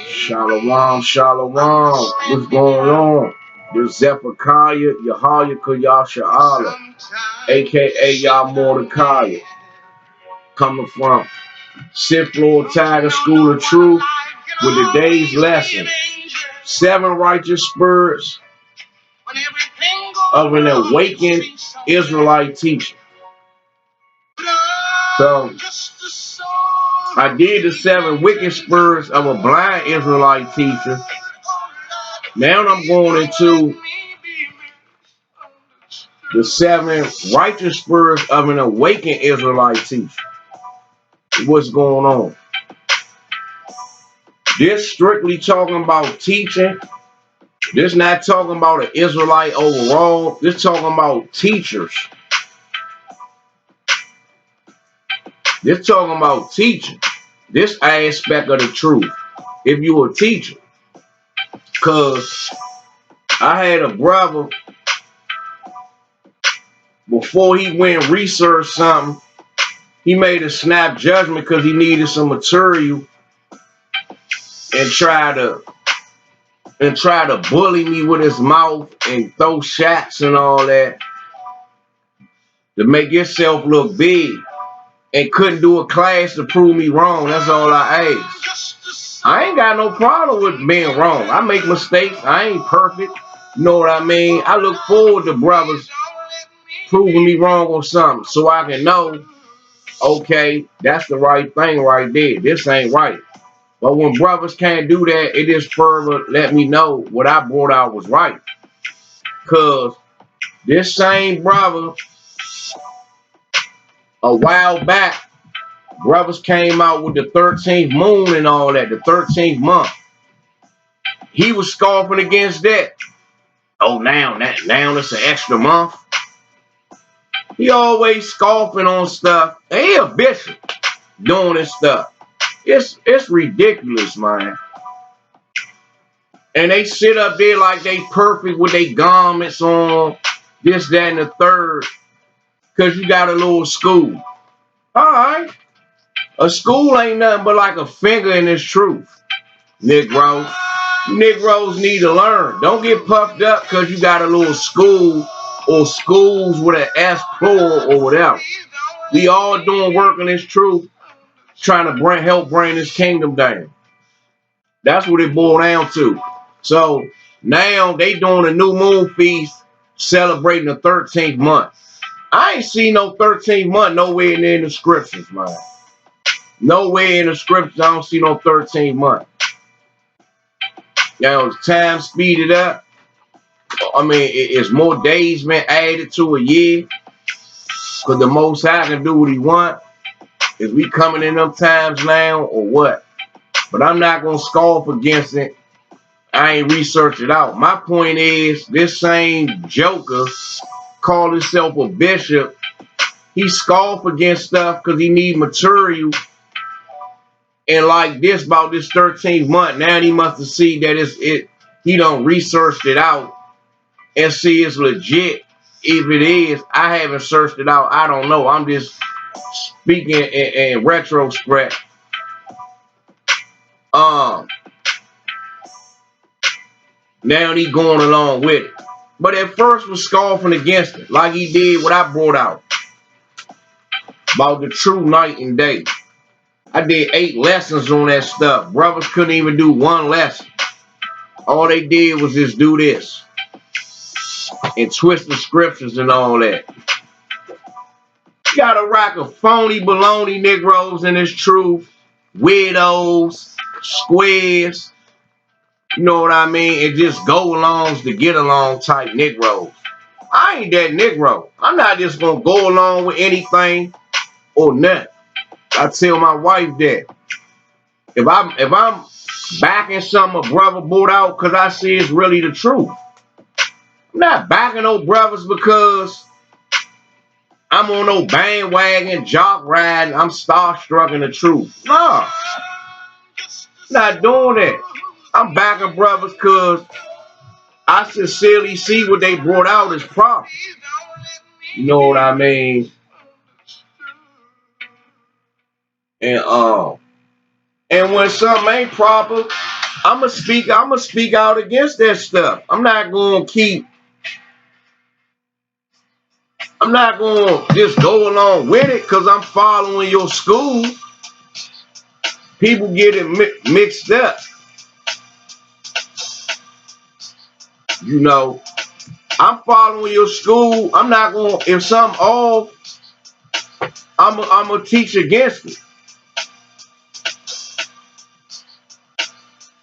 Shalom, shalom. What's going on? This Zephaniah, Yahya Kayasha'ala, aka Yah Mordecai, coming from Sixth Lord Tiger School of Truth with today's lesson. 7 righteous spirits of an awakened Israelite teacher. So, I did the 7 wicked spirits of a blind Israelite teacher. Now I'm going into the 7 righteous spirits of an awakened Israelite teacher. What's going on? This strictly talking about teaching. This not talking about an Israelite overall. This talking about teachers. This talking about teaching. This aspect of the truth. If you a teacher. Because I had a brother, before he went and researched something, he made a snap judgment because he needed some material and try to bully me with his mouth and throw shots and all that to make himself look big, and couldn't do a class to prove me wrong. That's all I asked. I ain't got no problem with being wrong. I make mistakes. I ain't perfect. You know what I mean? I look forward to brothers proving me wrong on something so I can know, okay, that's the right thing right there. This ain't right. But when brothers can't do that, it is further let me know what I brought out was right. Because this same brother, a while back, brothers came out with the 13th moon and all that, the 13th month. He was scoffing against that. Oh, now it's an extra month. He always scoffing on stuff. He a bishop doing this stuff. It's ridiculous, man. And they sit up there like they perfect with their garments on, this, that, and the third, because you got a little school. All right. A school ain't nothing but like a finger in this truth. Negroes. Negroes need to learn. Don't get puffed up because you got a little school or schools with an S plural or whatever. We all doing work in this truth, trying to help bring this kingdom down. That's what it boiled down to. So now they doing a new moon feast, celebrating the 13th month. I ain't seen no 13th month nowhere in the scriptures, man. Nowhere in the scriptures I don't see no 13th month. Now, time speeded up. I mean, it's more days been added to a year. Because the Most High can do what he want. Is we coming in them times now or what? But I'm not going to scoff against it. I ain't researched it out. My point is, this same joker called himself a bishop. He scoff against stuff because he need material. And like this about this 13th month, now he must have seen that he done researched it out and see it's legit. If it is, I haven't searched it out. I don't know. I'm just speaking in retrospect. Now he going along with it. But at first was scoffing against it, like he did what I brought out about the true night and day. I did 8 lessons on that stuff. Brothers couldn't even do 1 lesson. All they did was just do this and twist the scriptures and all that. You got a rack of phony baloney Negroes in this truth, weirdos, squares, you know what I mean, and just go-alongs to get along type Negroes. I ain't that Negro. I'm not just gonna go along with anything or nothing. I tell my wife that if I'm backing something a brother brought out because I see it's really the truth. I'm not backing no brothers because I'm on no bandwagon, jock riding, I'm starstruck in the truth. No. Not doing that. I'm backing brothers because I sincerely see what they brought out as proper. You know what I mean? And And when something ain't proper, I'ma speak out against that stuff. I'm not gonna just go along with it because I'm following your school. People get it mixed up. You know, I'm following your school. I'm not gonna, if something off, I'm gonna teach against it.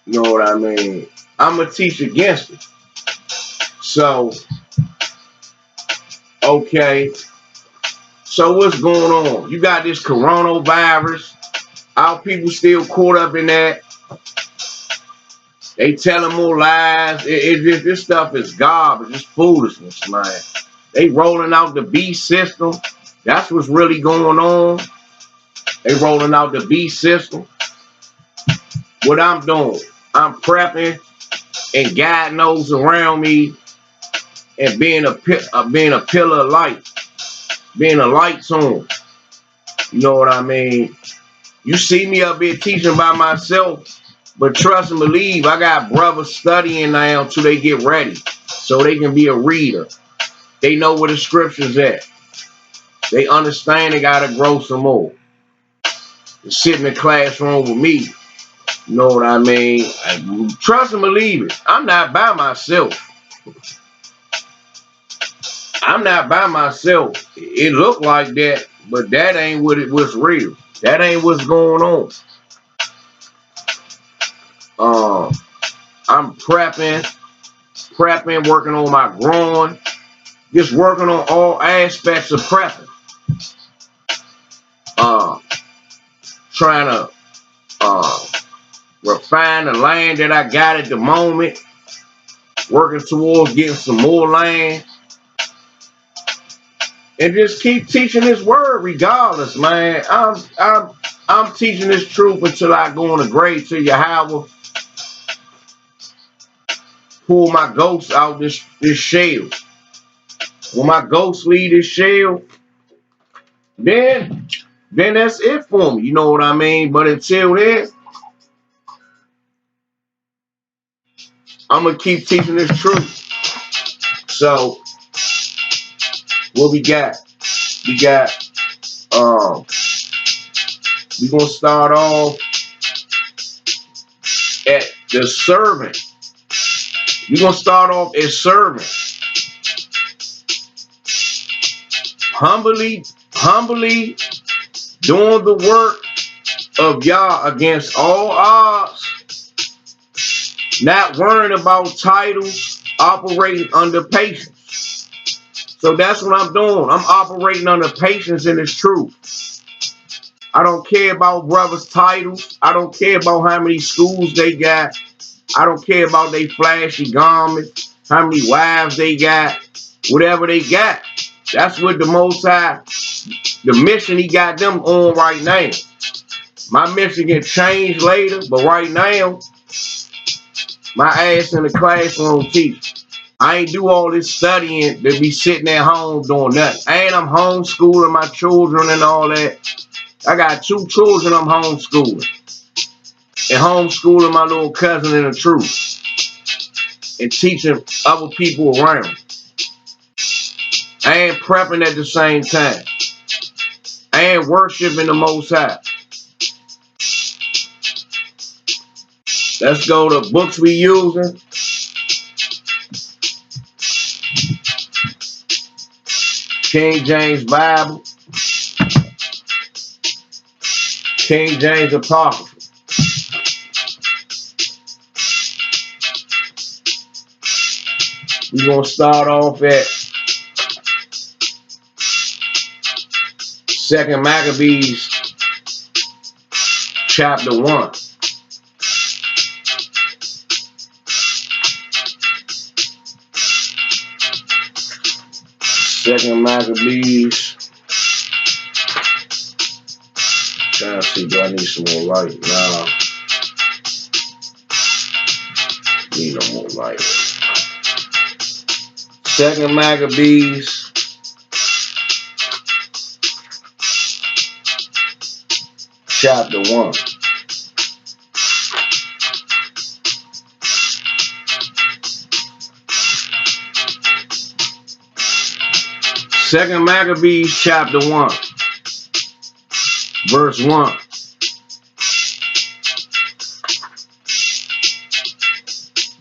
You know what I mean? I'm gonna teach against it. So, okay. So what's going on? You got this coronavirus. Our people still caught up in that. They telling more lies. This stuff is garbage. It's foolishness, man. They rolling out the B system. That's what's really going on. They rolling out the B system. What I'm doing, I'm prepping and God knows around me and being a pillar of light, being a light on. You know what I mean? You see me up here teaching by myself, but trust and believe, I got brothers studying now until they get ready, so they can be a reader. They know where the scriptures at. They understand they gotta grow some more. They sit in the classroom with me. You know what I mean? Trust and believe it. I'm not by myself. I'm not by myself. It look like that, but that ain't what's real. That ain't what's going on. I'm prepping, working on my growing, just working on all aspects of prepping. Trying to refine the land that I got at the moment. Working towards getting some more land. And just keep teaching this word regardless, man. I'm teaching this truth until I go on the grave to Yahweh. Pull my ghost out this shell. When my ghost leave this shell, then that's it for me. You know what I mean? But until then, I'm gonna keep teaching this truth. So what we got? We got we're gonna start off at the servant. We're gonna start off as servant. Humbly doing the work of Yah against all odds, not worrying about titles, operating under patience. So that's what I'm doing. I'm operating under patience in this truth. I don't care about brothers' titles. I don't care about how many schools they got. I don't care about their flashy garments, how many wives they got, whatever they got. That's what the Most High, the mission he got them on right now. My mission can change later, but right now, my ass in the classroom teach. I ain't do all this studying to be sitting at home doing nothing. And I'm homeschooling my children and all that. I got 2 children I'm homeschooling. And homeschooling my little cousin in the truth. And teaching other people around. I ain't prepping at the same time. I ain't worshiping the Most High. Let's go to books we using. King James Bible. King James Apocrypha. We're going to start off at 2 Maccabees chapter 1. Second Maccabees. Trying to see, do I need some more light? Nah. Need no more light. Second Maccabees chapter 1. 2 Maccabees chapter 1, verse 1.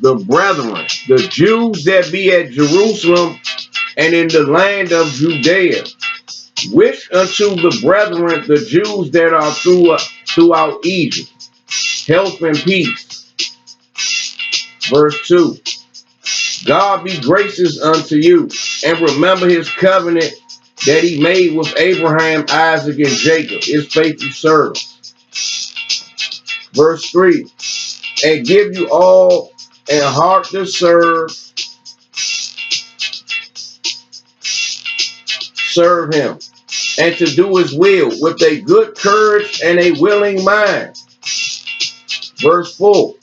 The brethren, the Jews that be at Jerusalem and in the land of Judea, wish unto the brethren, the Jews that are throughout Egypt, health and peace. Verse 2. God be gracious unto you, and remember his covenant that he made with Abraham, Isaac, and Jacob, his faithful servants. Verse 3. And give you all a heart to serve him, and to do his will with a good courage and a willing mind. Verse 4.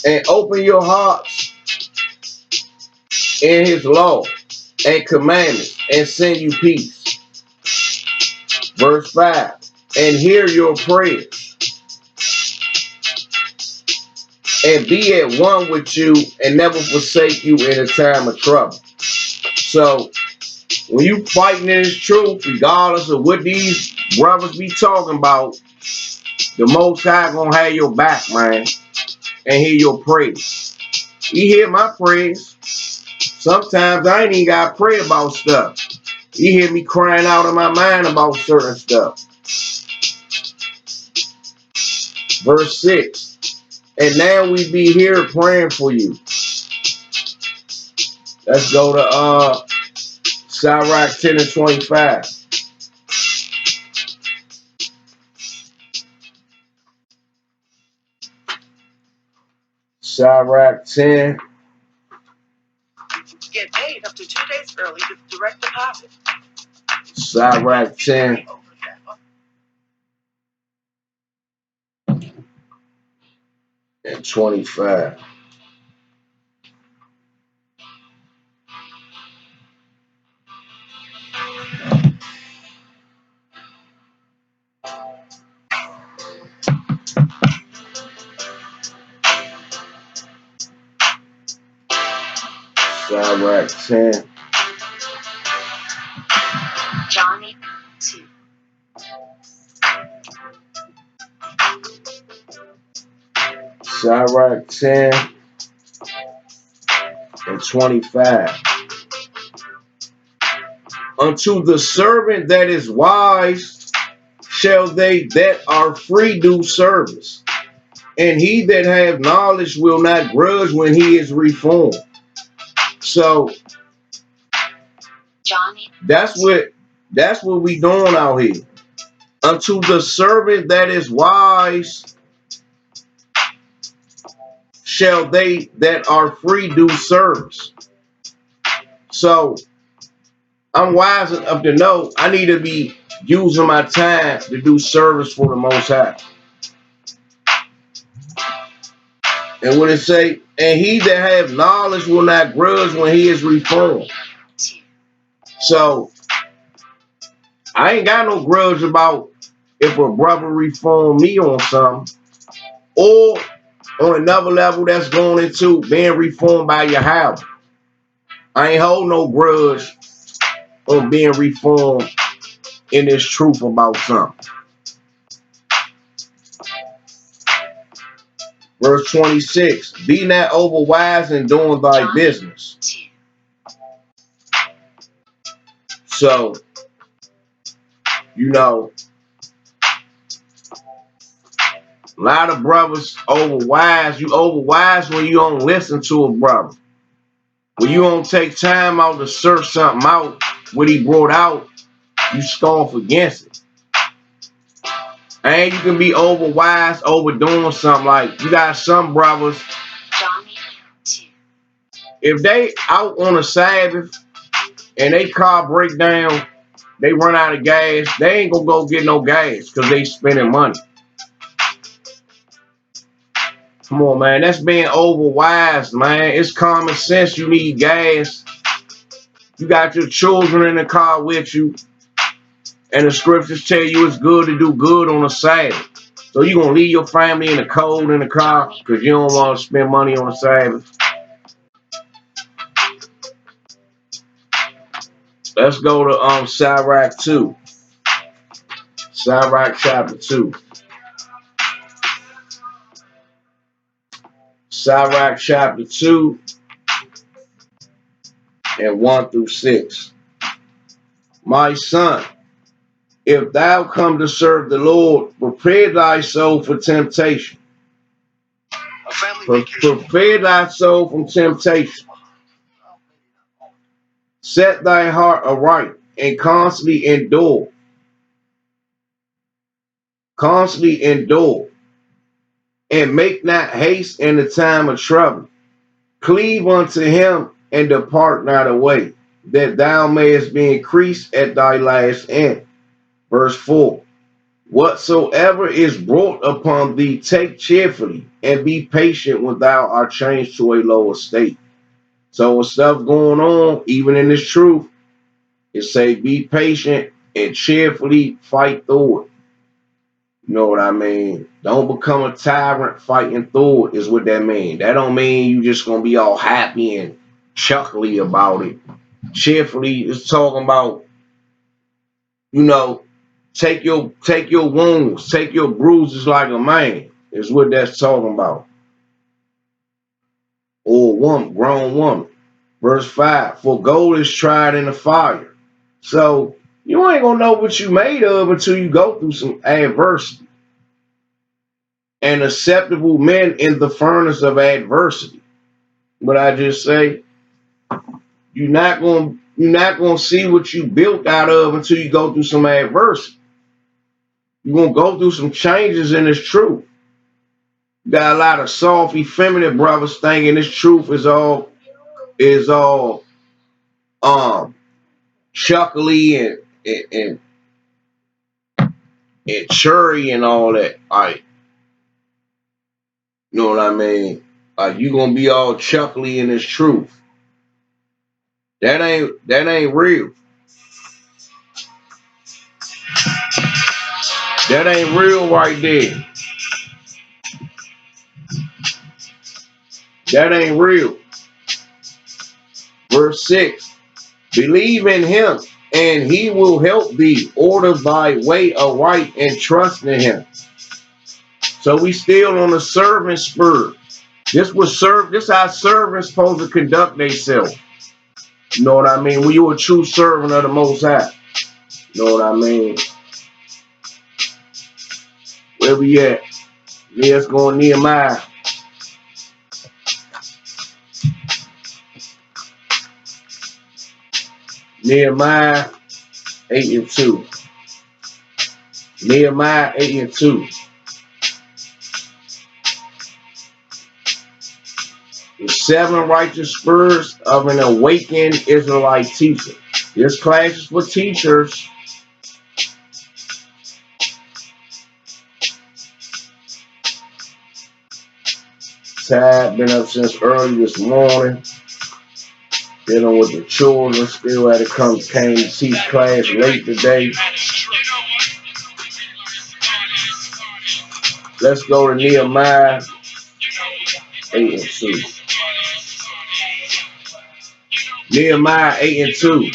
And open your hearts in his law and commandments, and send you peace. Verse 5. And hear your prayers, and be at one with you, and never forsake you in a time of trouble. So when you fighting in his truth, regardless of what these brothers be talking about, the Most High gonna have your back, man, and hear your praise. He hear my praise. Sometimes I ain't even gotta pray about stuff. He hear me crying out in my mind about certain stuff. Verse 6. And now we be here praying for you. Let's go to Sirach 10 and 25. Sirach 10. Get paid up to 2 days early with direct deposit. Sirach 10 and 25. Sirach 10. Johnny 2. Sirach 10 and 25. Unto the servant that is wise shall they that are free do service, and he that have knowledge will not grudge when he is reformed. So Johnny, that's what we doing out here. Unto the servant that is wise shall they that are free do service. So I'm wise enough to know I need to be using my time to do service for the Most High. And what it say? And he that have knowledge will not grudge when he is reformed. So I ain't got no grudge about if a brother reform me on something, or on another level that's going into being reformed by your house. I ain't hold no grudge on being reformed in this truth about something. Verse 26, be not overwise in doing thy business. So, you know, a lot of brothers overwise. You overwise when you don't listen to a brother. When you don't take time out to search something out, what he brought out, you scoff against it. And you can be overwise, overdoing something. Like, you got some brothers, if they out on a Sabbath and they car break down, they run out of gas, they ain't gonna go get no gas because they spending money. Come on, man. That's being overwise, man. It's common sense. You need gas. You got your children in the car with you. And the scriptures tell you it's good to do good on a Sabbath. So you're going to leave your family in the cold in the car because you don't want to spend money on a Sabbath. Let's go to Sirach 2. Sirach chapter 2. Sirach chapter 2 and 1 through 6. My son, if thou come to serve the Lord, prepare thy soul for temptation. Prepare thy soul from temptation. Set thy heart aright and constantly endure. Constantly endure. And make not haste in the time of trouble. Cleave unto him and depart not away, that thou mayest be increased at thy last end. Verse 4. Whatsoever is brought upon thee, take cheerfully, and be patient when thou art changed to a lower state. So with stuff going on, even in this truth, it say be patient and cheerfully fight through it. You know what I mean? Don't become a tyrant fighting through it is what that means. That don't mean you just gonna be all happy and chuckly about it. Cheerfully is talking about, you know, take your wounds, take your bruises like a man, is what that's talking about. Or a woman, grown woman. Verse 5, for gold is tried in the fire. So you ain't gonna know what you made of until you go through some adversity. And acceptable men in the furnace of adversity. But I just say, you're not gonna see what you built out of until you go through some adversity. You're gonna go through some changes in this truth. You got a lot of soft, effeminate brothers thinking this truth is all chuckly and churry and all that. Like, you know what I mean? Like, you gonna be all chuckly in this truth. That ain't real. That ain't real right there. That ain't real. Verse 6. Believe in him, and he will help thee. Order thy way aright and trust in him. So we still on the servant spur. This how servants supposed to conduct themselves. You know what I mean? When you're a true servant of the Most High. You know what I mean? Where we at? Let's go on Nehemiah. Nehemiah 8 and 2. Nehemiah 8 and 2. The 7 righteous spurs of an awakened Israelite teacher. This class is for teachers. Tad been up since early this morning, dealing with the children. Still had to came to teach class late today. Let's go to Nehemiah 8 and 2. Nehemiah 8 and 2.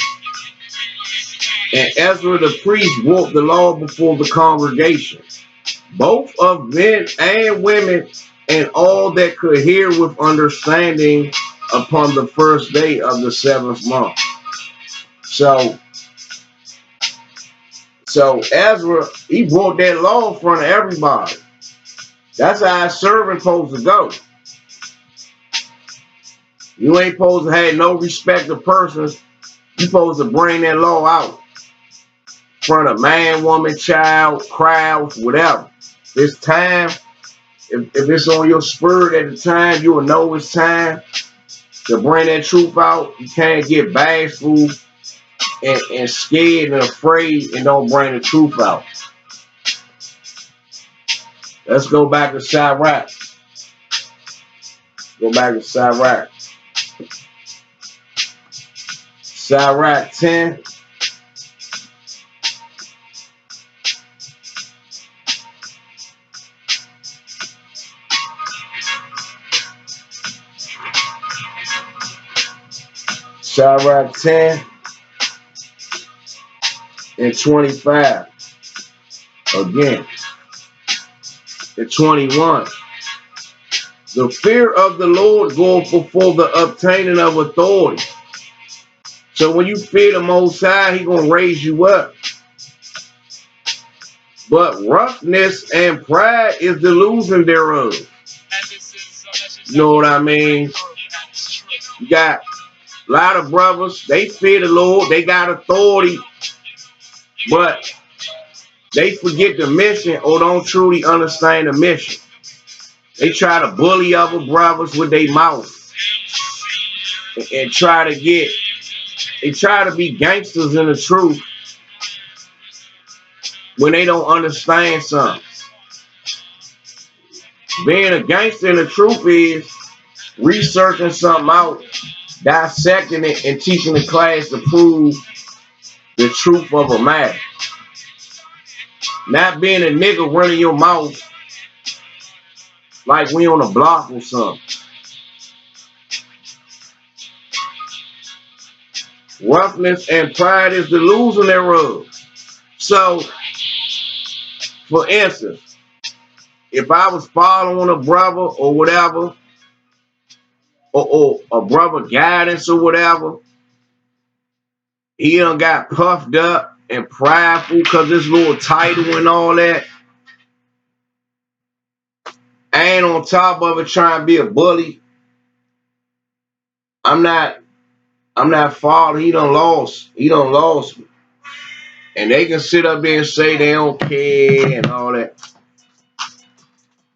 And Ezra the priest brought the law before the congregation, both of men and women, and all that could hear with understanding upon the first day of the 7th month. So Ezra, he brought that law in front of everybody. That's how a servant supposed to go. You ain't supposed to have no respect of persons. You supposed to bring that law out in front of man, woman, child, crowds, whatever. It's time. If it's on your spirit at the time, you will know it's time to bring that truth out. You can't get bashful and scared and afraid and don't bring the truth out. Let's go back to Sirach. Go back to Sirach. Sirach 10. Sirach 10 and 25. Again, and 21. The fear of the Lord goeth before the obtaining of authority. So when you fear the Most High, He gonna raise you up. But roughness and pride is the losing thereof. You know what I mean? You got a lot of brothers, they fear the Lord, they got authority, but they forget the mission or don't truly understand the mission. They try to bully other brothers with their mouth and try to be gangsters in the truth when they don't understand something. Being a gangster in the truth is researching something out, dissecting it, and teaching the class to prove the truth of a matter. Not being a nigga running your mouth like we on a block or something. Roughness and pride is the losing thereof. So, for instance, if I was following a brother or whatever, or a brother guidance or whatever, he done got puffed up and prideful because this little title and all that. And on top of it trying to be a bully. I'm not following. He done lost me. And they can sit up there and say they don't care and all that.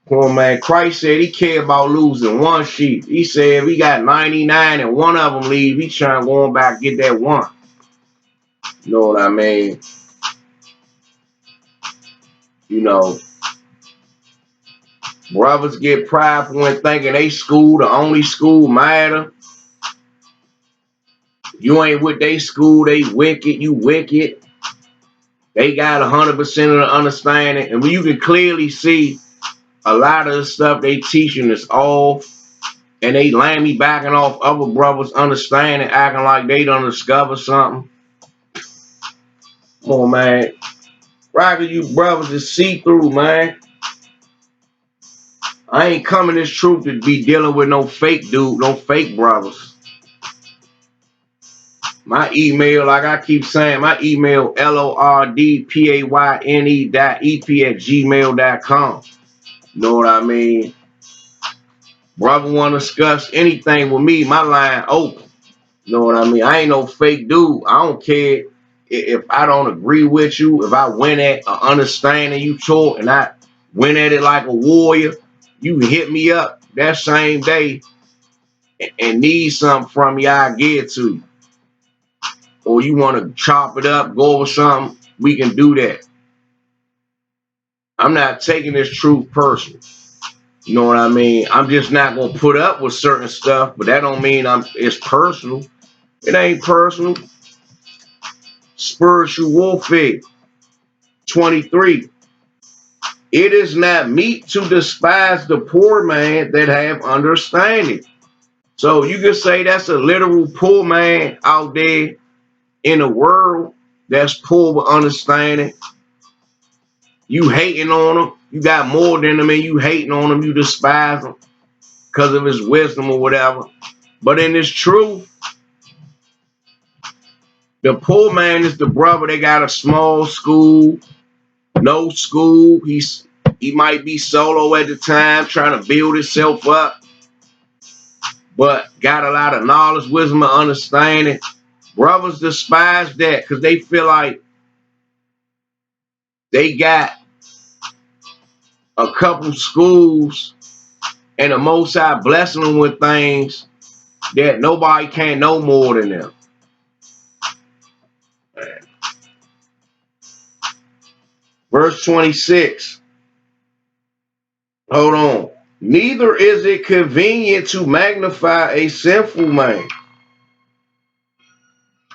Come on, man. Christ said he cared about losing one sheep. He said if he got 99 and one of them leave, he trying to go on back and get that one. You know what I mean? You know, brothers get prideful when thinking they school, the only school matter. You ain't with they school, they wicked, you wicked. They got 100% of the understanding. And when you can clearly see a lot of the stuff they teaching is off, and they land me backing off other brothers understanding, acting like they done discover something. Come on, man. Rocket, you brothers is see through, man. I ain't coming this truth to be dealing with no fake dude, no fake brothers. My email, like I keep saying, my email, lordpayne.ep@gmail.com. You know what I mean? Brother want to discuss anything with me, my line open. You know what I mean? I ain't no fake dude. I don't care if I don't agree with you. If I went at understanding you talk and I went at it like a warrior, you can hit me up that same day and need something from me, I'll give it to you. Or you want to chop it up, go over something, we can do that. I'm not taking this truth personal. You know what I mean? I'm just not going to put up with certain stuff, but that don't mean it's personal. It ain't personal. Spiritual warfare. 23. It is not meet to despise the poor man that have understanding. So you can say that's a literal poor man out there in the world that's poor with understanding. You hating on him. You got more than him and you hating on him. You despise him because of his wisdom or whatever. But in this truth, the poor man is the brother that got a small school, no school. He might be solo at the time, trying to build himself up, but got a lot of knowledge, wisdom, and understanding. Brothers despise that because they feel like they got a couple schools and the Most High blessing them with things that nobody can know more than them. Verse 26. Hold on. Neither is it convenient to magnify a sinful man.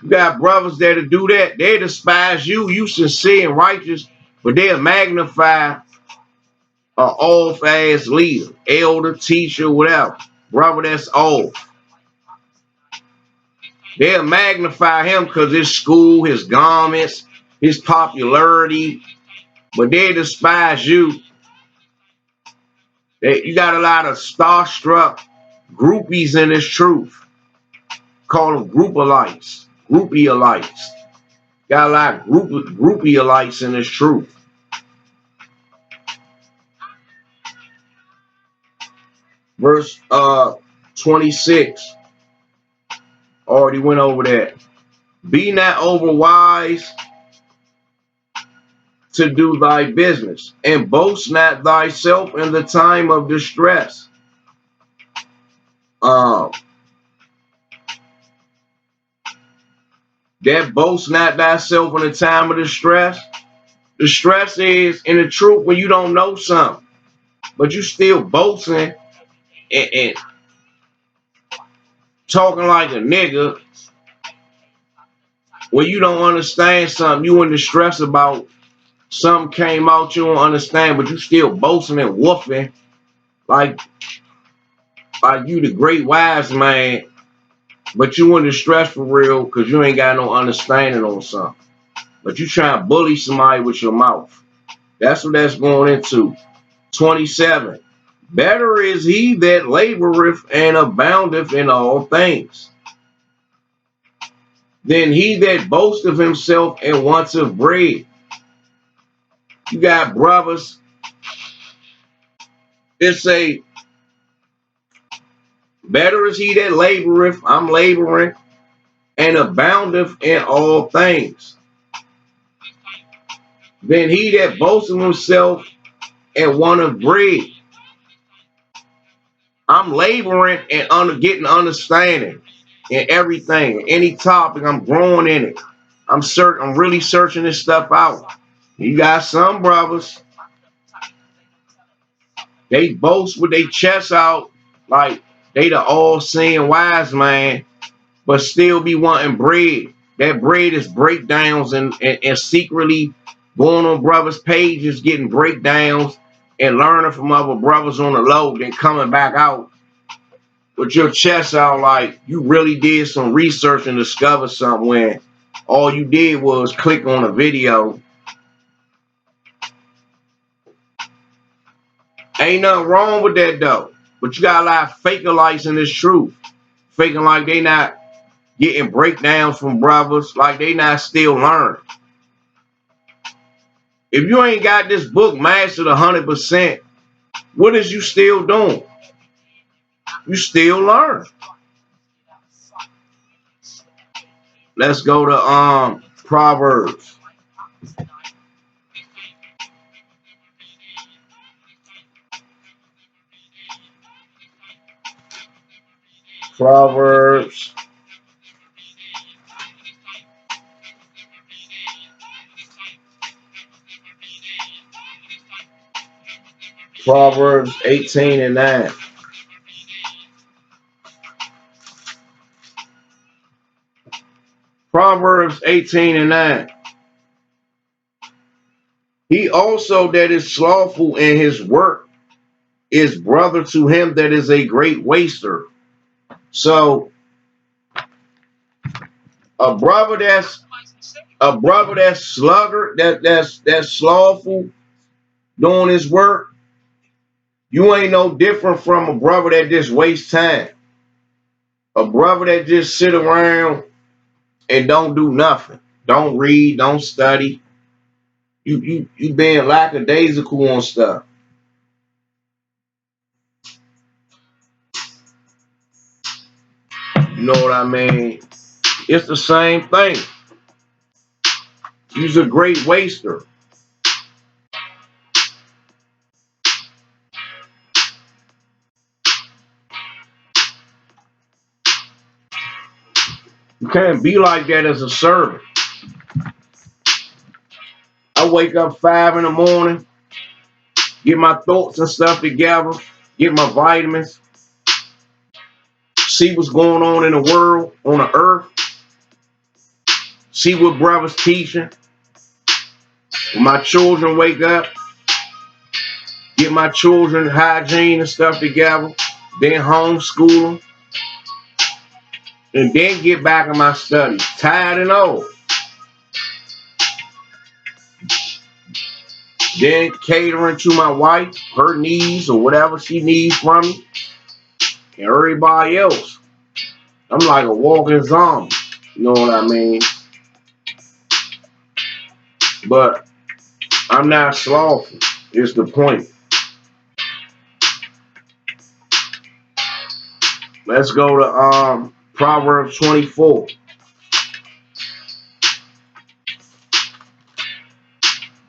You got brothers that'll do that. They despise you. You sincere and righteous, but they'll magnify an off-ass leader, elder, teacher, whatever. Brother that's off. They'll magnify him because his school, his garments, his popularity, but they despise you. You got a lot of starstruck groupies in this truth. Call them groupalites, groupie-alites. Got a lot of groupie-alites in this truth. Verse 26. Already went over that. Be not overwise to do thy business, and boast not thyself in the time of distress. That boast not thyself in the time of distress. Distress is in the truth when you don't know something, but you still boasting and talking like a nigga when you don't understand something. You in distress about something came out you don't understand, but you still boasting and woofing like you the great wise man, but you in distress for real because you ain't got no understanding on something. But you trying to bully somebody with your mouth. That's what that's going into. 27. Better is he that laboreth and aboundeth in all things than he that boasteth himself and wanteth bread. You got brothers that say, better is he that laboreth, I'm laboring, and aboundeth in all things than he that boasteth himself and wanteth bread. I'm laboring and getting understanding in everything, any topic. I'm growing in it. I'm really searching this stuff out. You got some brothers, they boast with their chests out like they the all-seeing wise man, but still be wanting bread. That bread is breakdowns and secretly going on brothers' pages, getting breakdowns and learning from other brothers on the low, then coming back out with your chest out like you really did some research and discovered something when all you did was click on a video. Ain't nothing wrong with that though. But you got a lot of faker-lights in this truth. Faking like they not getting breakdowns from brothers, like they not still learning. If you ain't got this book mastered 100%, what is you still doing? You still learn. Let's go to Proverbs. Proverbs. Proverbs 18 and 9. Proverbs 18 and 9. He also that is slothful in his work is brother to him that is a great waster. So a brother that's sluggard, that's slothful doing his work, you ain't no different from a brother that just wastes time. A brother that just sit around and don't do nothing. Don't read, don't study. You being lackadaisical on stuff. You know what I mean? It's the same thing. You's a great waster. You can't be like that as a servant. I wake up 5 in the morning, get my thoughts and stuff together, get my vitamins, see what's going on in the world, on the earth, see what brothers teaching. When my children wake up, get my children hygiene and stuff together, then homeschool them, and then get back in my studies, tired and old. then catering to my wife, her needs or whatever she needs from me, and everybody else. I'm like a walking zombie. You know what I mean? But I'm not slothful. Is the point. Let's go to Proverbs 24.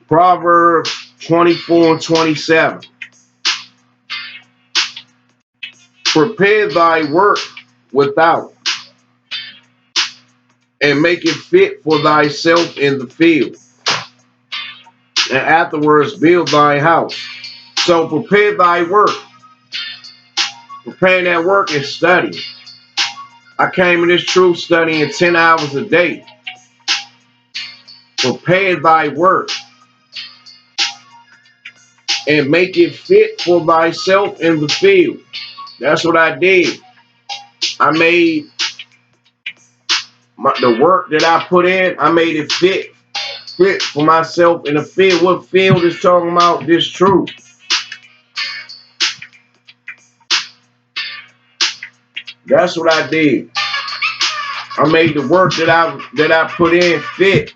Proverbs 24 and 27. Prepare thy work without, and make it fit for thyself in the field, and afterwards build thy house. So prepare thy work. Preparing that work and study. I came in this truth studying 10 hours a day. Prepare thy work and make it fit for thyself in the field. That's what I did. I made the work that I put in, I made it fit for myself in the field. What field is talking about? This truth. That's what I did. I made the work that I put in fit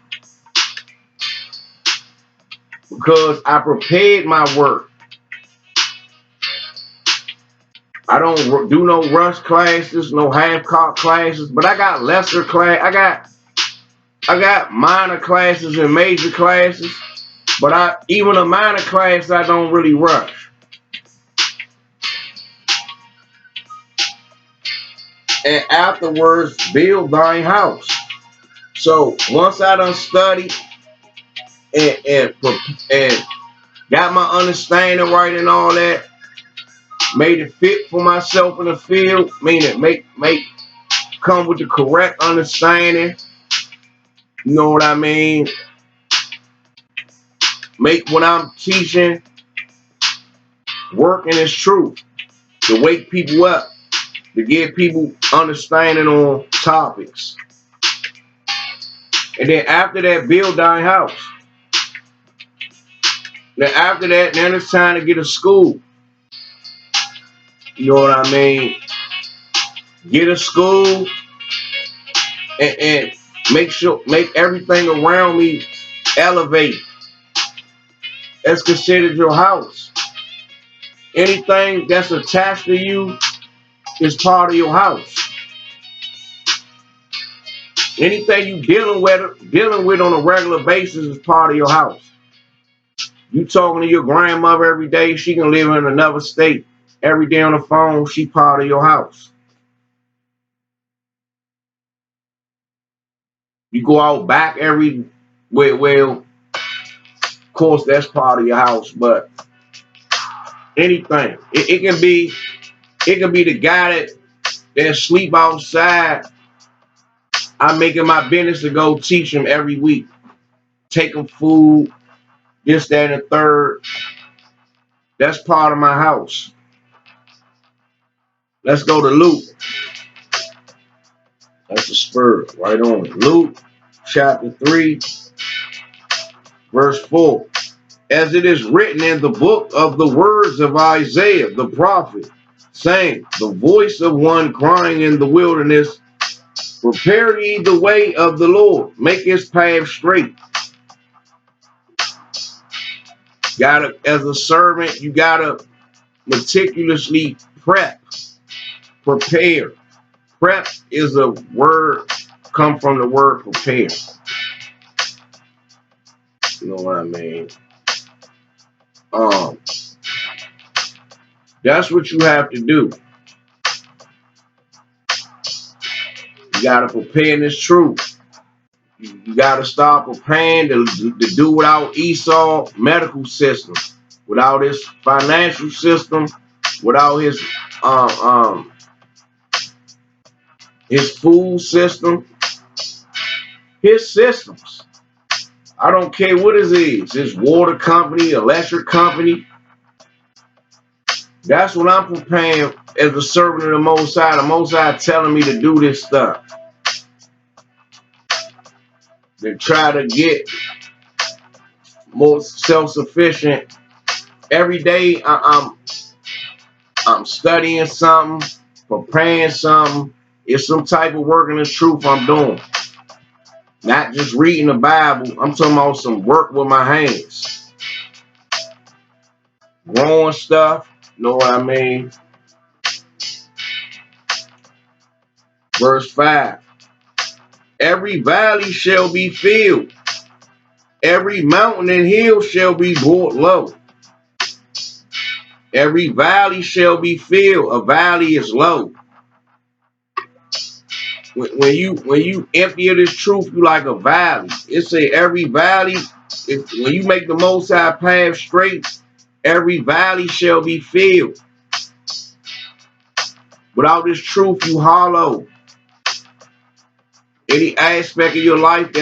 because I prepared my work. I don't do no rush classes, no half-cock classes, but I got lesser class. I got minor classes and major classes, but even a minor class I don't really rush. And afterwards, build thine house. So once I done studied and got my understanding right and all that, made it fit for myself in the field, meaning make come with the correct understanding. You know what I mean? Make what I'm teaching work in its truth. To wake people up, to give people understanding on topics. And then after that, build thy house. Then after that, then it's time to get a school. You know what I mean? Get a school and make everything around me elevate. That's considered your house. Anything that's attached to you is part of your house. Anything you dealing with on a regular basis is part of your house. You talking to your grandmother every day, she can live in another state. Every day on the phone, she part of your house. You go out back well, of course that's part of your house, but anything. It can be the guy that sleep outside. I'm making my business to go teach him every week. Take him food, this, that, and the third. That's part of my house. Let's go to Luke. That's a spur right on. Luke chapter 3, verse 4. As it is written in the book of the words of Isaiah the prophet, saying, the voice of one crying in the wilderness, prepare ye the way of the Lord, make his path straight. As a servant, you gotta meticulously prepare. Prep is a word, come from the word prepare. You know what I mean? That's what you have to do. You gotta prepare this truth. You gotta start preparing to do without Esau medical system, without his financial system, without his food system, his systems. I don't care what it is. His water company, electric company. That's what I'm preparing as a servant of the Most High. The Most High telling me to do this stuff. To try to get more self-sufficient. Every day I'm studying something, preparing something. It's some type of work in the truth I'm doing. Not just reading the Bible. I'm talking about some work with my hands. Growing stuff. Know what I mean? Verse 5. Every valley shall be filled. Every mountain and hill shall be brought low. Every valley shall be filled. A valley is low. When you empty of this truth, you like a valley. It say every valley, when you make the Most High path straight, every valley shall be filled. Without this truth, you hollow. Any aspect of your life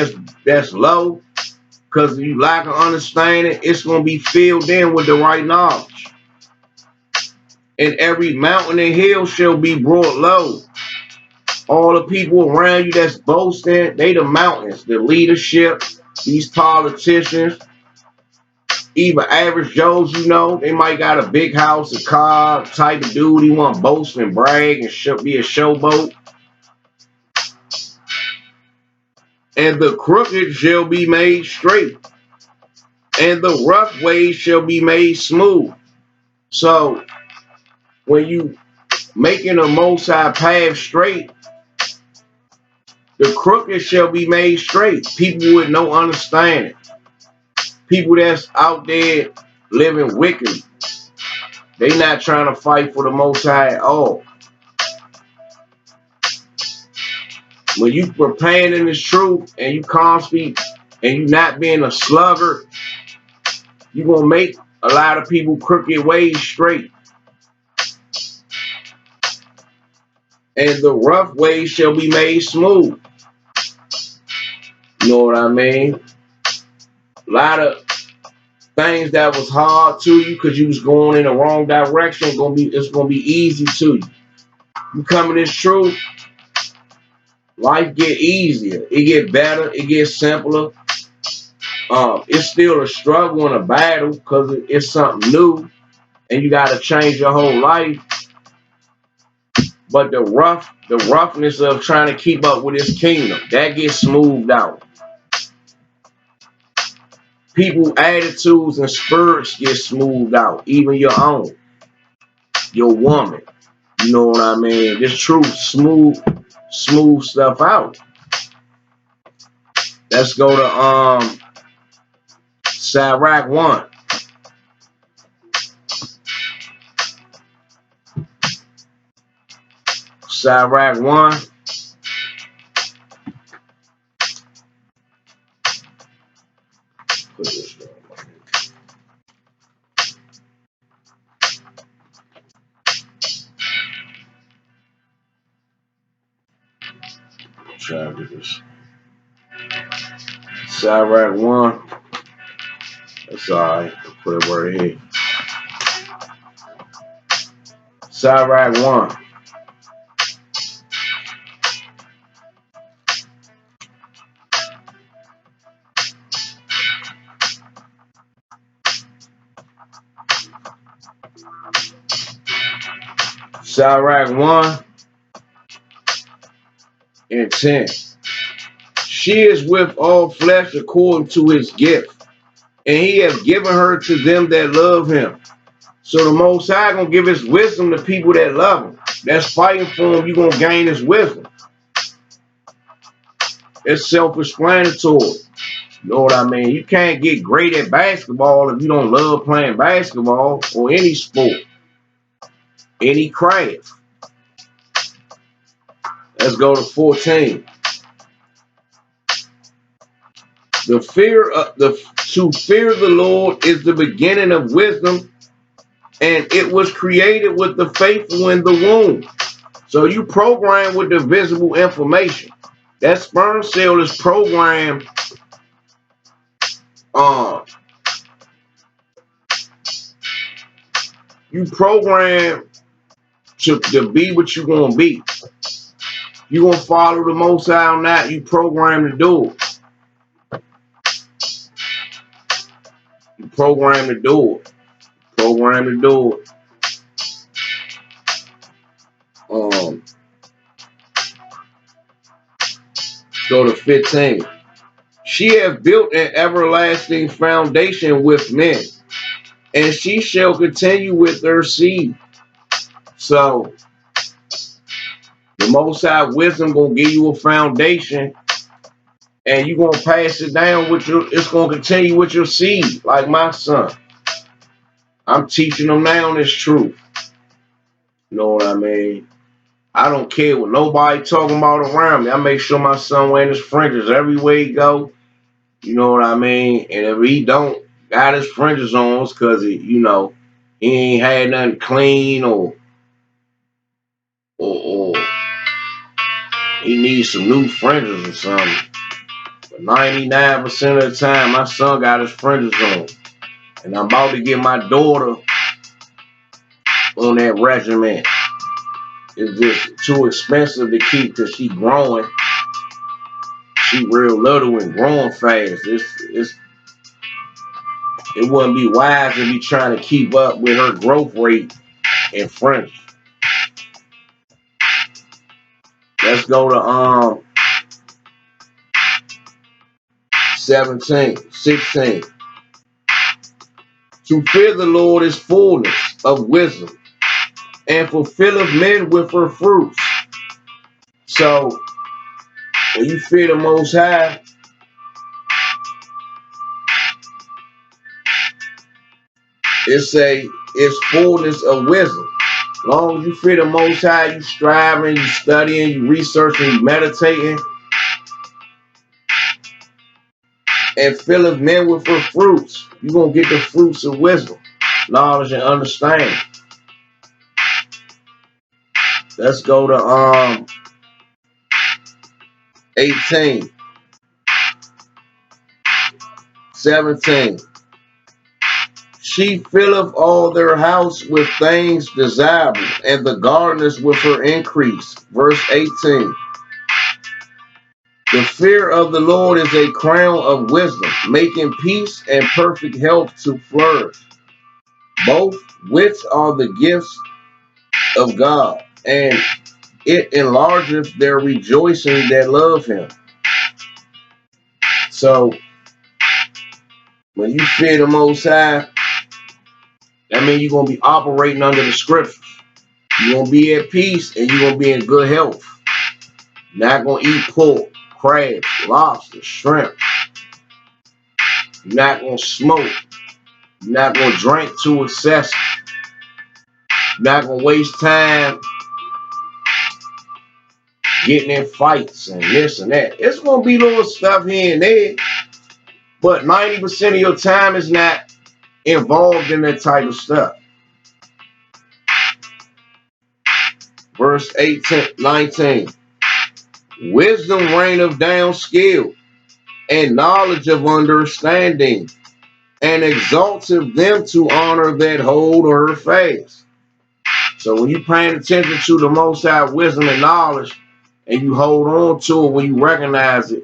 that's low, because you lack of understanding, it's gonna be filled in with the right knowledge. And every mountain and hill shall be brought low. All the people around you that's boasting, they the mountains, the leadership, these politicians, even average Joes, you know, they might got a big house, a car, type of dude, he want to boast and brag and be a showboat. And the crooked shall be made straight, and the rough ways shall be made smooth. So when you making a Most High path straight, the crooked shall be made straight. People with no understanding. People that's out there living wickedly. They not trying to fight for the Most High at all. When you preparing in this truth and you constantly and you not being a sluggard, you gonna make a lot of people crooked ways straight. And the rough ways shall be made smooth. You know what I mean? A lot of things that was hard to you because you was going in the wrong direction, it's gonna be easy to you. You come in this truth, life get easier. It get better. It gets simpler. It's still a struggle and a battle because it's something new, and you got to change your whole life. But the roughness of trying to keep up with this kingdom, that gets smoothed out. People's attitudes and spirits get smoothed out, even your own, your woman. You know what I mean? This truth smooth stuff out. Let's go to Sirach 1. Sirach 1. Put this down. Try to do this. Sirach 1. That's alright. Put it right here. Sirach 1. Sirach 1 and 10. She is with all flesh according to his gift, and he hath given her to them that love him. So the Most High gonna give his wisdom to people that love him. That's fighting for him. You gonna gain his wisdom. It's self-explanatory. You know what I mean? You can't get great at basketball if you don't love playing basketball or any sport, any craft. Let's go to 14. To fear the Lord is the beginning of wisdom, and it was created with the faithful in the womb. So you program with the visible information. That sperm cell is programmed you program to be what you're gonna be. You gonna follow the Most High on that, you program to do it. programmed to do it. Programmed to do it. Go to 15. She hath built an everlasting foundation with men, and she shall continue with her seed. So the Most High wisdom gonna give you a foundation, and you gonna pass it down with your. It's gonna continue with your seed, like my son. I'm teaching them now this truth. You know what I mean? I don't care what nobody talking about around me. I make sure my son wearing his fringes everywhere he go. You know what I mean? And if he don't got his fringes on, it's cause he ain't had nothing clean or he needs some new fringes or something. But 99% of the time, my son got his fringes on. And I'm about to get my daughter on that regimen. It's just too expensive to keep because she growing. She real little and growing fast. It wouldn't be wise to be trying to keep up with her growth rate in fringes. Let's go to 16. To fear the Lord is fullness of wisdom, and fulfilleth men with her fruits. So when you fear the Most High, it's fullness of wisdom. As long as you fear the Most High, you striving, you studying, you researching, you meditating, and filleth men with her fruits. You're gonna get the fruits of wisdom, knowledge, and understanding. Let's go to 18. 17. She filleth all their house with things desirable, and the gardeners with her increase. Verse 18. The fear of the Lord is a crown of wisdom, making peace and perfect health to flourish, both which are the gifts of God, and it enlargeth their rejoicing that love him. So when you fear the Most High, that means you're going to be operating under the scriptures. You're going to be at peace and you're going to be in good health. You're not going to eat pork, crabs, lobster, shrimp. You're not going to smoke. You're not going to drink too excessive. You're not going to waste time getting in fights and this and that. It's going to be little stuff here and there, but 90% of your time is not involved in that type of stuff. Verse 19. Wisdom reigneth down skill, and knowledge of understanding, and exalteth them to honor that hold her fast. So when you're paying attention to the Most High wisdom and knowledge, and you hold on to it when you recognize it,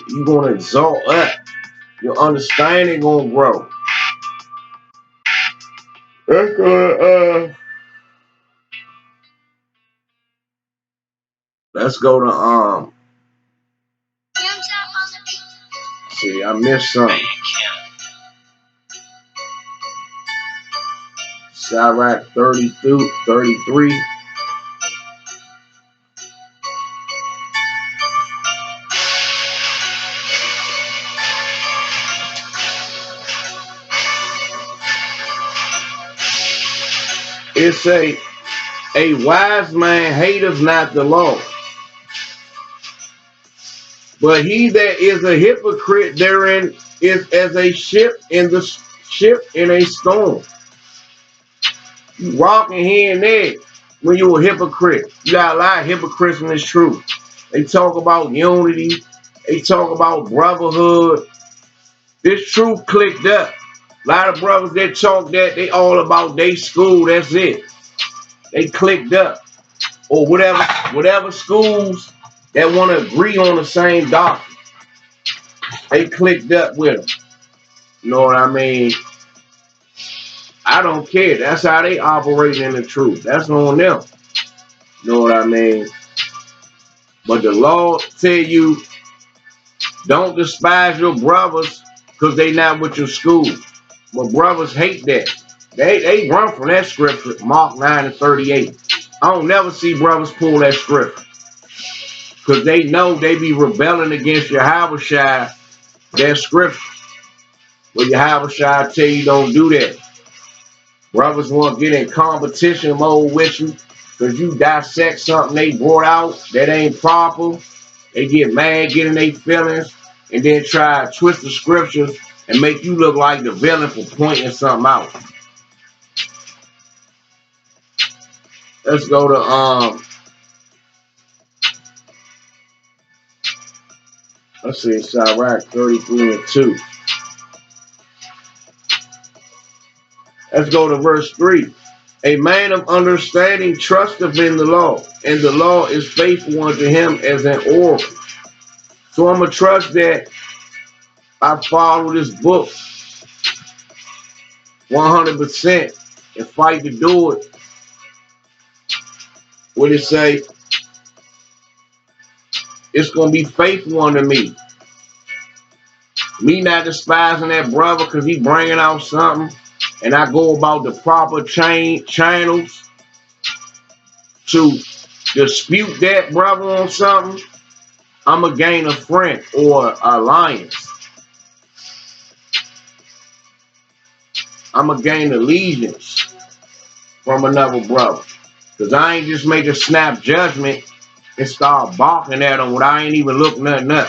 you're going to exalt up. Your understanding going to grow. That's gonna, let's go to see, I missed something. Sirach 33. It say, a wise man hateth not the law, but he that is a hypocrite therein is as a ship in a storm. You rocking here and there when you a hypocrite. You got a lot of hypocrites in this truth. They talk about unity. They talk about brotherhood. This truth clicked up. A lot of brothers that talk that, they all about their school. That's it. They clicked up. Or whatever schools that want to agree on the same doctrine. They clicked up with them. You know what I mean? I don't care. That's how they operate in the truth. That's on them. You know what I mean? But the Lord tell you, don't despise your brothers because they not with your school. But brothers hate that. They run from that scripture, Mark 9:38. I don't never see brothers pull that scripture. Because they know they be rebelling against Yahushua, that scripture. But Yahushua tell you don't do that. Brothers want to get in competition mode with you because you dissect something they brought out that ain't proper. They get mad, get in their feelings, and then try to twist the scriptures and make you look like the villain for pointing something out. Let's go to let's see, Sirach 33:2. Let's go to verse 3. A man of understanding trusteth in the law, and the law is faithful unto him as an oracle. So I'm going to trust that I follow this book 100% and fight to do it. What it say? It's going to be faithful unto me. Me not despising that brother because he bringing out something, and I go about the proper channels to dispute that brother on something. I'm going to gain a friend or alliance. I'm going to gain allegiance from another brother. Because I ain't just make a snap judgment and start barking at him when I ain't even look nothing up.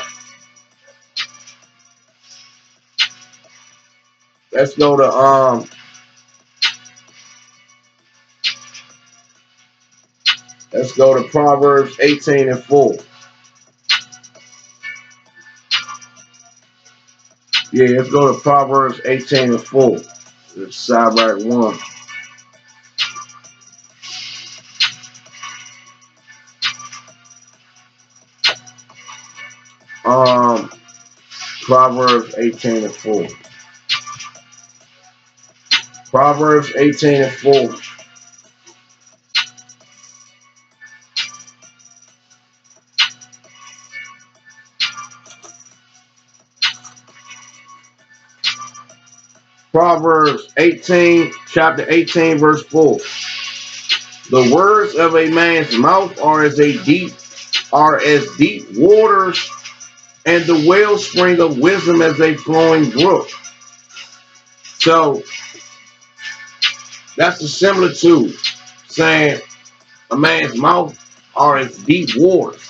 Let's go to Proverbs 18:4. Yeah, let's go to Proverbs 18:4. It's side right one. Proverbs 18:4. Proverbs 18:4. Proverbs 18, chapter 18, verse 4. The words of a man's mouth are as deep waters, and the wellspring of wisdom as a flowing brook. So that's a similitude, saying a man's mouth are as deep waters.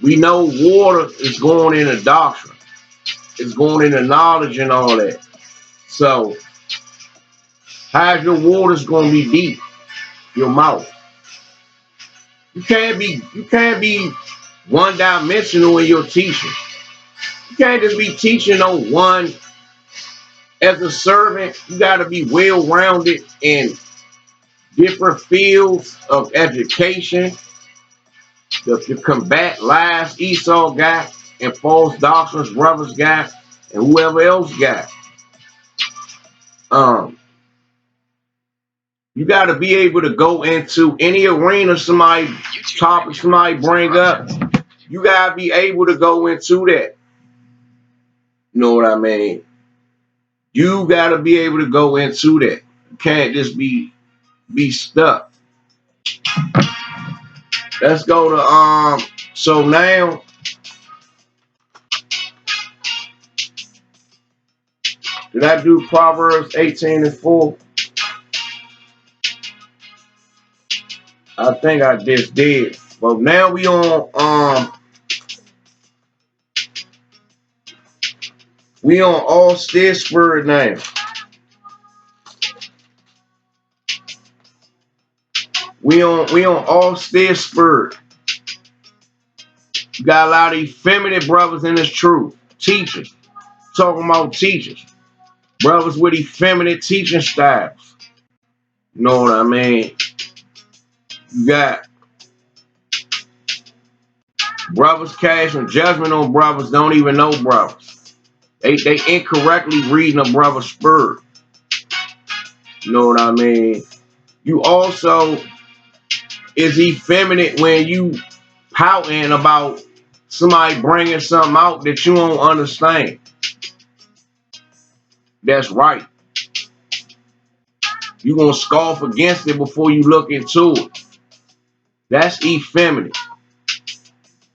We know water is going into doctrine. It's going into knowledge and all that. So how's your waters going to be deep? Your mouth. You can't be one dimensional in your teaching. You can't just be teaching on one. As a servant, you got to be well rounded in different fields of education to combat lies Esau got and false doctrines brothers got and whoever else got. You got to be able to go into any arena somebody topic somebody bring up. You got to be able to go into that. You know what I mean? You got to be able to go into that. You can't just be stuck. Let's go to so now did I do Proverbs 18:4? I think I just did. But now we on all still spirit now. We on all still spirit. You got a lot of effeminate brothers in this truth. Teachers. Talking about teachers. Brothers with effeminate teaching styles. You know what I mean? You got Brothers casting judgment on brothers don't even know brothers. They incorrectly reading a brother's spirit. You know what I mean? You also is effeminate when you pouting about somebody bringing something out that you don't understand. That's right. You're going to scoff against it before you look into it. That's effeminate.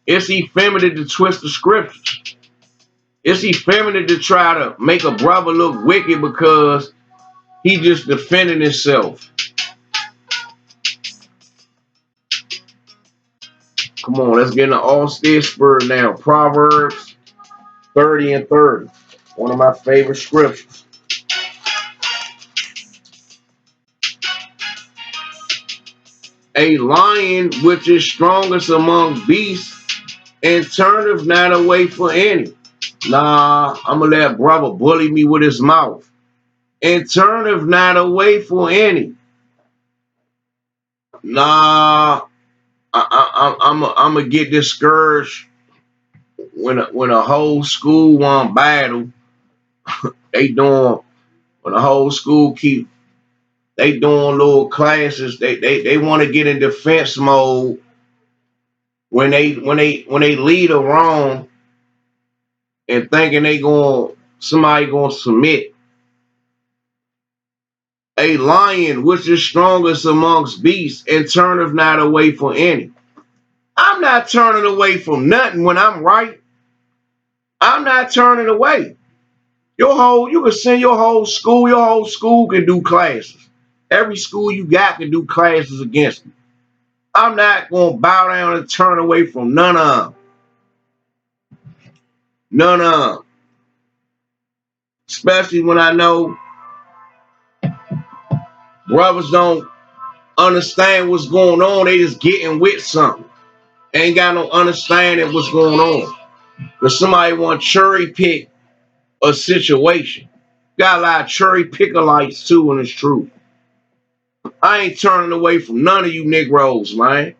It's effeminate to twist the scriptures. It's effeminate to try to make a brother look wicked because he just defending himself. Come on, let's get in the all-steer spirit now. Proverbs 30 and 30. One of my favorite scriptures. A lion which is strongest among beasts and turneth not away for any. Nah, I'm going to let brother bully me with his mouth. And turneth not away for any. Nah, I'm going to get discouraged when a whole school want battle. They doing, when the whole school they doing little classes. They want to get in defense mode when they lead a wrong and thinking somebody gonna submit. A lion which is strongest amongst beasts and turneth not away from any. I'm not turning away from nothing when I'm right. I'm not turning away. You can send your whole school can do classes. Every school you got can do classes against me. I'm not gonna bow down and turn away from none of them. None of them. Especially when I know brothers don't understand what's going on. They just getting with something. Ain't got no understanding what's going on. Because somebody want to cherry pick a situation. Got a lot of cherry pickerites too, and it's true. I ain't turning away from none of you Negroes, man.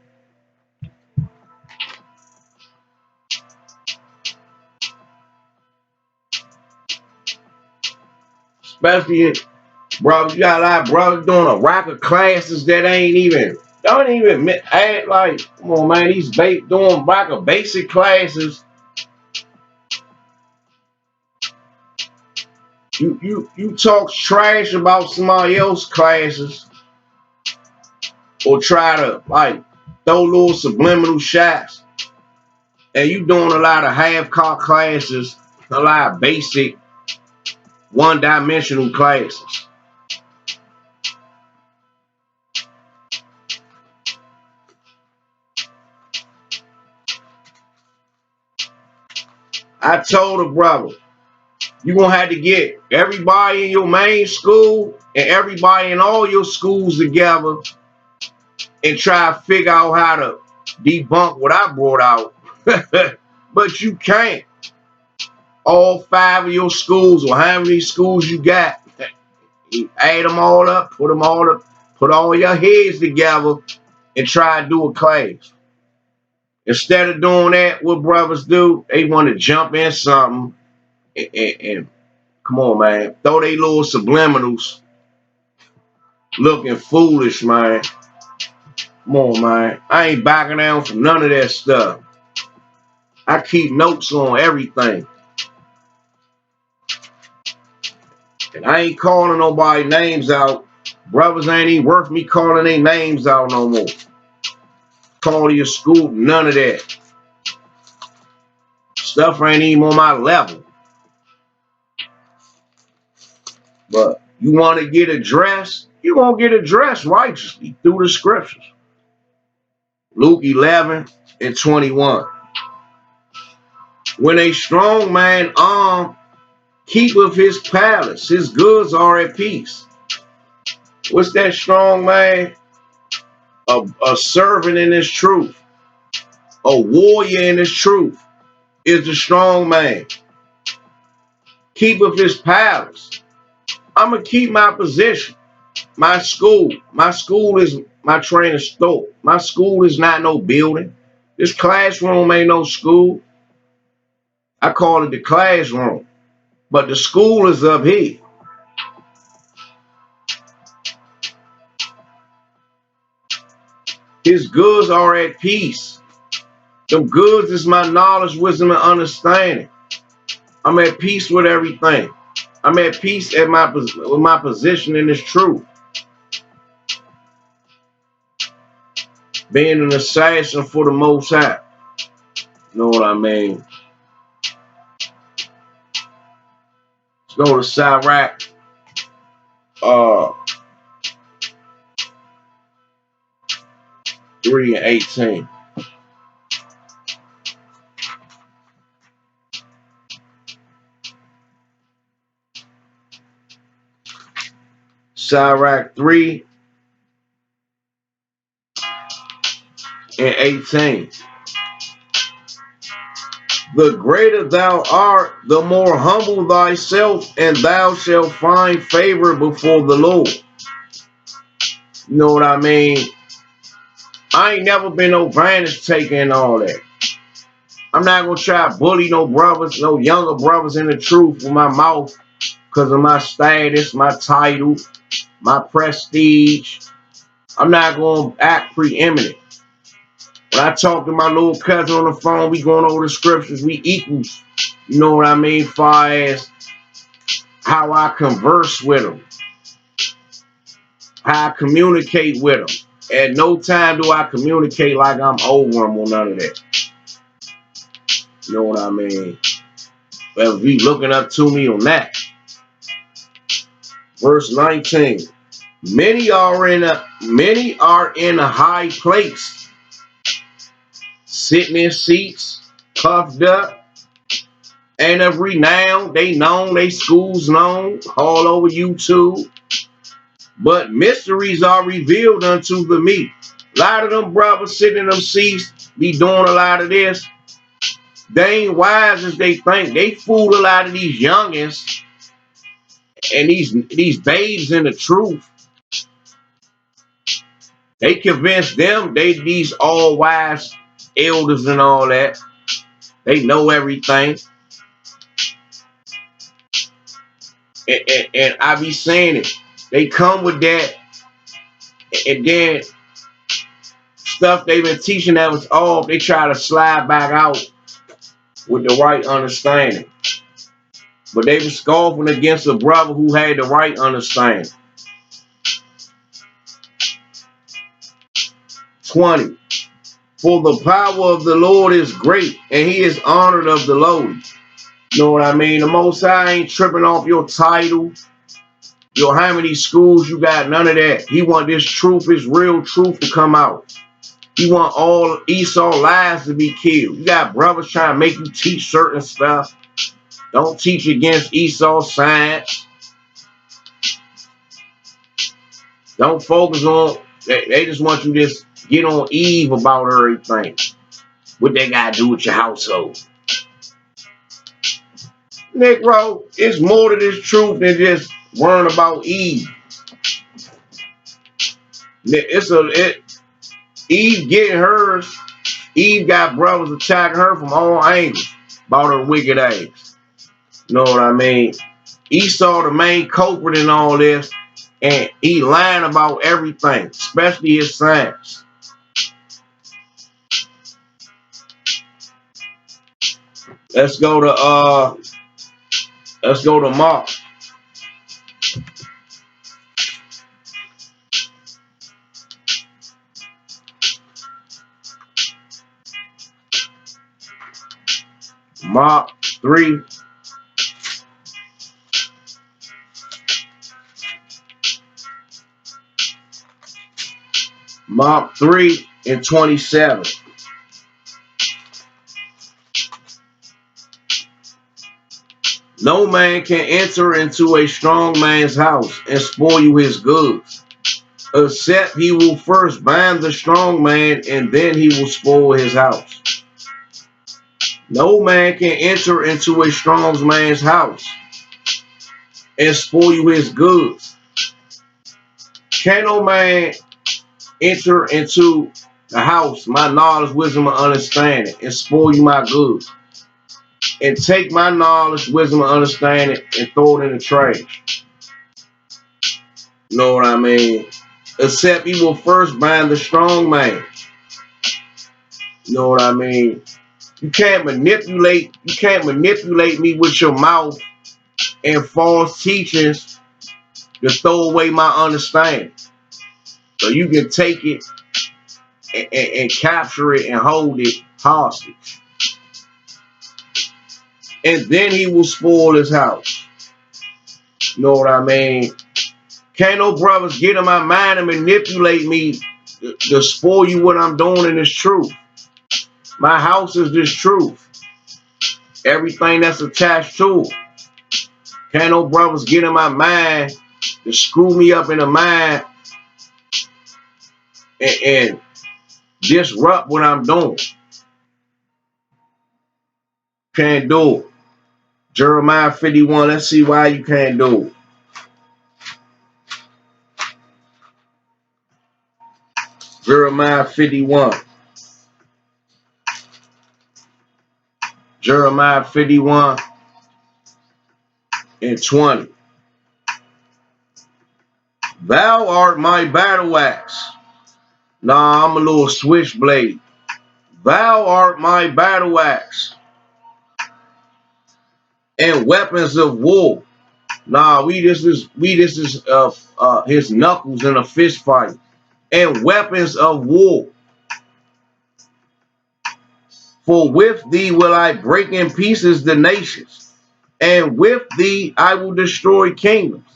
Especially, bro, you got a lot of brothers doing a rack of classes that don't even act like, come on, man, these doing rack of basic classes. You talk trash about somebody else's classes or try to like throw little subliminal shots, and you doing a lot of half-court classes, a lot of basic one-dimensional classes. I told a brother, you're going to have to get everybody in your main school and everybody in all your schools together and try to figure out how to debunk what I brought out. But you can't. All 5 of your schools or how many schools you got, you add them all up, put all your heads together and try to do a class. Instead of doing that, what brothers do, they want to jump in something and come on, man, throw they little subliminals looking foolish, man. Come on, man. I ain't backing down from none of that stuff. I keep notes on everything. And I ain't calling nobody names out. Brothers ain't even worth me calling their names out no more. Call your school, none of that. Stuff ain't even on my level. But you want to get addressed, you're going to get addressed righteously through the scriptures. Luke 11 and 21. When a strong man armed keepeth his palace, his goods are at peace. What's that strong man? A servant in his truth. A warrior in his truth is the strong man. Keepeth his palace. I'm going to keep my position. My school is my training store. My school is not no building. This classroom ain't no school. I call it the classroom. But the school is up here. His goods are at peace. Them goods is my knowledge, wisdom, and understanding. I'm at peace with everything. I'm at peace with my position in this truth. Being an assassin for the Most High. You know what I mean? Let's go to Sirach 3 and 18. Sirach 3 and 18. The greater thou art, the more humble thyself, and thou shalt find favor before the Lord. You know what I mean? I ain't never been no advantage taking and all that. I'm not going to try to bully no brothers, no younger brothers in the truth with my mouth because of my status, my title, my prestige. I'm not going to act preeminent. When I talk to my little cousin on the phone, we going over the scriptures, we equals. You know what I mean? Far as how I converse with them, how I communicate with them. At no time do I communicate like I'm over them or none of that. You know what I mean? But if you looking up to me on that. Verse 19. Many are in a high place, sitting in seats, puffed up, and of renown. They known, they schools known, all over YouTube. But mysteries are revealed unto the meek. A lot of them brothers sitting in them seats be doing a lot of this. They ain't wise as they think. They fool a lot of these youngins and these babes in the truth. They convince them these all wise elders and all that. They know everything. And I be saying it. They come with that, and then stuff they've been teaching that was off, they try to slide back out with the right understanding. But they were scoffing against a brother who had the right understanding. 20. For the power of the Lord is great, and he is honored of the lowly. You know what I mean? The Most High ain't tripping off your title, your how many schools you got, none of that. He want this truth, his real truth to come out. He want all Esau lies to be killed. You got brothers trying to make you teach certain stuff. Don't teach against Esau science. Don't focus on, they just want you to just get on Eve about everything. What they got to do with your household. Negro, it's more to this truth than just worrying about Eve. Eve getting hers. Eve got brothers attacking her from all angles about her wicked ass. You know what I mean? Esau the main culprit in all this, and he lying about everything, especially his science. Let's go to Mark. Mark 3. Mark 3 and 27. No man can enter into a strong man's house and spoil his goods, except he will first bind the strong man, and then he will spoil his house. No man can enter into a strong man's house and spoil his goods. Can no man enter into the house, my knowledge, wisdom, and understanding, and spoil you my goods. And take my knowledge, wisdom, and understanding, and throw it in the trash. You know what I mean? Except he will first bind the strong man. You know what I mean? You can't manipulate me with your mouth and false teachings to throw away my understanding. So you can take it and capture it and hold it hostage. And then he will spoil his house. You know what I mean? Can't no brothers get in my mind and manipulate me to spoil you what I'm doing in this truth. My house is this truth. Everything that's attached to it. Can't no brothers get in my mind to screw me up in the mind and disrupt what I'm doing. Can't do it. Jeremiah 51, let's see why you can't do it. Jeremiah 51. Jeremiah 51 and 20. Thou art my battle axe. Nah, I'm a little switchblade. Thou art my battle axe and weapons of war. Nah, this is his knuckles in a fist fight. And weapons of war. For with thee will I break in pieces the nations, and with thee I will destroy kingdoms.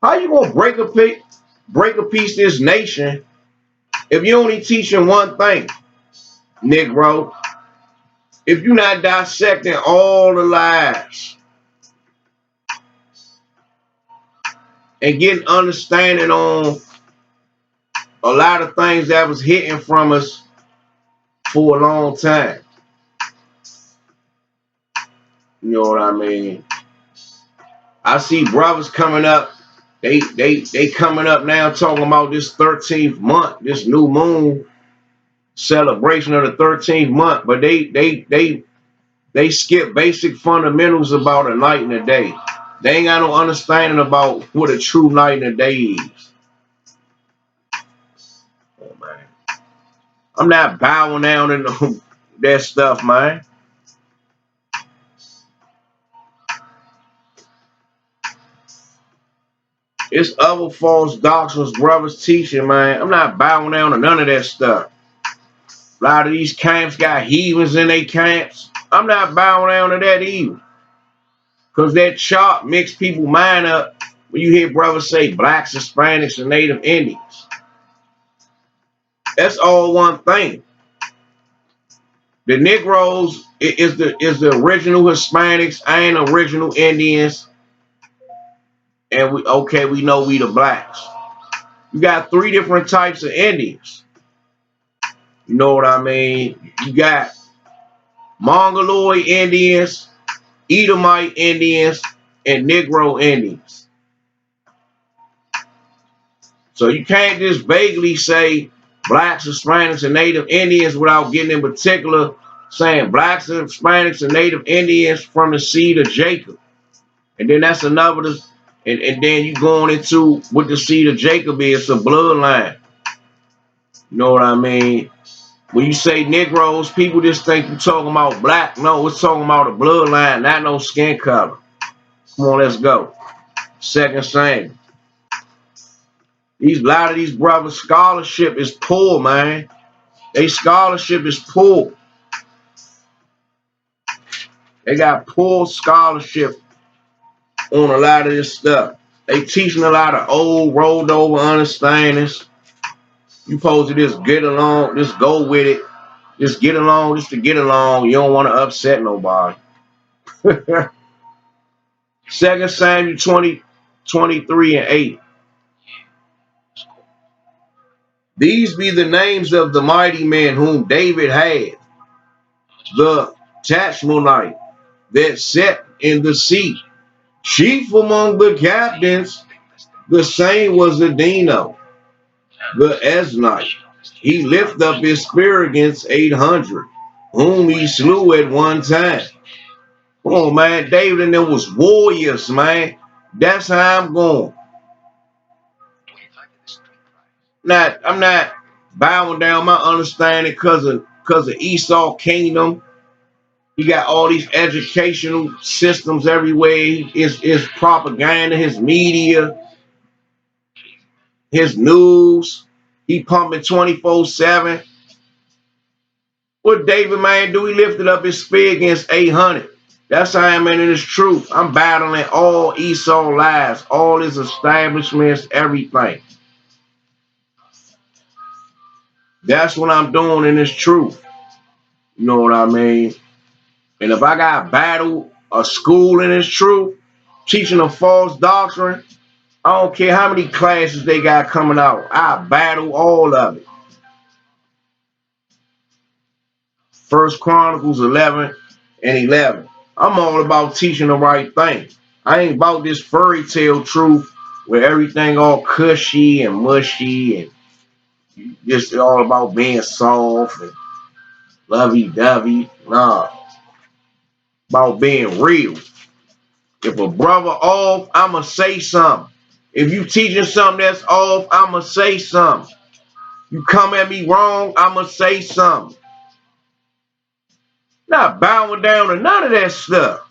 How you gonna break a piece this nation if you only teaching one thing, Negro? If you're not dissecting all the lies and getting understanding on a lot of things that was hidden from us for a long time. You know what I mean? I see brothers coming up. They coming up now talking about this 13th month, this new moon celebration of the 13th month, but they skip basic fundamentals about a night and a day. They ain't got no understanding about what a true night and a day is. Oh man, I'm not bowing down in that stuff, man. It's other false doctrines brothers teaching, man. I'm not bowing down to none of that stuff. A lot of these camps got heathens in their camps. I'm not bowing down to that either. Because that chop mix people mind up when you hear brothers say blacks, Hispanics, and Native Indians. That's all one thing. The Negroes is the original Hispanics and original Indians. And we know we the blacks. You got 3 different types of Indians. You know what I mean? You got Mongoloid Indians, Edomite Indians, and Negro Indians. So you can't just vaguely say blacks, Hispanics, and Native Indians without getting in particular saying blacks, and Hispanics, and Native Indians from the seed of Jacob. And then that's another, and then you going into what the seed of Jacob is, the bloodline. You know what I mean? When you say Negroes, people just think you're talking about black. No, it's talking about a bloodline, not no skin color. Come on, let's go. 2 Samuel. A lot of these brothers' scholarship is poor, man. Their scholarship is poor. They got poor scholarship on a lot of this stuff. They teaching a lot of old, rolled over understandings. You supposed to just get along, just go with it. Just get along, just to get along. You don't want to upset nobody. 2 Samuel 23 and 8. These be the names of the mighty men whom David had. The Tachmonite that sat in the sea. Chief among the captains, the same was Adino, the Esnite, He lifted up his spear against 800, whom he slew at one time. Come on, man. David and them was warriors, man. That's how I'm going. I'm not bowing down my understanding because of Esau kingdom. He got all these educational systems everywhere. His propaganda, his media, his news. He pumping 24/7. What David, man, do? He lifted up his spear against 800. That's how I'm in his truth. I'm battling all Esau lies, all his establishments, everything. That's what I'm doing in his truth. You know what I mean? And if I got battle a school in his truth, teaching a false doctrine, I don't care how many classes they got coming out. I battle all of it. First Chronicles 11 and 11. I'm all about teaching the right thing. I ain't about this fairy tale truth where everything all cushy and mushy and just all about being soft and lovey-dovey. Nah, about being real. If a brother off, I'ma say something. If you teaching something that's off, I'ma say something. You come at me wrong, I'ma say something. Not bowing down to none of that stuff.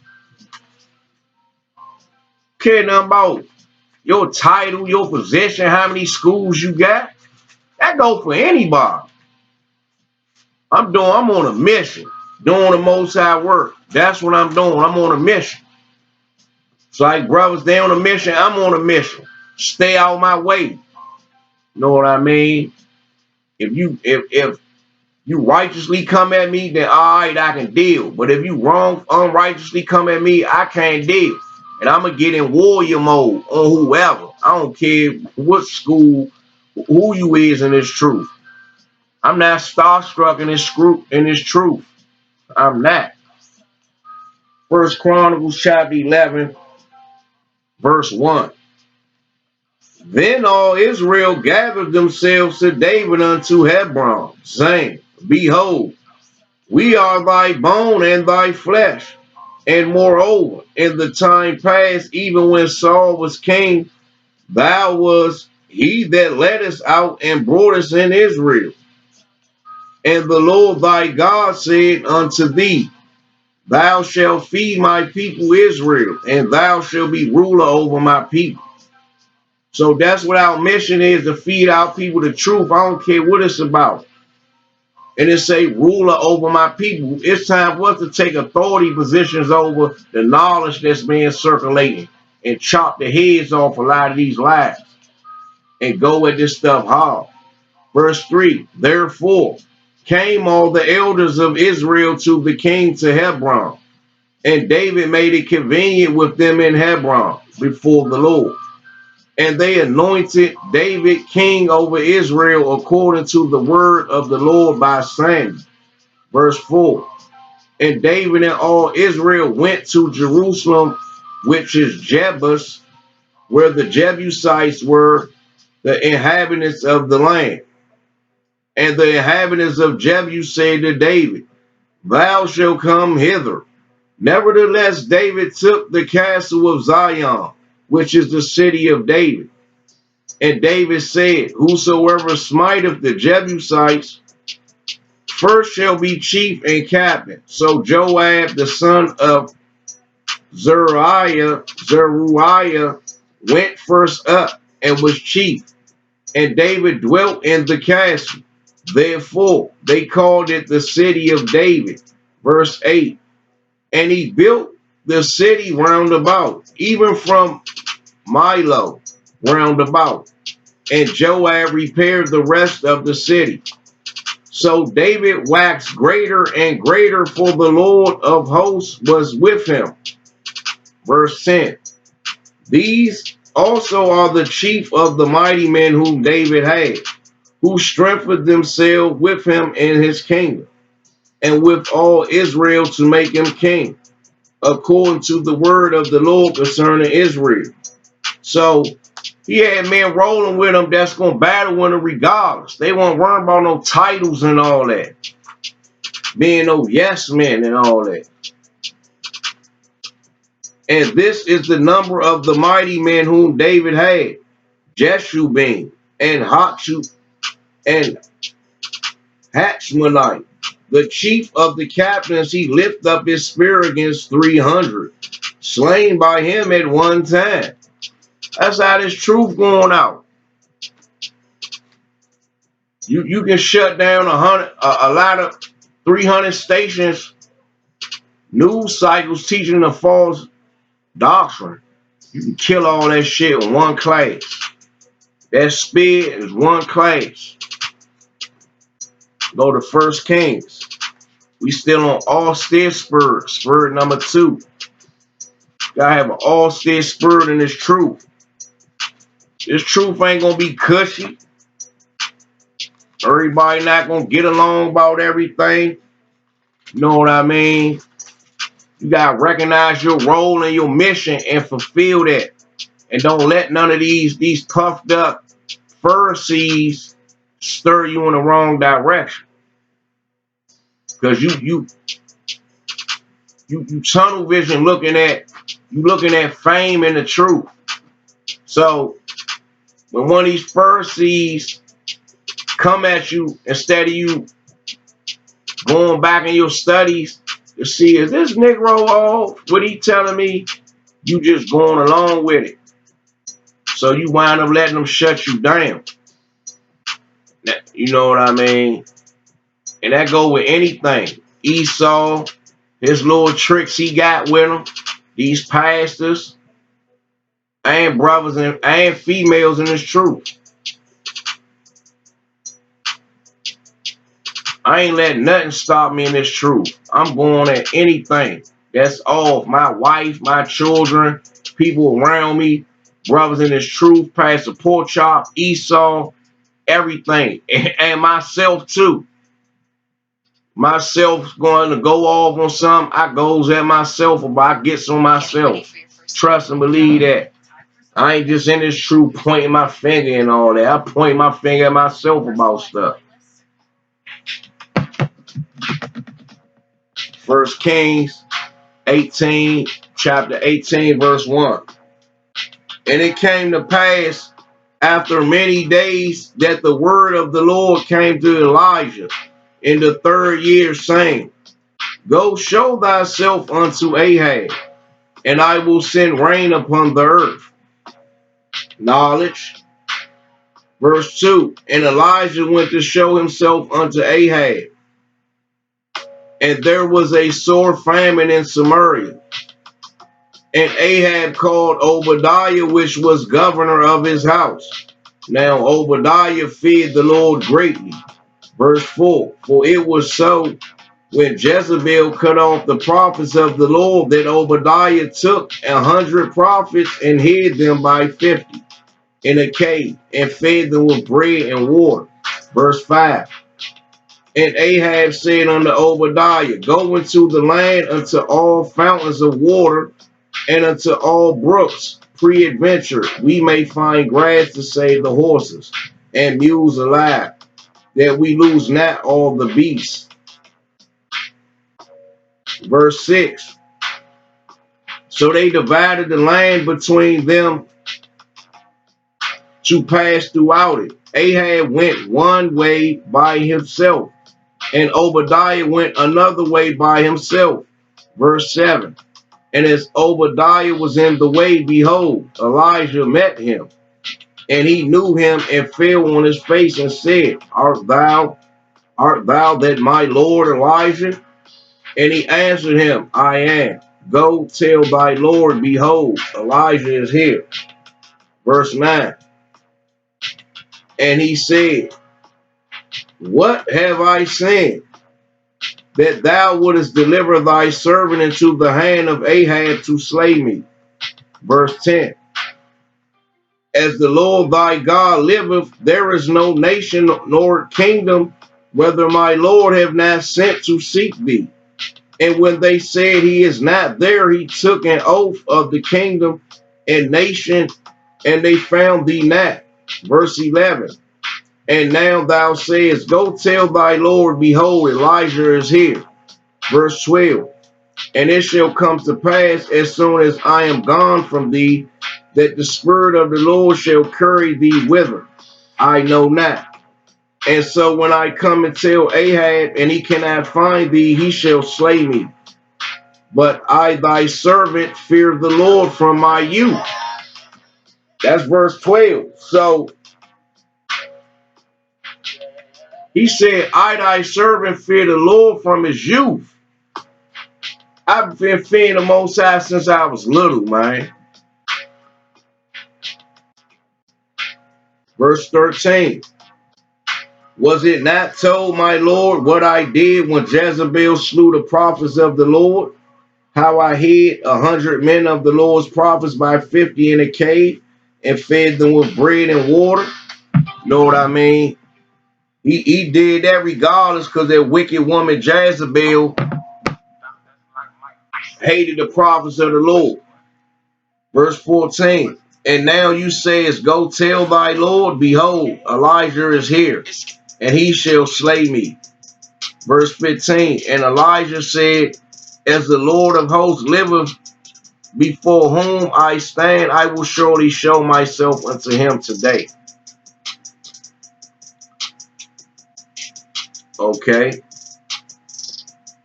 Care nothing about your title, your position, how many schools you got. That go for anybody. I'm on a mission. Doing the most high work. That's what I'm doing. I'm on a mission. It's like brothers, they on a mission, I'm on a mission. Stay out my way. You know what I mean? If you righteously come at me, then all right, I can deal. But if you wrong, unrighteously come at me, I can't deal. And I'm going to get in warrior mode on whoever. I don't care what school, who you is in this truth. I'm not starstruck in this truth. I'm not. First Chronicles chapter 11, verse 1. Then all Israel gathered themselves to David unto Hebron, saying, Behold, we are thy bone and thy flesh. And moreover, in the time past, even when Saul was king, thou was he that led us out and brought us in Israel. And the Lord thy God said unto thee, Thou shalt feed my people Israel, and thou shalt be ruler over my people. So that's what our mission is, to feed our people the truth. I don't care what it's about. And it say ruler over my people. It's time for us to take authority positions over the knowledge that's being circulating and chop the heads off a lot of these lies and go at this stuff hard. Verse 3, therefore came all the elders of Israel to the king to Hebron, and David made it convenient with them in Hebron before the Lord. And they anointed David king over Israel according to the word of the Lord by Samuel. Verse 4. And David and all Israel went to Jerusalem, which is Jebus, where the Jebusites were the inhabitants of the land. And the inhabitants of Jebus said to David, Thou shalt come hither. Nevertheless, David took the castle of Zion, which is the city of David. And David said, Whosoever smiteth the Jebusites first shall be chief and captain. So Joab, the son of Zeruiah, went first up and was chief. And David dwelt in the castle. Therefore, they called it the city of David. Verse 8. And he built the city round about, even from Milo round about. And Joab repaired the rest of the city. So David waxed greater and greater, for the Lord of hosts was with him. Verse 10. These also are the chief of the mighty men whom David had, who strengthened themselves with him in his kingdom, and with all Israel to make him king, according to the word of the Lord concerning Israel. So He had men rolling with him that's going to battle with him regardless. They won't worry about no titles and all that. Being no yes men and all that. And this is the number of the mighty men whom David had. Jeshubim and Hatchu and Hatchmonite. The chief of the captains, he lift up his spear against 300. Slain by him at one time. That's how this truth going out. You can shut down a lot of 300 stations, news cycles teaching a false doctrine. You can kill all that shit in one class. That spear is one class. Go to 1 Kings. We still on all-steel spur. Spur number 2. Gotta have an all-steel spur in this truth. This truth ain't gonna be cushy. Everybody not gonna get along about everything. You know what I mean? You gotta recognize your role and your mission and fulfill that. And don't let none of these puffed up Pharisees stir you in the wrong direction. Because you tunnel vision looking at fame and the truth. So when one of these Pharisees come at you, instead of you going back in your studies to see, is this Negro off? What he telling me? You just going along with it. So you wind up letting them shut you down. You know what I mean? And that go with anything. Esau, his little tricks he got with him, these pastors, and brothers and females in this truth. I ain't letting nothing stop me in this truth. I'm going at anything. That's all. My wife, my children, people around me, brothers in this truth, Pastor Pork Chop, Esau, everything. And myself too. Myself going to go off on something, I goes at myself, or I gets on myself. Trust and believe that. I ain't just in this truth pointing my finger and all that. I point my finger at myself about stuff. 1 Kings 18, chapter 18, verse 1. And it came to pass after many days that the word of the Lord came to Elijah in the 3rd year, saying, Go show thyself unto Ahab, and I will send rain upon the earth. Knowledge. Verse 2. And Elijah went to show himself unto Ahab. And there was a sore famine in Samaria. And Ahab called Obadiah, which was governor of his house. Now Obadiah feared the Lord greatly. Verse 4. For it was so, when Jezebel cut off the prophets of the Lord, that Obadiah took 100 prophets and hid them by 50 in a cave, and fed them with bread and water. Verse 5. And Ahab said unto Obadiah, Go into the land unto all fountains of water, and unto all brooks, pre-adventure, we may find grass to save the horses, and mules alive, that we lose not all the beasts. Verse 6. So they divided the land between them to pass throughout it. Ahab went one way by himself, and Obadiah went another way by himself. Verse 7. And as Obadiah was in the way, behold, Elijah met him. And he knew him and fell on his face and said, Art thou that my Lord Elijah? And he answered him, I am. Go tell thy Lord, behold, Elijah is here. Verse 9. And he said, What have I sinned, that thou wouldest deliver thy servant into the hand of Ahab to slay me? Verse 10. As the Lord thy God liveth, there is no nation nor kingdom, whether my Lord have not sent to seek thee. And when they said he is not there, he took an oath of the kingdom and nation and they found thee not. Verse 11. And now thou sayest, go tell thy Lord, behold, Elijah is here. Verse 12. And it shall come to pass, as soon as I am gone from thee, that the Spirit of the Lord shall carry thee whither I know not. And so when I come and tell Ahab, and he cannot find thee, he shall slay me. But I, thy servant, fear the Lord from my youth. That's verse 12. So he said, I, thy servant, fear the Lord from his youth. I've been fearing the Most High since I was little, man. Verse 13. Was it not told, my Lord, what I did when Jezebel slew the prophets of the Lord? How I hid 100 men of the Lord's prophets by 50 in a cave and fed them with bread and water? Know what I mean? He did that regardless, because that wicked woman Jezebel hated the prophets of the Lord. Verse 14. And now you say, go tell thy Lord, behold, Elijah is here, and he shall slay me. Verse 15. And Elijah said, as the Lord of hosts liveth, before whom I stand, I will surely show myself unto him today. Okay.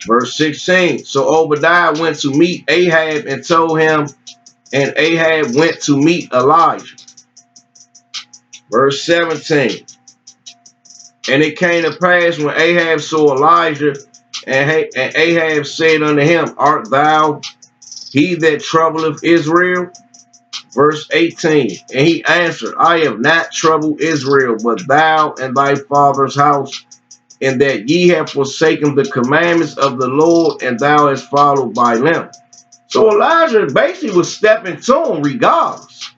Verse 16. So Obadiah went to meet Ahab and told him, and Ahab went to meet Elijah. Verse 17. And it came to pass when Ahab saw Elijah, and Ahab said unto him, art thou he that troubleth Israel? Verse 18. And he answered, I have not troubled Israel, but thou and thy father's house, and that ye have forsaken the commandments of the Lord, and thou hast followed by them. So Elijah basically was stepping to him regardless.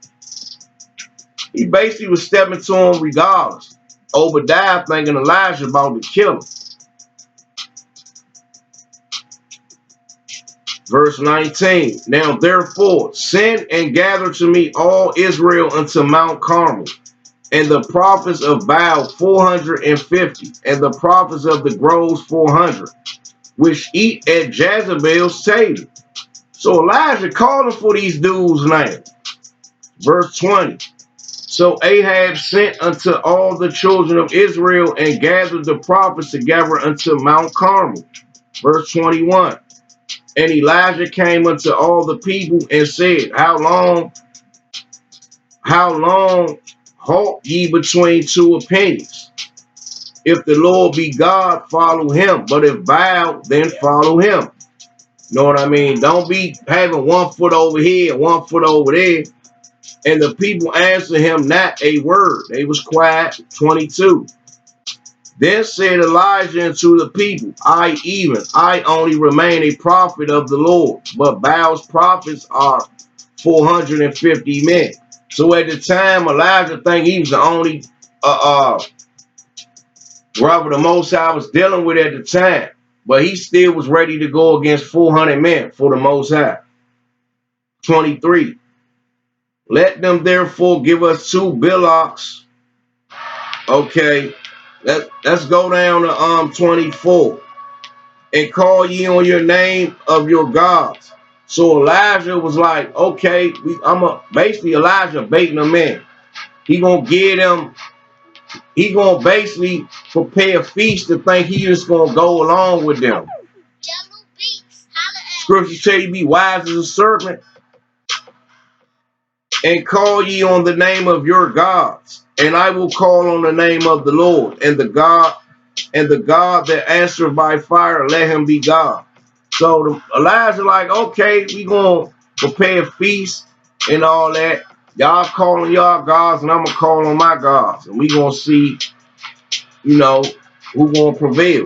He basically was stepping to him regardless. Obadiah thinking Elijah about to kill him. Verse 19. Now therefore send and gather to me all Israel unto Mount Carmel, and the prophets of Baal 450, and the prophets of the groves 400, which eat at Jezebel's table. So Elijah called for these dudes now. Verse 20. So Ahab sent unto all the children of Israel and gathered the prophets together unto Mount Carmel. Verse 21. And Elijah came unto all the people and said, How long halt ye between two opinions? If the Lord be God, follow him. But if Baal, then follow him. Know what I mean? Don't be having 1 foot over here and 1 foot over there. And the people answered him not a word. They was quiet. 22. Then said Elijah unto the people, I only remain a prophet of the Lord, but Baal's prophets are 450 men. So at the time, Elijah think he was the only brother the Most High was dealing with at the time. But he still was ready to go against 400 men for the Most High. 23. Let them therefore give us 2 billocks. Okay. Let's go down to 24. And call ye on your name of your gods. So Elijah was like, okay, basically Elijah baiting them in. He gonna give them, he gonna basically prepare a feast to think he just gonna go along with them. Scripture tell you be wise as a serpent. And call ye on the name of your gods, and I will call on the name of the Lord, and the God that answered by fire, let him be God. So Elijah like, okay, we gonna prepare a feast and all that. Y'all calling y'all gods, and I'm gonna call on my gods, and we gonna see, who gonna prevail.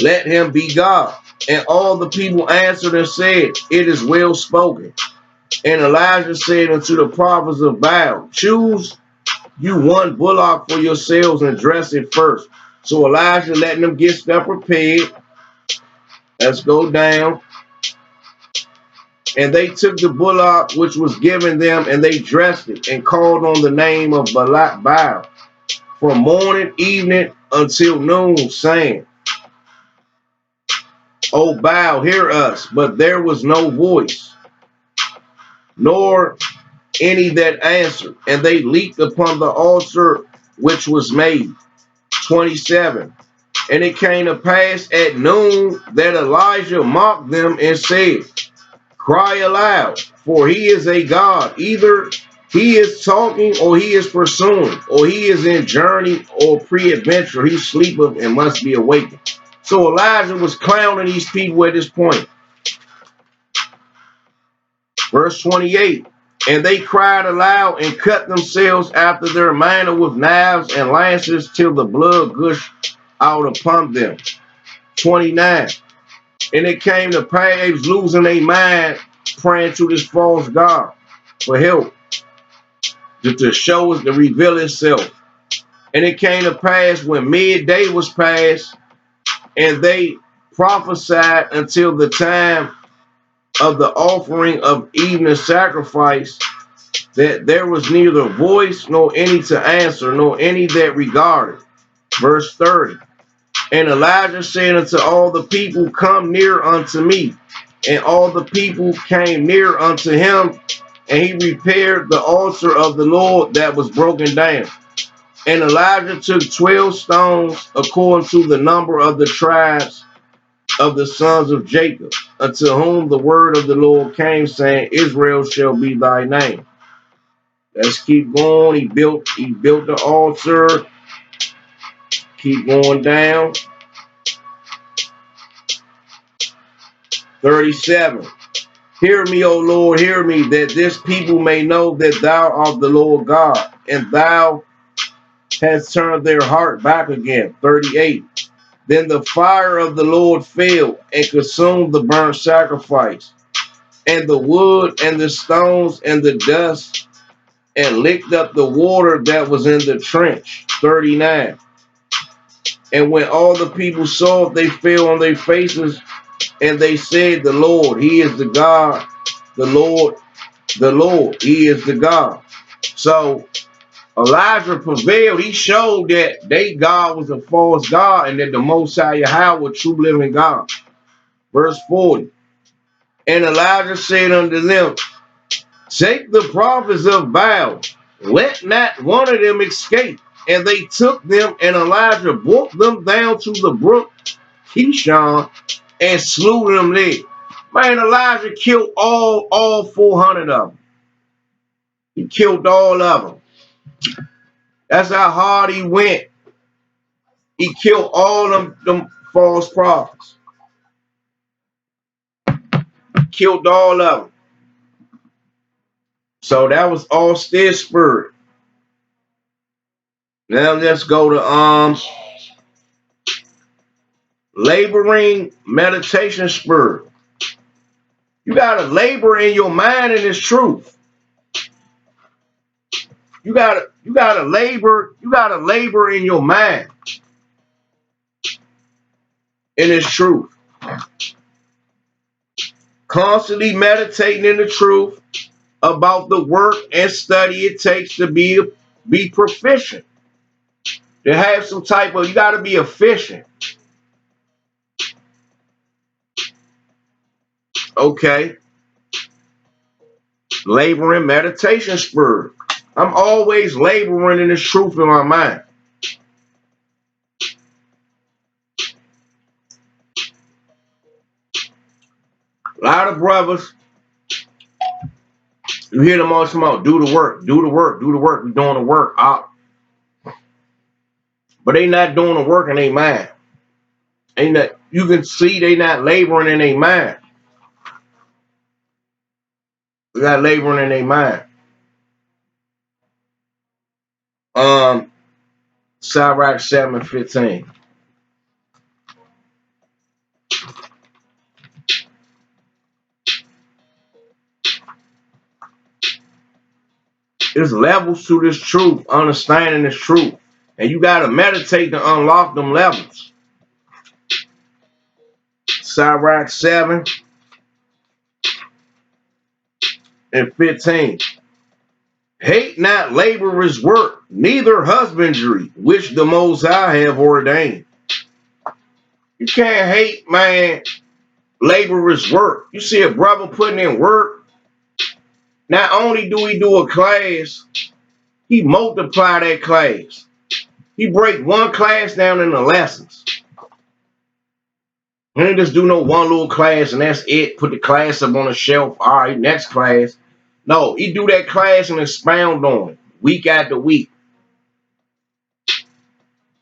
Let him be God. And all the people answered and said, it is well spoken. And Elijah said unto the prophets of Baal, choose you 1 bullock for yourselves and dress it first. So Elijah letting them get stuff prepared. Let's go down. And they took the bullock which was given them, and they dressed it, and called on the name of Baal from morning, evening until noon, saying, O Baal, hear us. But there was no voice, nor any that answered. And they leaped upon the altar which was made. 27. And it came to pass at noon that Elijah mocked them and said, Cry aloud, for he is a God. Either he is talking, or he is pursuing, or he is in journey or pre-adventure. He sleepeth and must be awakened. So Elijah was clowning these people at this point. Verse 28. And they cried aloud and cut themselves after their manner with knives and lances till the blood gushed out upon them. 29. And it came to pass they was losing their mind, praying to this false God for help, to show us, to reveal itself. And it came to pass when midday was past, and they prophesied until the time of the offering of evening sacrifice, that there was neither voice nor any to answer, nor any that regarded. Verse 30. And Elijah said unto all the people, Come near unto me. And all the people came near unto him, and he repaired the altar of the Lord that was broken down. And Elijah took 12 stones, according to the number of the tribes of the sons of Jacob, unto whom the word of the Lord came, saying, Israel shall be thy name. Let's keep going. He built the altar. Keep going down. 37. Hear me, O Lord, hear me, that this people may know that thou art the Lord God, and thou hast turned their heart back again. 38. Then the fire of the Lord fell and consumed the burnt sacrifice, and the wood, and the stones, and the dust, and licked up the water that was in the trench. 39. And when all the people saw it, they fell on their faces, and they said, The Lord, he is the God. The Lord, he is the God. So Elijah prevailed. He showed that they God was a false God, and that the Most High Yahweh was true living God. Verse 40. And Elijah said unto them, Take the prophets of Baal, let not one of them escape. And they took them, and Elijah brought them down to the brook Kishon, and slew them there. Man, Elijah killed all 400 of them. He killed all of them. That's how hard he went. He killed all them false prophets. Killed all of them. So that was all still spirit. Now let's go to laboring meditation spirit. You gotta labor in your mind in this truth. You gotta labor in your mind in this truth. Constantly meditating in the truth about the work and study it takes to be proficient. To have some type of, you gotta be efficient. Okay. Laboring meditation spirit. I'm always laboring in this truth in my mind. A lot of brothers, you hear them all talking about do the work, do the work, do the work. We're doing the work. But they not doing the work in their mind. You can see they not laboring in their mind. They not laboring in their mind. Sirach 7:15. There's levels to this truth, understanding this truth. And you got to meditate to unlock them levels. Sirach 7. and 15. Hate not laborer's work, neither husbandry, which the Most High have ordained. You can't hate, man, laborer's work. You see a brother putting in work, not only do he do a class, he multiply that class. He break one class down into lessons. He ain't just do no one little class and that's it. Put the class up on the shelf. All right, next class. No, he do that class and expound on it week after week.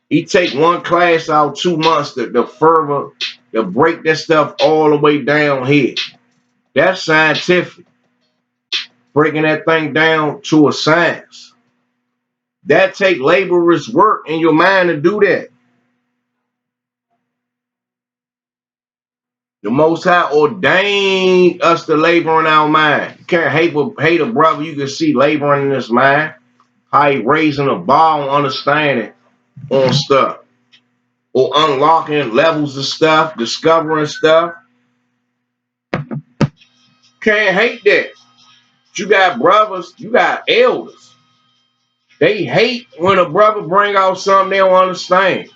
He take one class out 2 months to break that stuff all the way down here. That's scientific. Breaking that thing down to a science. That take laborer's work in your mind to do that. The Most High ordained us to labor in our mind. You can't hate a brother you can see laboring in his mind. How he raising a bar on understanding on stuff. Or unlocking levels of stuff, discovering stuff. Can't hate that. You got brothers, you got elders. They hate when a brother bring out something they don't understand.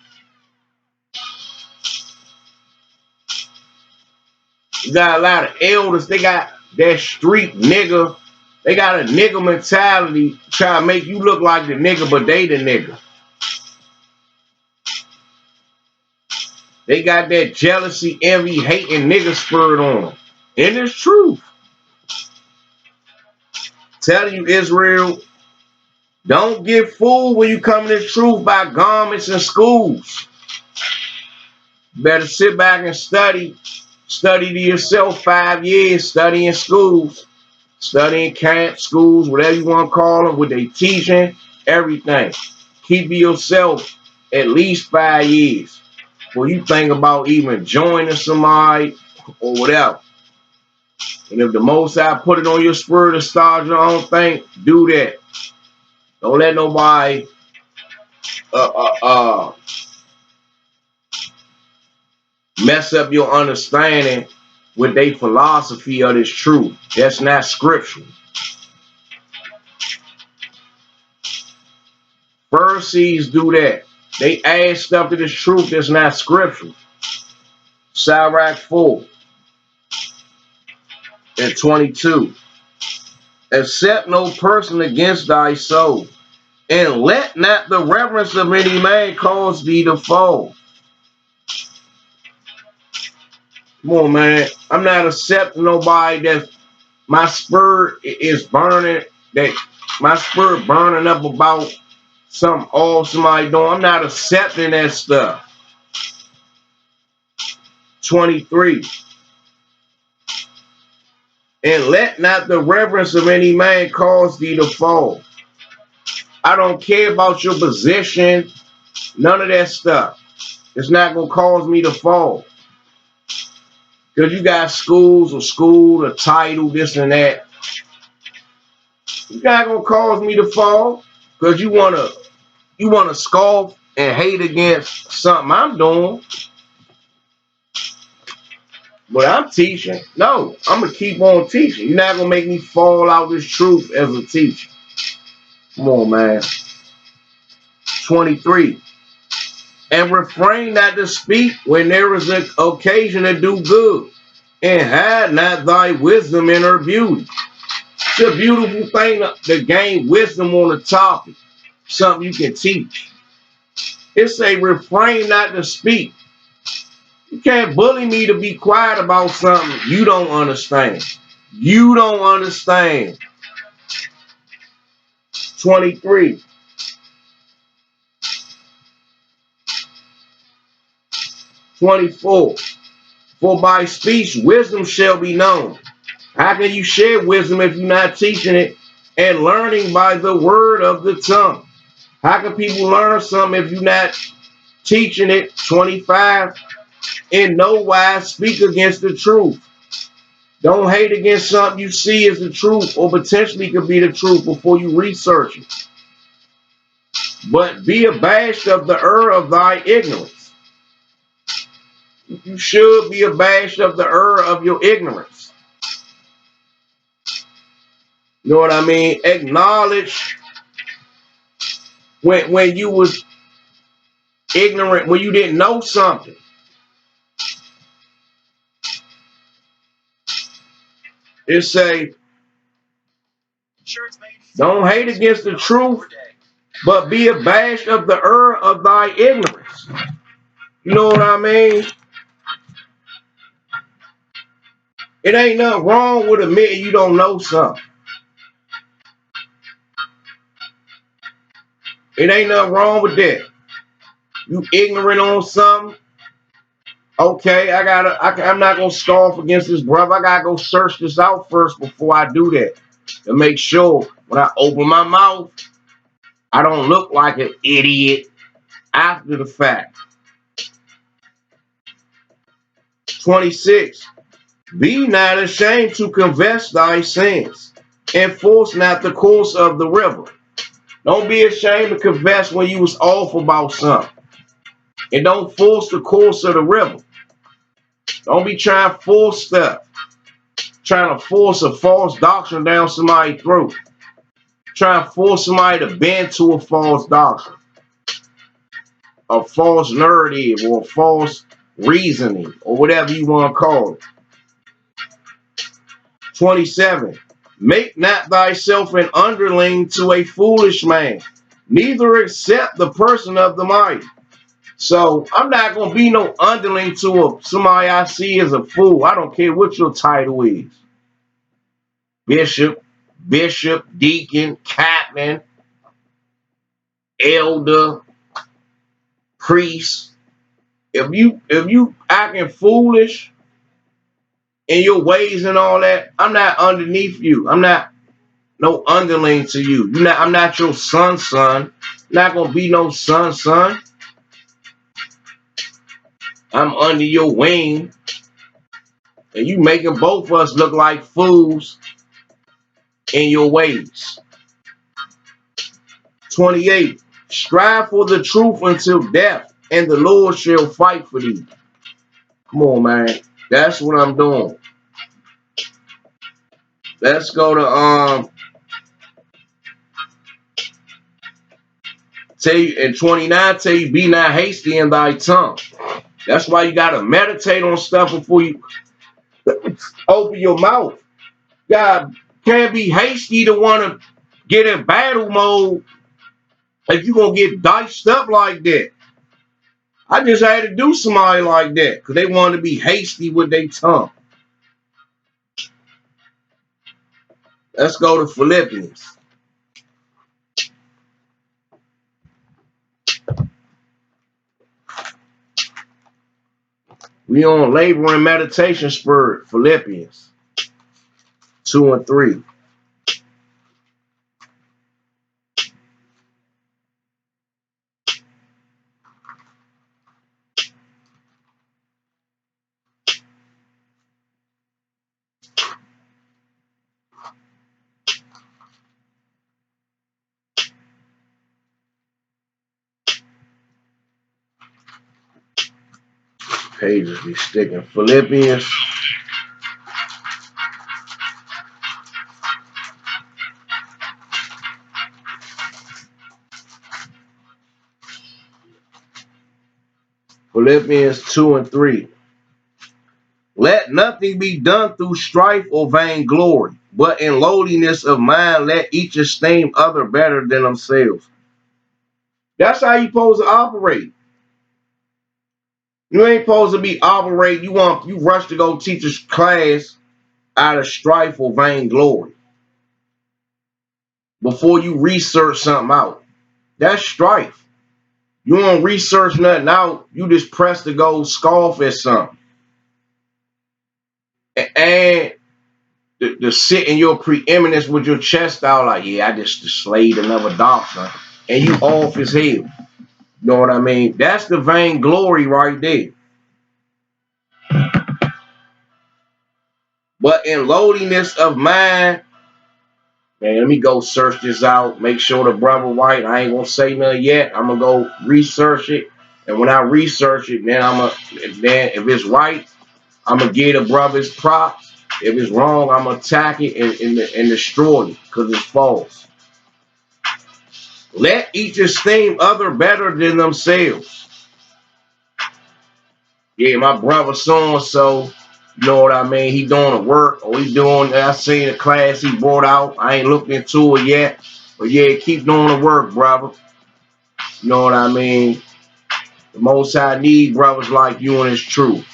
You got a lot of elders, they got that street nigga. They got a nigga mentality, try to make you look like the nigga, but they the nigga. They got that jealousy, envy, hating nigga spirit on them. And it's truth. Telling you, Israel, don't get fooled when you come to the truth by garments and schools. You better sit back and study. Study to yourself 5 years, studying schools, studying camp, schools, whatever you want to call them, what they teaching, everything. Keep yourself at least 5 years before you think about even joining somebody or whatever. And if the Most High put it on your spirit to start your own thing, do that. Don't let nobody mess up your understanding with their philosophy of this truth. That's not scriptural. Pharisees do that. They add stuff to this truth that's not scriptural. Sirach 4 and 22. Accept no person against thy soul, and let not the reverence of any man cause thee to fall. Come on, man. I'm not accepting nobody that my spirit is burning, that my spirit burning up about something all somebody doing. I'm not accepting that stuff. 23. And let not the reverence of any man cause thee to fall. I don't care about your position, none of that stuff. It's not going to cause me to fall. Because you got schools or school, a title, this and that. It's not going to cause me to fall. Because you want to scoff and hate against something I'm doing. But I'm teaching. No, I'm going to keep on teaching. You're not going to make me fall out this truth as a teacher. Come on, man. 23. And refrain not to speak when there is an occasion to do good, and hide not thy wisdom in her beauty. It's a beautiful thing to gain wisdom on a topic, something you can teach. It's a refrain not to speak. You can't bully me to be quiet about something you don't understand. You don't understand. 23. 24. For by speech wisdom shall be known. How can you share wisdom if you're not teaching it and learning by the word of the tongue? How can people learn something if you're not teaching it? 25. In no wise speak against the truth. Don't hate against something you see as the truth or potentially could be the truth before you research it. But be abashed of the error of thy ignorance. You should be abashed of the error of your ignorance. You know what I mean? Acknowledge when you was ignorant, when you didn't know something. It say, don't hate against the truth, but be abashed of the error of thy ignorance. You know what I mean? It ain't nothing wrong with admitting you don't know something. It ain't nothing wrong with that. You ignorant on something. Okay, I'm not gonna scoff against this brother. I gotta go search this out first before I do that. To make sure when I open my mouth, I don't look like an idiot after the fact. 26. Be not ashamed to confess thy sins. Enforce not the course of the river. Don't be ashamed to confess when you was off about something. And don't force the course of the river. Don't be trying to force stuff. Trying to force a false doctrine down somebody's throat. Trying to force somebody to bend to a false doctrine. A false narrative or false reasoning or whatever you want to call it. 27. Make not thyself an underling to a foolish man, neither accept the person of the mighty. So I'm not going to be no underling to somebody I see as a fool. I don't care what your title is. Bishop, deacon, captain, elder, priest. If you acting foolish in your ways and all that, I'm not underneath you. I'm not no underling to you. I'm not your son. Not gonna be no son. I'm under your wing, and you making both of us look like fools in your ways. 28. Strive for the truth until death, and the Lord shall fight for thee. Come on, man. That's what I'm doing. Let's go to tell you in 29, tell you be not hasty in thy tongue. That's why you gotta meditate on stuff before you open your mouth. God can't be hasty to want to get in battle mode if you're gonna get diced up like that. I just had to do somebody like that because they wanted to be hasty with their tongue. Let's go to Philippians. We on labor and meditation spirit, Philippians 2 and 3. Pages be sticking. Philippians. Philippians 2 and 3. Let nothing be done through strife or vainglory, but in lowliness of mind let each esteem other better than themselves. That's how you supposed to operate. You ain't supposed to be operating. You rush to go teach a class out of strife or vainglory before you research something out. That's strife. You don't research nothing out. You just press to go scoff at something. And to sit in your preeminence with your chest out like, yeah, I just slayed another doctrine. And you off his head. You know what I mean? That's the vainglory right there. But in lowliness of mind, man, let me go search this out. Make sure the brother right. I ain't gonna say nothing yet. I'm gonna go research it. And when I research it, then if it's right, I'm gonna give the brothers props. If it's wrong, I'm going to attack it and destroy it because it's false. Let each esteem other better than themselves. Yeah, my brother so-and-so, you know what I mean? He doing the work, or he doing, I seen the class he brought out. I ain't looked into it yet. But yeah, keep doing the work, brother. You know what I mean? The most I need brothers like you and his truth.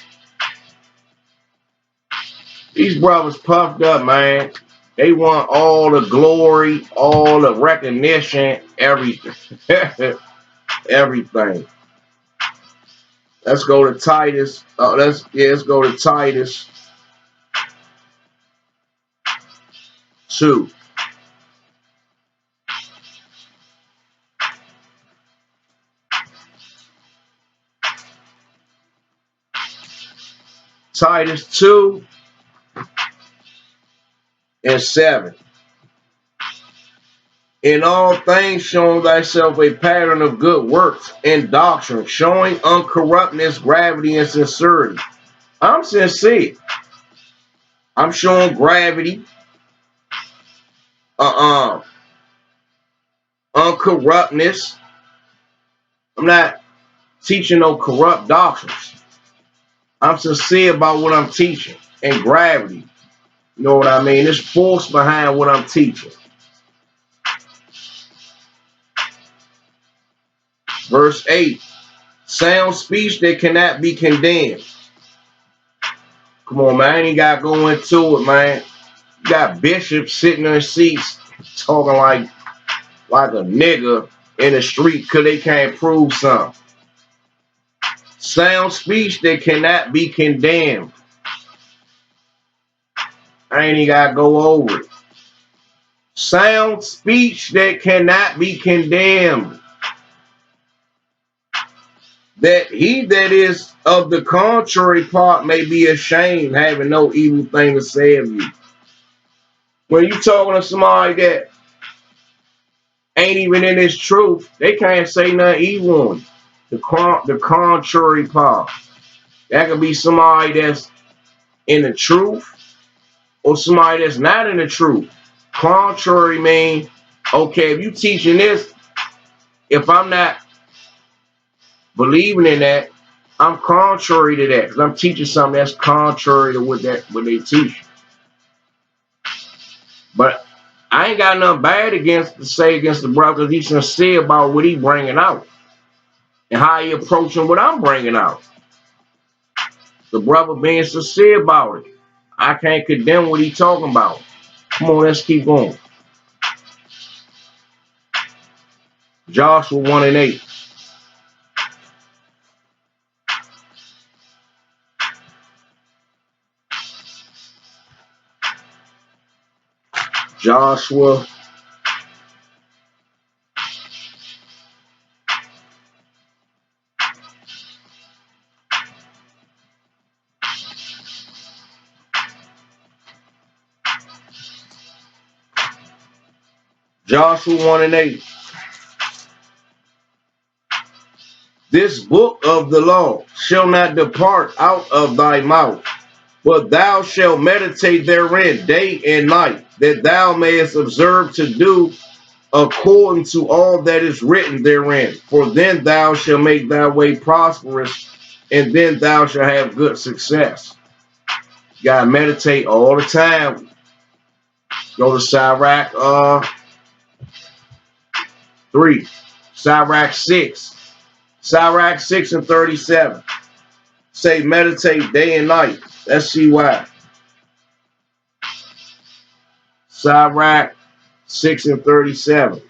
These brothers puffed up, man. They want all the glory, all the recognition, everything. Everything. Let's go to Titus. Let's go to Titus 2. Titus 2 and 7. In all things show thyself a pattern of good works and doctrine, showing uncorruptness, gravity, and sincerity. I'm sincere. I'm showing gravity, uncorruptness. I'm not teaching no corrupt doctrines. I'm sincere about what I'm teaching and gravity. You know what I mean? There's force behind what I'm teaching. Verse 8. Sound speech that cannot be condemned. Come on, man. I ain't got to go into it, man. You got bishops sitting in their seats talking like a nigga in the street because they can't prove something. Sound speech that cannot be condemned. I ain't even got to go over it. Sound speech that cannot be condemned. That he that is of the contrary part may be ashamed, having no evil thing to say of you. When you talking to somebody that ain't even in his truth, they can't say nothing evil on you. The contrary part. That could be somebody that's in the truth or somebody that's not in the truth. Contrary mean, okay, if you teaching this, if I'm not believing in that, I'm contrary to that because I'm teaching something that's contrary to what they teach. But I ain't got nothing bad to say against the brother because he's sincere about what he bringing out and how he approaching what I'm bringing out. The brother being sincere about it. I can't condemn what he talking about. Come on, let's keep going. Joshua 1 and 8. Joshua 1 and 8. This book of the law shall not depart out of thy mouth, but thou shalt meditate therein day and night, that thou mayest observe to do according to all that is written therein. For then thou shalt make thy way prosperous, and then thou shalt have good success. You gotta meditate all the time. Go to Sirach 3, Sirach 6, Sirach 6 and 37. Say meditate day and night. Let's see why. Sirach 6 and 37.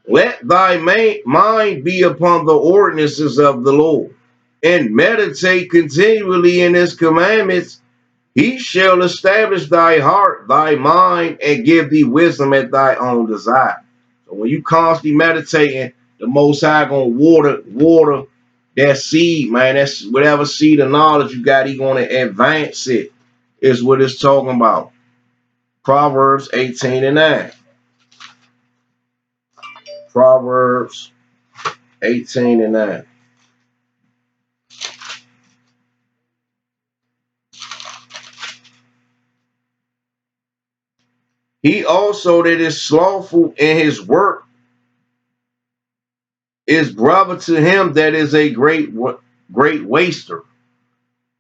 Let thy mind be upon the ordinances of the Lord, and meditate continually in his commandments. He shall establish thy heart, thy mind, and give thee wisdom at thy own desire. So when you constantly meditating, the Most High gonna water that seed, man. That's whatever seed of knowledge you got, he gonna advance it, is what it's talking about. Proverbs 18 and 9. Proverbs 18 and 9. He also that is slothful in his work is brother to him that is a great waster.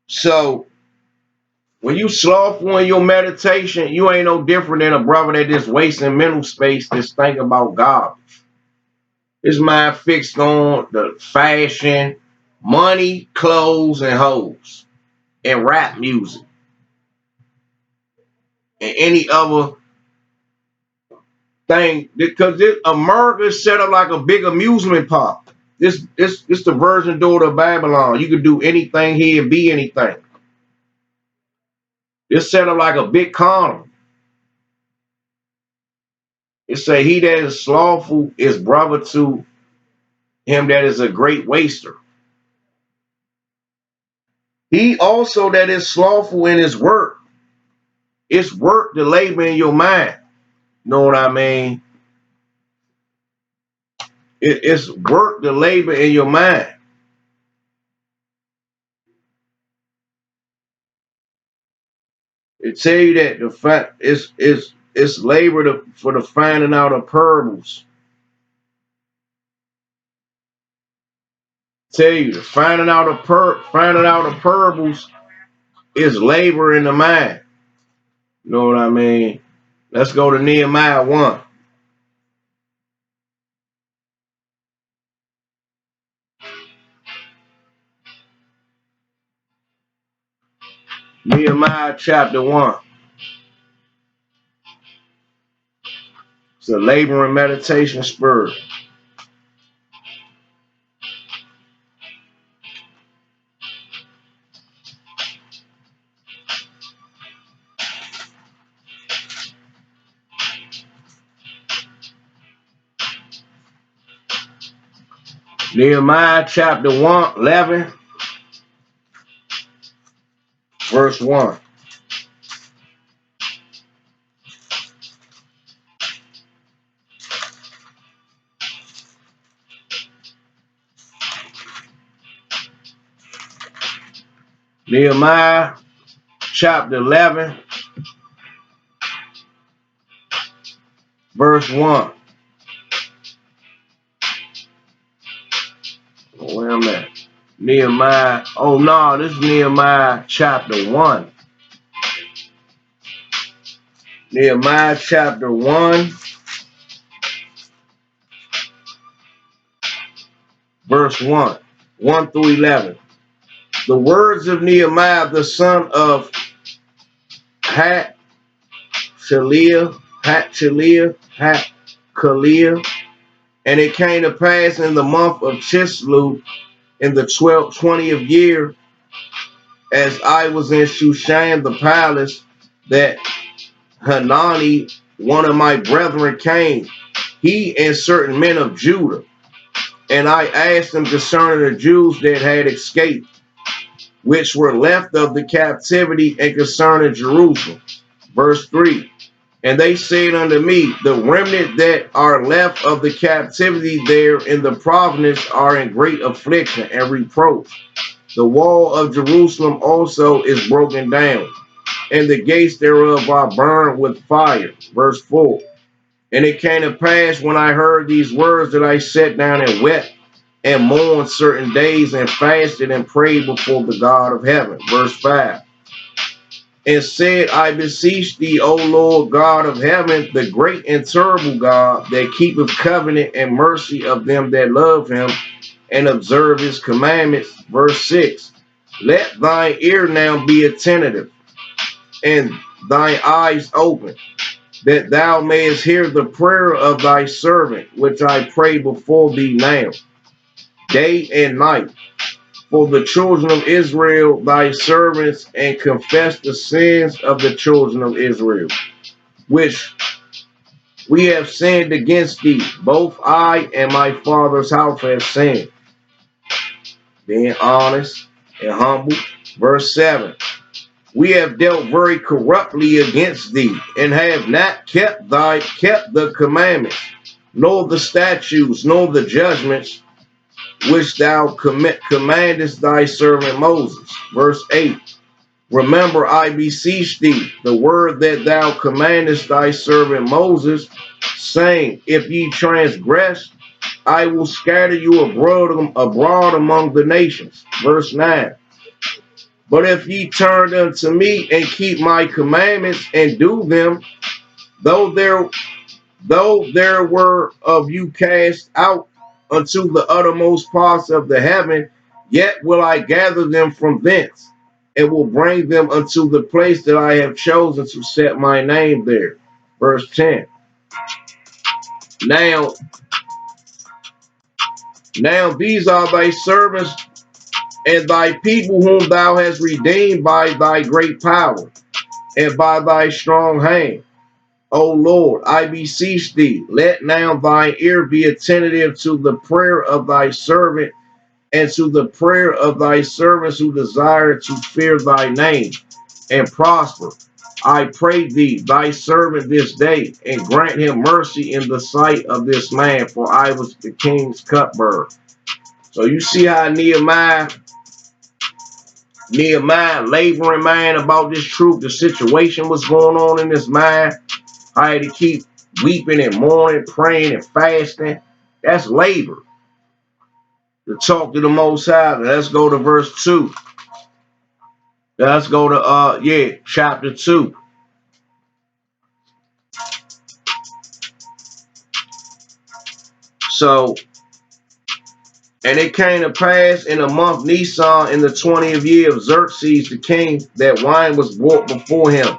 So when you slothful in your meditation, you ain't no different than a brother that just wasting mental space just think about God. His mind fixed on the fashion, money, clothes, and hoes, and rap music, and any other thing. Because America is set up like a big amusement park. This the virgin daughter of Babylon. You can do anything here and be anything. It's set up like a big carnival. It say he that is slothful is brother to him that is a great waster. He also that is slothful in his work. It's work to labor in your mind. Know what I mean? It's work to labor in your mind. It tell you that the fact it's labor for the finding out of parables. Tell you the finding out of parables is labor in the mind. You know what I mean? Let's go to Nehemiah 1. Nehemiah chapter 1. It's a labor and meditation spirit. Nehemiah chapter 1, 11, verse 1. Nehemiah chapter 11, verse 1. Where am I at? Nehemiah. Oh, no, this is Nehemiah chapter 1. Nehemiah chapter 1, verse 1. 1 through 11. The words of Nehemiah, the son of Hatchaliah, and it came to pass in the month of Chislev in the 20th year, as I was in Shushan the palace, that Hanani, one of my brethren, came, he and certain men of Judah. And I asked them concerning the Jews that had escaped, which were left of the captivity, and concerning Jerusalem. Verse 3. And they said unto me, the remnant that are left of the captivity there in the province are in great affliction and reproach. The wall of Jerusalem also is broken down, and the gates thereof are burned with fire. Verse 4. And it came to pass when I heard these words that I sat down and wept and mourned certain days and fasted and prayed before the God of heaven. Verse 5. And said, I beseech thee, O Lord God of heaven, the great and terrible God, that keepeth covenant and mercy of them that love him and observe his commandments. Verse 6. Let thine ear now be attentive and thine eyes open, that thou mayest hear the prayer of thy servant, which I pray before thee now, day and night, for the children of Israel, thy servants, and confess the sins of the children of Israel, which we have sinned against thee. Both I and my father's house have sinned. Being honest and humble. Verse 7. We have dealt very corruptly against thee, and have not kept the commandments, nor the statutes, nor the judgments which thou commandest thy servant Moses. Verse 8. Remember, I beseech thee, the word that thou commandest thy servant Moses, saying, if ye transgress, I will scatter you abroad among the nations. Verse 9. But if ye turn unto me and keep my commandments and do them, though there were of you cast out unto the uttermost parts of the heaven, yet will I gather them from thence, and will bring them unto the place that I have chosen to set my name there. Verse 10. Now these are thy servants and thy people whom thou hast redeemed by thy great power and by thy strong hand. O Lord, I beseech thee, let now thine ear be attentive to the prayer of thy servant and to the prayer of thy servants who desire to fear thy name and prosper. I pray thee, thy servant this day, and grant him mercy in the sight of this man, for I was the king's cupbearer. So you see how Nehemiah, laboring man about this truth, the situation was going on in his mind. I had to keep weeping and mourning, praying and fasting. That's labor. To talk to the Most High. Let's go to verse 2. Let's go to chapter 2. So, and it came to pass in the month Nisan in the 20th year of Xerxes the king, that wine was brought before him.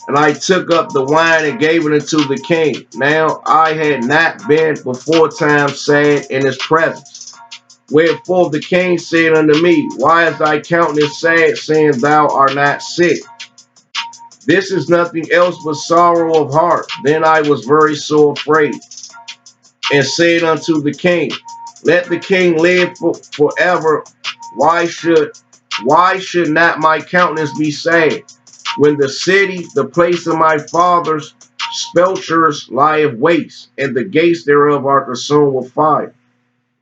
And I took up the wine and gave it unto the king. Now I had not been before time sad in his presence. Wherefore the king said unto me, why is thy countenance sad, saying thou art not sick? This is nothing else but sorrow of heart. Then I was very sore afraid, and said unto the king, let the king live forever. Why should not my countenance be sad, when the city, the place of my fathers, spelchers lieth waste, and the gates thereof are consumed with fire?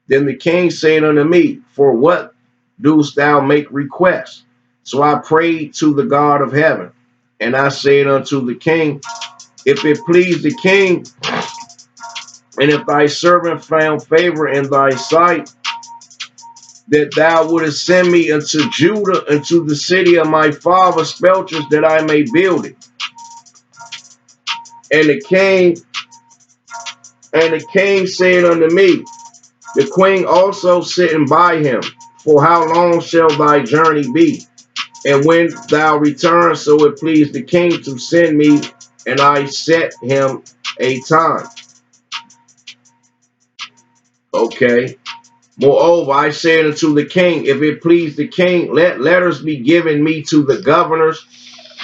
Then the king said unto me, for what dost thou make request? So I prayed to the God of heaven, and I said unto the king, if it please the king, and if thy servant found favor in thy sight, that thou wouldest send me into Judah, into the city of my father Spelchus, that I may build it. And the king said unto me, the queen also sitting by him, for how long shall thy journey be? And when thou return, so it pleased the king to send me, and I set him a time. Okay. Moreover, I said unto the king, if it please the king, let letters be given me to the governors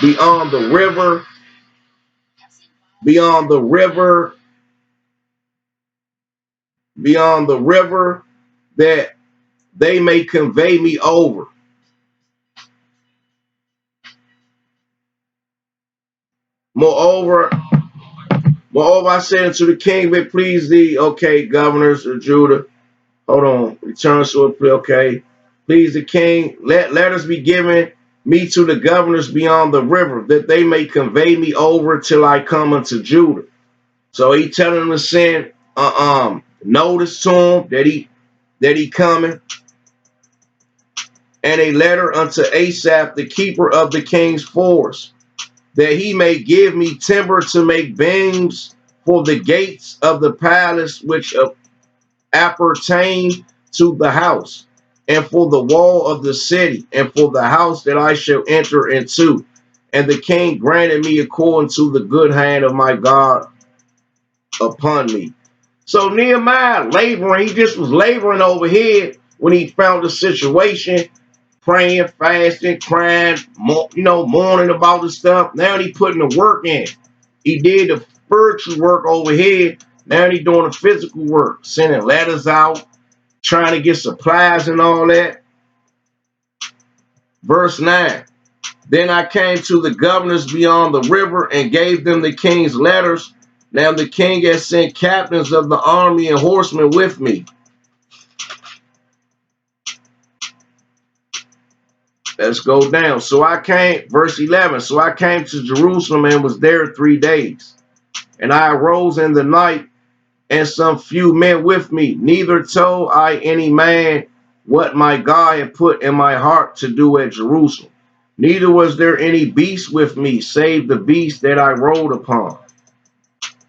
beyond the river, beyond the river, that they may convey me over. Moreover, I said unto the king, if it please thee, okay, governors of Judah, hold on, return to it, okay, please the king, let letters be given me to the governors beyond the river, that they may convey me over till I come unto Judah. So he telling them to send notice to him that he coming, and a letter unto Asaph, the keeper of the king's forest, that he may give me timber to make beams for the gates of the palace which appertain to the house, and for the wall of the city, and for the house that I shall enter into. And the king granted me according to the good hand of my God upon me. So Nehemiah laboring, he just was laboring over here when he found the situation, praying, fasting, crying, mourning about the stuff. Now he putting the work in. He did the spiritual work over here. Now he doing the physical work, sending letters out, trying to get supplies and all that. Verse 9. Then I came to the governors beyond the river and gave them the king's letters. Now the king has sent captains of the army and horsemen with me. Let's go down. So I came, verse 11. So I came to Jerusalem and was there 3 days. And I arose in the night, and some few men with me. Neither told I any man what my God had put in my heart to do at Jerusalem. Neither was there any beast with me, save the beast that I rode upon.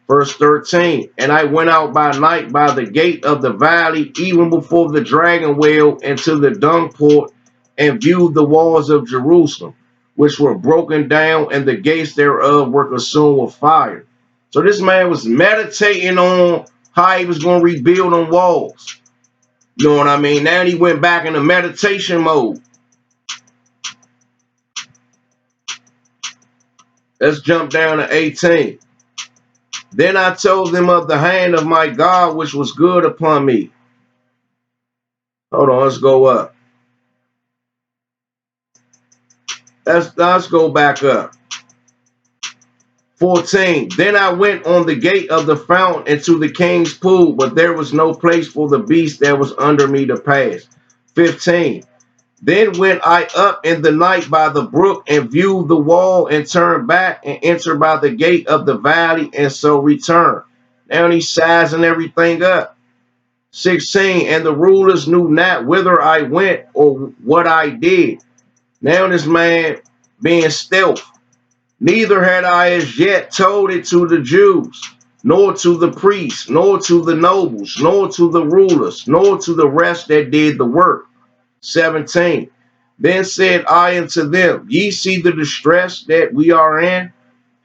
Verse 13, and I went out by night by the gate of the valley, even before the dragon well, into the dung port, and viewed the walls of Jerusalem, which were broken down, and the gates thereof were consumed with fire. So this man was meditating on how he was going to rebuild on walls. You know what I mean? Now he went back into meditation mode. Let's jump down to 18. Then I told them of the hand of my God, which was good upon me. Hold on, let's go up. Let's go back up. 14. Then I went on the gate of the fountain into the king's pool, but there was no place for the beast that was under me to pass. 15. Then went I up in the night by the brook and viewed the wall and turned back and entered by the gate of the valley and so returned. Now he's sizing everything up. 16. And the rulers knew not whither I went or what I did. Now this man being stealth. Neither had I as yet told it to the Jews, nor to the priests, nor to the nobles, nor to the rulers, nor to the rest that did the work. 17. Then said I unto them, ye see the distress that we are in,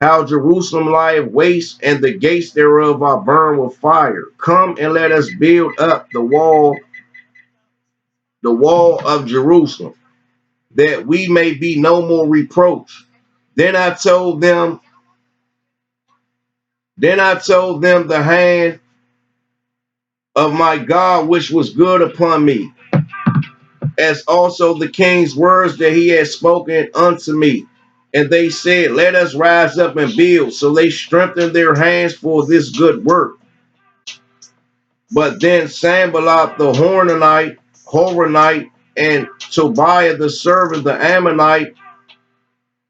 how Jerusalem lieth waste, and the gates thereof are burned with fire. Come and let us build up the wall of Jerusalem, that we may be no more reproached. Then I told them the hand of my God which was good upon me, as also the king's words that he had spoken unto me. And they said, let us rise up and build. So they strengthened their hands for this good work. But then Sanballat the Horonite, and Tobiah the servant, the Ammonite,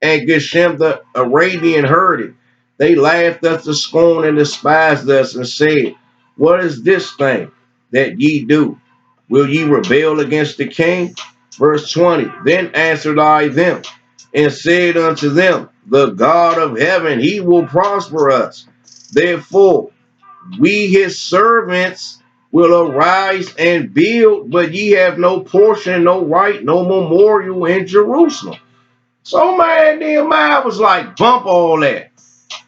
and Geshem the Arabian heard it. They laughed us to scorn and despised us and said, what is this thing that ye do? Will ye rebel against the king? Verse 20, then answered I them and said unto them, the God of heaven, he will prosper us. Therefore, we his servants will arise and build, but ye have no portion, no right, no memorial in Jerusalem. So man, Nehemiah was like, bump all that.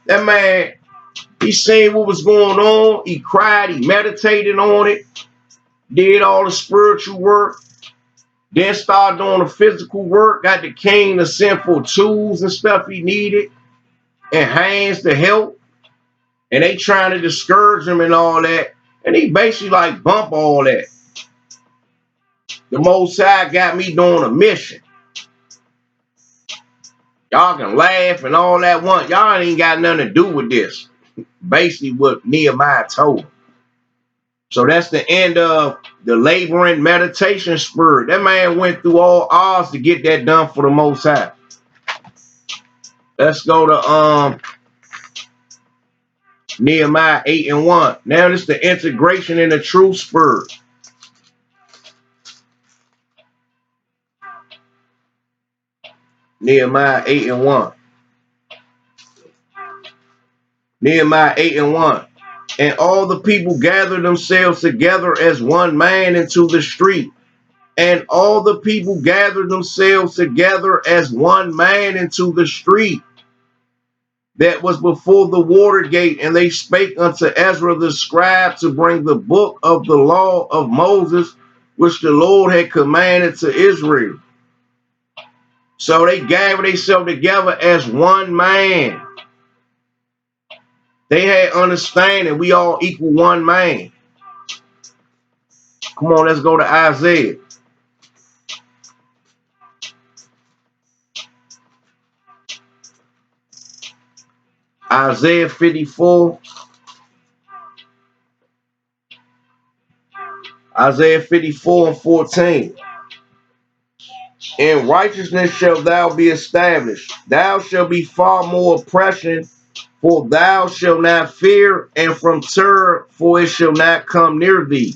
That man, he seen what was going on. He cried, he meditated on it, did all the spiritual work, then started doing the physical work, got the king to send for tools and stuff he needed, and hands to help. And they trying to discourage him and all that. And he basically like, bump all that. The Most High got me doing a mission. Y'all can laugh and all that one. Y'all ain't got nothing to do with this. Basically what Nehemiah told him. So that's the end of the laboring meditation spirit. That man went through all odds to get that done for the Most High. Let's go to Nehemiah 8:1. Now this is the integration in the true spirit. Nehemiah 8:1. Nehemiah 8:1. And all the people gathered themselves together as one man into the street. And all the people gathered themselves together as one man into the street that was before the water gate. And they spake unto Ezra the scribe to bring the book of the law of Moses, which the Lord had commanded to Israel. So they gathered themselves together as one man. They had understanding we all equal one man. Come on, let's go to Isaiah. Isaiah 54. Isaiah 54:14. In righteousness shalt thou be established. Thou shalt be far more oppression, for thou shalt not fear, and from terror, for it shall not come near thee.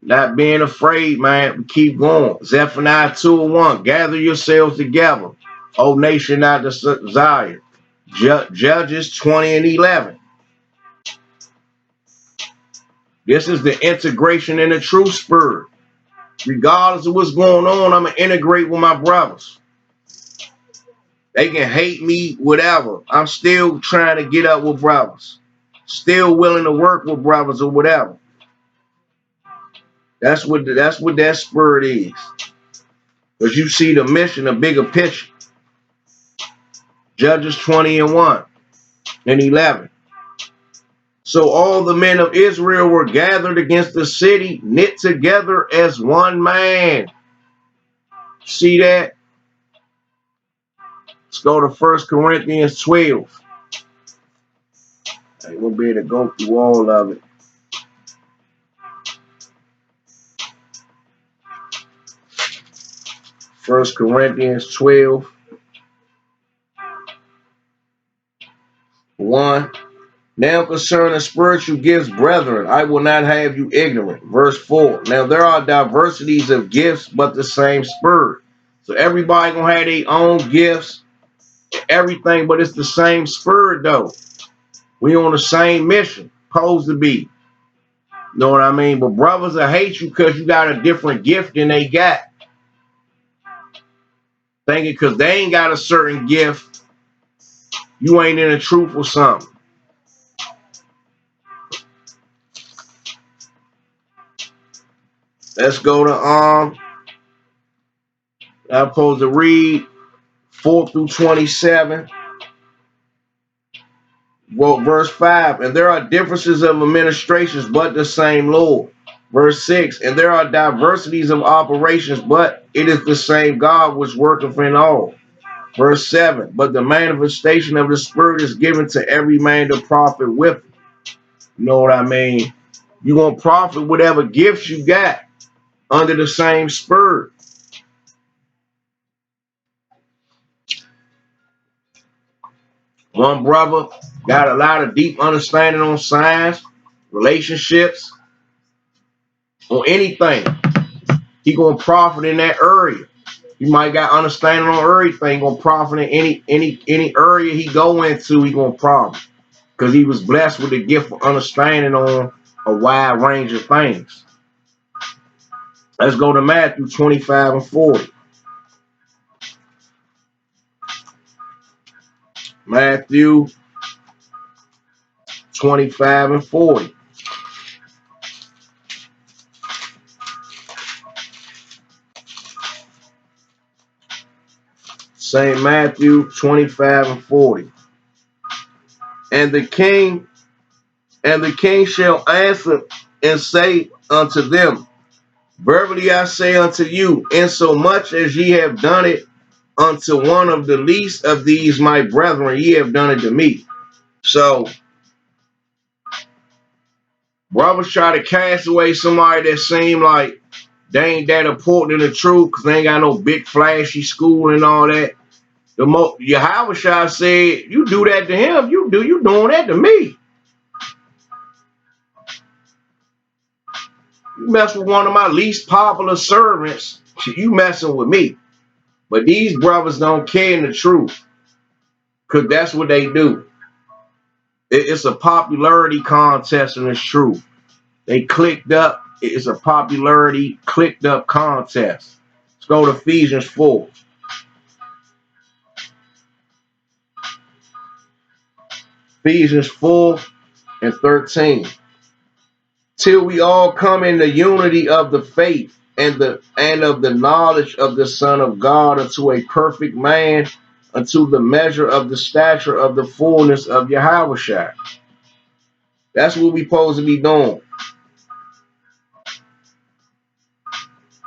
Not being afraid, man. We keep going. Zephaniah 2:1. Gather yourselves together, O nation not desired. Judges 20:11. This is the integration in the true spirit. Regardless of what's going on, I'm going to integrate with my brothers. They can hate me, whatever. I'm still trying to get up with brothers. Still willing to work with brothers or whatever. That's what that spirit is. Because you see the mission, the bigger picture. Judges 20:1 and 11. So all the men of Israel were gathered against the city, knit together as one man. See that? Let's go to 1 Corinthians 12. I ain't gonna be able to go through all of it. 1 Corinthians 12. 1. Now concerning spiritual gifts, brethren, I will not have you ignorant. Verse 4. Now there are diversities of gifts, but the same spirit. So everybody gonna have their own gifts, everything, but it's the same spirit though. We on the same mission, supposed to be. Know what I mean? But brothers will hate you because you got a different gift than they got. Thinking because they ain't got a certain gift, you ain't in the truth or something. Let's go to I'm supposed to read 4 through 27. Well, verse 5, and there are differences of administrations, but the same Lord. Verse 6, and there are diversities of operations, but it is the same God which worketh in all. Verse 7, but the manifestation of the Spirit is given to every man to profit with it. You know what I mean? You're going to profit whatever gifts you got under the same Spirit. One brother got a lot of deep understanding on science, relationships, on anything. He gonna profit in that area. He might got understanding on everything. Gonna profit in any area he go into. He gonna profit because he was blessed with the gift of understanding on a wide range of things. Let's go to Matthew 25 and 40. Matthew 25 and 40. St. Matthew 25 and 40. And the king shall answer and say unto them, verily I say unto you, insomuch as ye have done it unto one of the least of these my brethren, ye have done it to me. So brothers try to cast away somebody that seem like they ain't that important in the truth because they ain't got no big flashy school and all that. Yahweh Shai said, you do that to him, you doing that to me. You mess with one of my least popular servants, you messing with me. But these brothers don't care in the truth because that's what they do. It's a popularity contest and it's true. They clicked up. It's a popularity clicked up contest. Let's go to Ephesians 4. Ephesians 4 and 13. Till we all come in the unity of the faith and of the knowledge of the Son of God unto a perfect man, unto the measure of the stature of the fullness of Yahweh. That's what we supposed to be doing.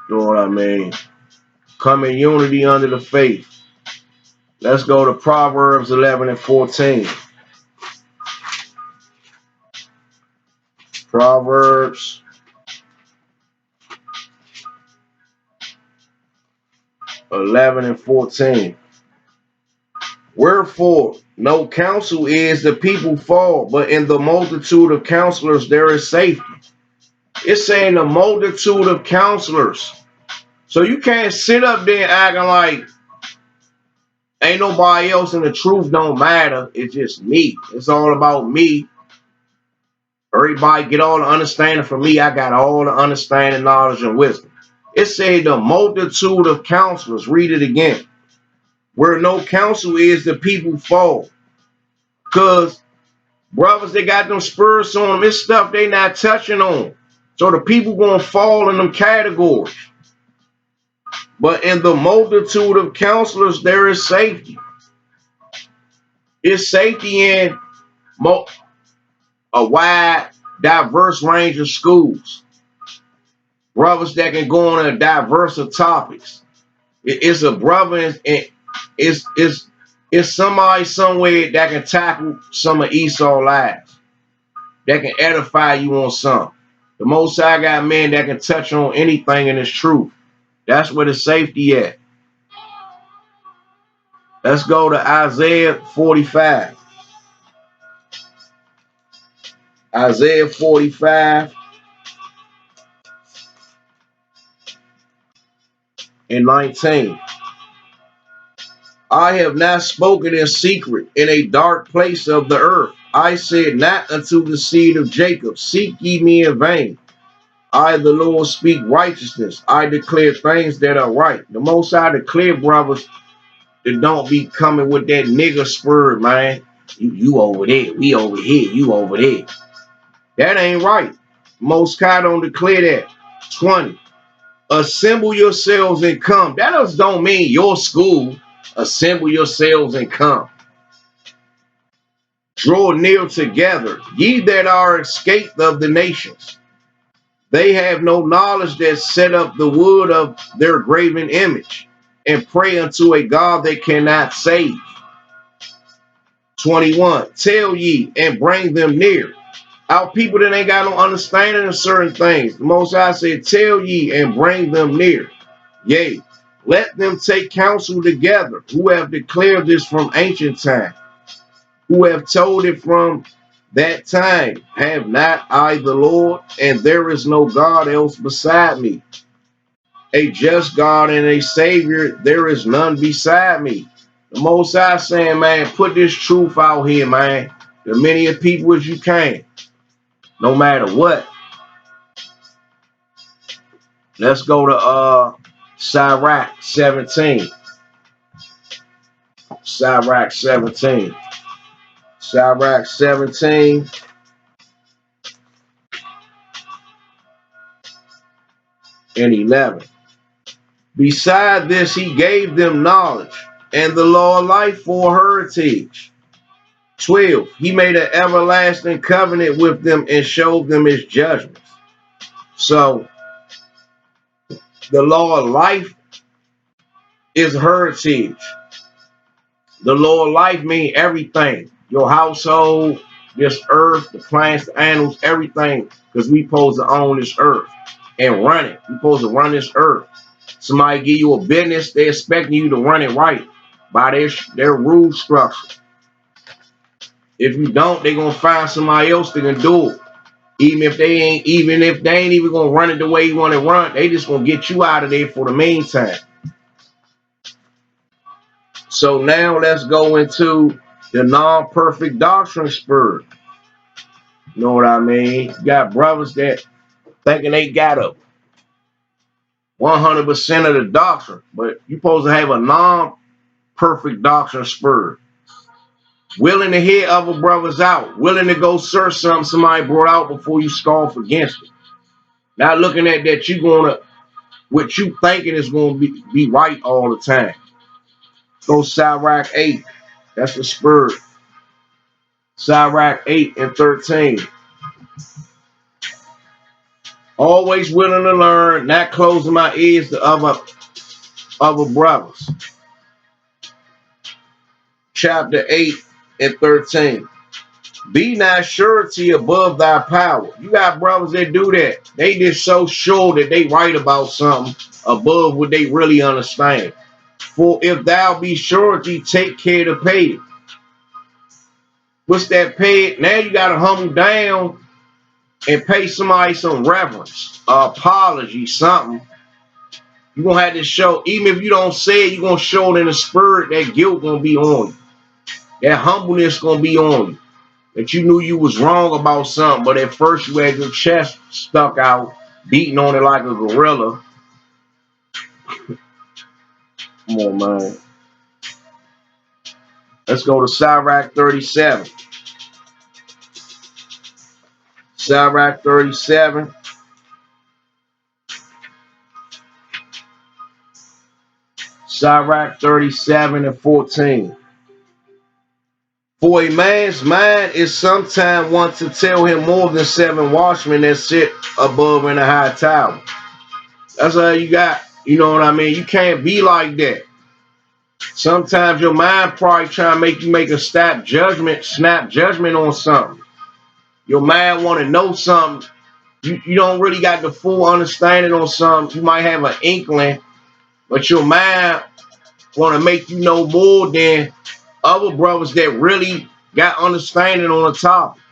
You know what I mean? Come in unity under the faith. Let's go to Proverbs 11 and 14. Proverbs 11 and 14. Wherefore, no counsel is the people fall, but in the multitude of counselors there is safety. It's saying the multitude of counselors. So you can't sit up there acting like ain't nobody else and the truth don't matter. It's just me. It's all about me. Everybody get all the understanding from me. I got all the understanding, knowledge, and wisdom. It said the multitude of counselors. Read it again. Where no counsel is, the people fall. Because brothers, they got them spurs on them. It's stuff they not touching on. So the people going to fall in them categories. But in the multitude of counselors, there is safety. It's safety in a wide, diverse range of schools. Brothers that can go on a diverse of topics. It's a brother and it's somebody somewhere that can tackle some of Esau's lives. That can edify you on something. The Most High got men that can touch on anything in His truth. That's where the safety at. Let's go to Isaiah 45. Isaiah 45 and 19. I have not spoken in secret in a dark place of the earth. I said not unto the seed of Jacob, seek ye me in vain. I, the Lord, speak righteousness. I declare things that are right. The Most High declare, brothers, that don't be coming with that nigger spur, man. You over there, we over here, you over there. That ain't right. Most High don't declare that. 20. Assemble yourselves and come. That just don't mean your school. Assemble yourselves and come. Draw near together, ye that are escaped of the nations. They have no knowledge that set up the wood of their graven image and pray unto a God that cannot save. 21. Tell ye and bring them near. Our people that ain't got no understanding of certain things. The Most High said, tell ye and bring them near. Yea, let them take counsel together, who have declared this from ancient time, who have told it from that time. Have not I the Lord, and there is no God else beside me. A just God and a Savior, there is none beside me. The Most High saying, man, put this truth out here, man. As many people as you can, no matter what. Let's go to Sirach 17. Sirach 17. Sirach 17 and 11. Beside this, he gave them knowledge and the law of life for heritage. 12. He made an everlasting covenant with them and showed them his judgments. So the law of life is heritage. The law of life means everything. Your household, this earth, the plants, the animals, everything. Because we supposed to own this earth and run it. We supposed to run this earth. Somebody give you a business, they're expecting you to run it right by their rule structure. If you don't, they're gonna find somebody else that can do it. Even if they ain't even gonna run it the way you want to run, they just gonna get you out of there for the meantime. So now let's go into the non-perfect doctrine spur. You know what I mean? You got brothers that thinking they got a 100% of the doctrine, but you're supposed to have a non-perfect doctrine spur. Willing to hear other brothers out, willing to go search something somebody brought out before you scoff against it. Not looking at that you gonna what you thinking is gonna be right all the time. Go Sirach 8. That's the spur. Sirach 8 and 13. Always willing to learn, not closing my ears to other brothers. Chapter 8 and 13. Be not surety above thy power. You got brothers that do that. They just so sure that they right about something above what they really understand. For if thou be surety, take care to pay it. What's that pay it? Now you got to humble down and pay somebody some reverence, apology, something. You're going to have to show, even if you don't say it, you're going to show it in the spirit. That guilt going to be on you. That humbleness going to be on you. That you knew you was wrong about something, but at first you had your chest stuck out, beating on it like a gorilla. Come on, man. Let's go to Sirach 37. Sirach 37. Sirach 37 and 14. For a man's mind is sometime one to tell him more than 7 watchmen that sit above in a high tower. That's all you got. You know what I mean? You can't be like that. Sometimes your mind probably trying to make you make a snap judgment on something. Your mind want to know something. You don't really got the full understanding on something. You might have an inkling, but your mind want to make you know more than other brothers that really got understanding on the topic.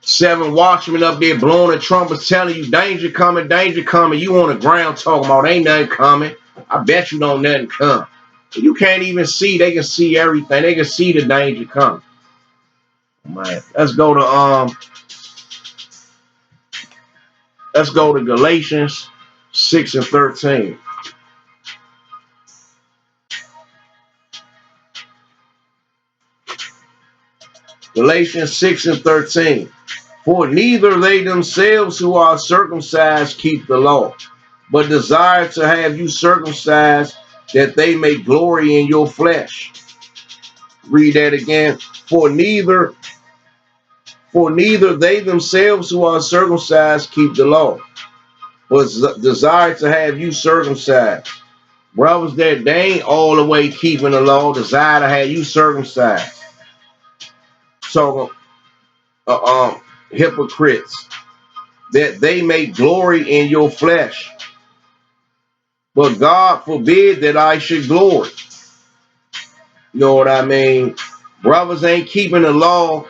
Seven watchmen up there blowing the trumpets telling you danger coming, danger coming. You on the ground talking about ain't nothing coming. I bet you don't nothing come. You can't even see. They can see everything. They can see the danger coming. Man, let's go to Galatians 6 and 13. Galatians 6 and 13. For neither they themselves who are circumcised keep the law, but desire to have you circumcised, that they may glory in your flesh. Read that again. For neither they themselves who are circumcised keep the law, but desire to have you circumcised. Brothers that they ain't all the way keeping the law, desire to have you circumcised. So, hypocrites, that they may glory in your flesh. But God forbid that I should glory. You know what I mean? Brothers ain't keeping the law,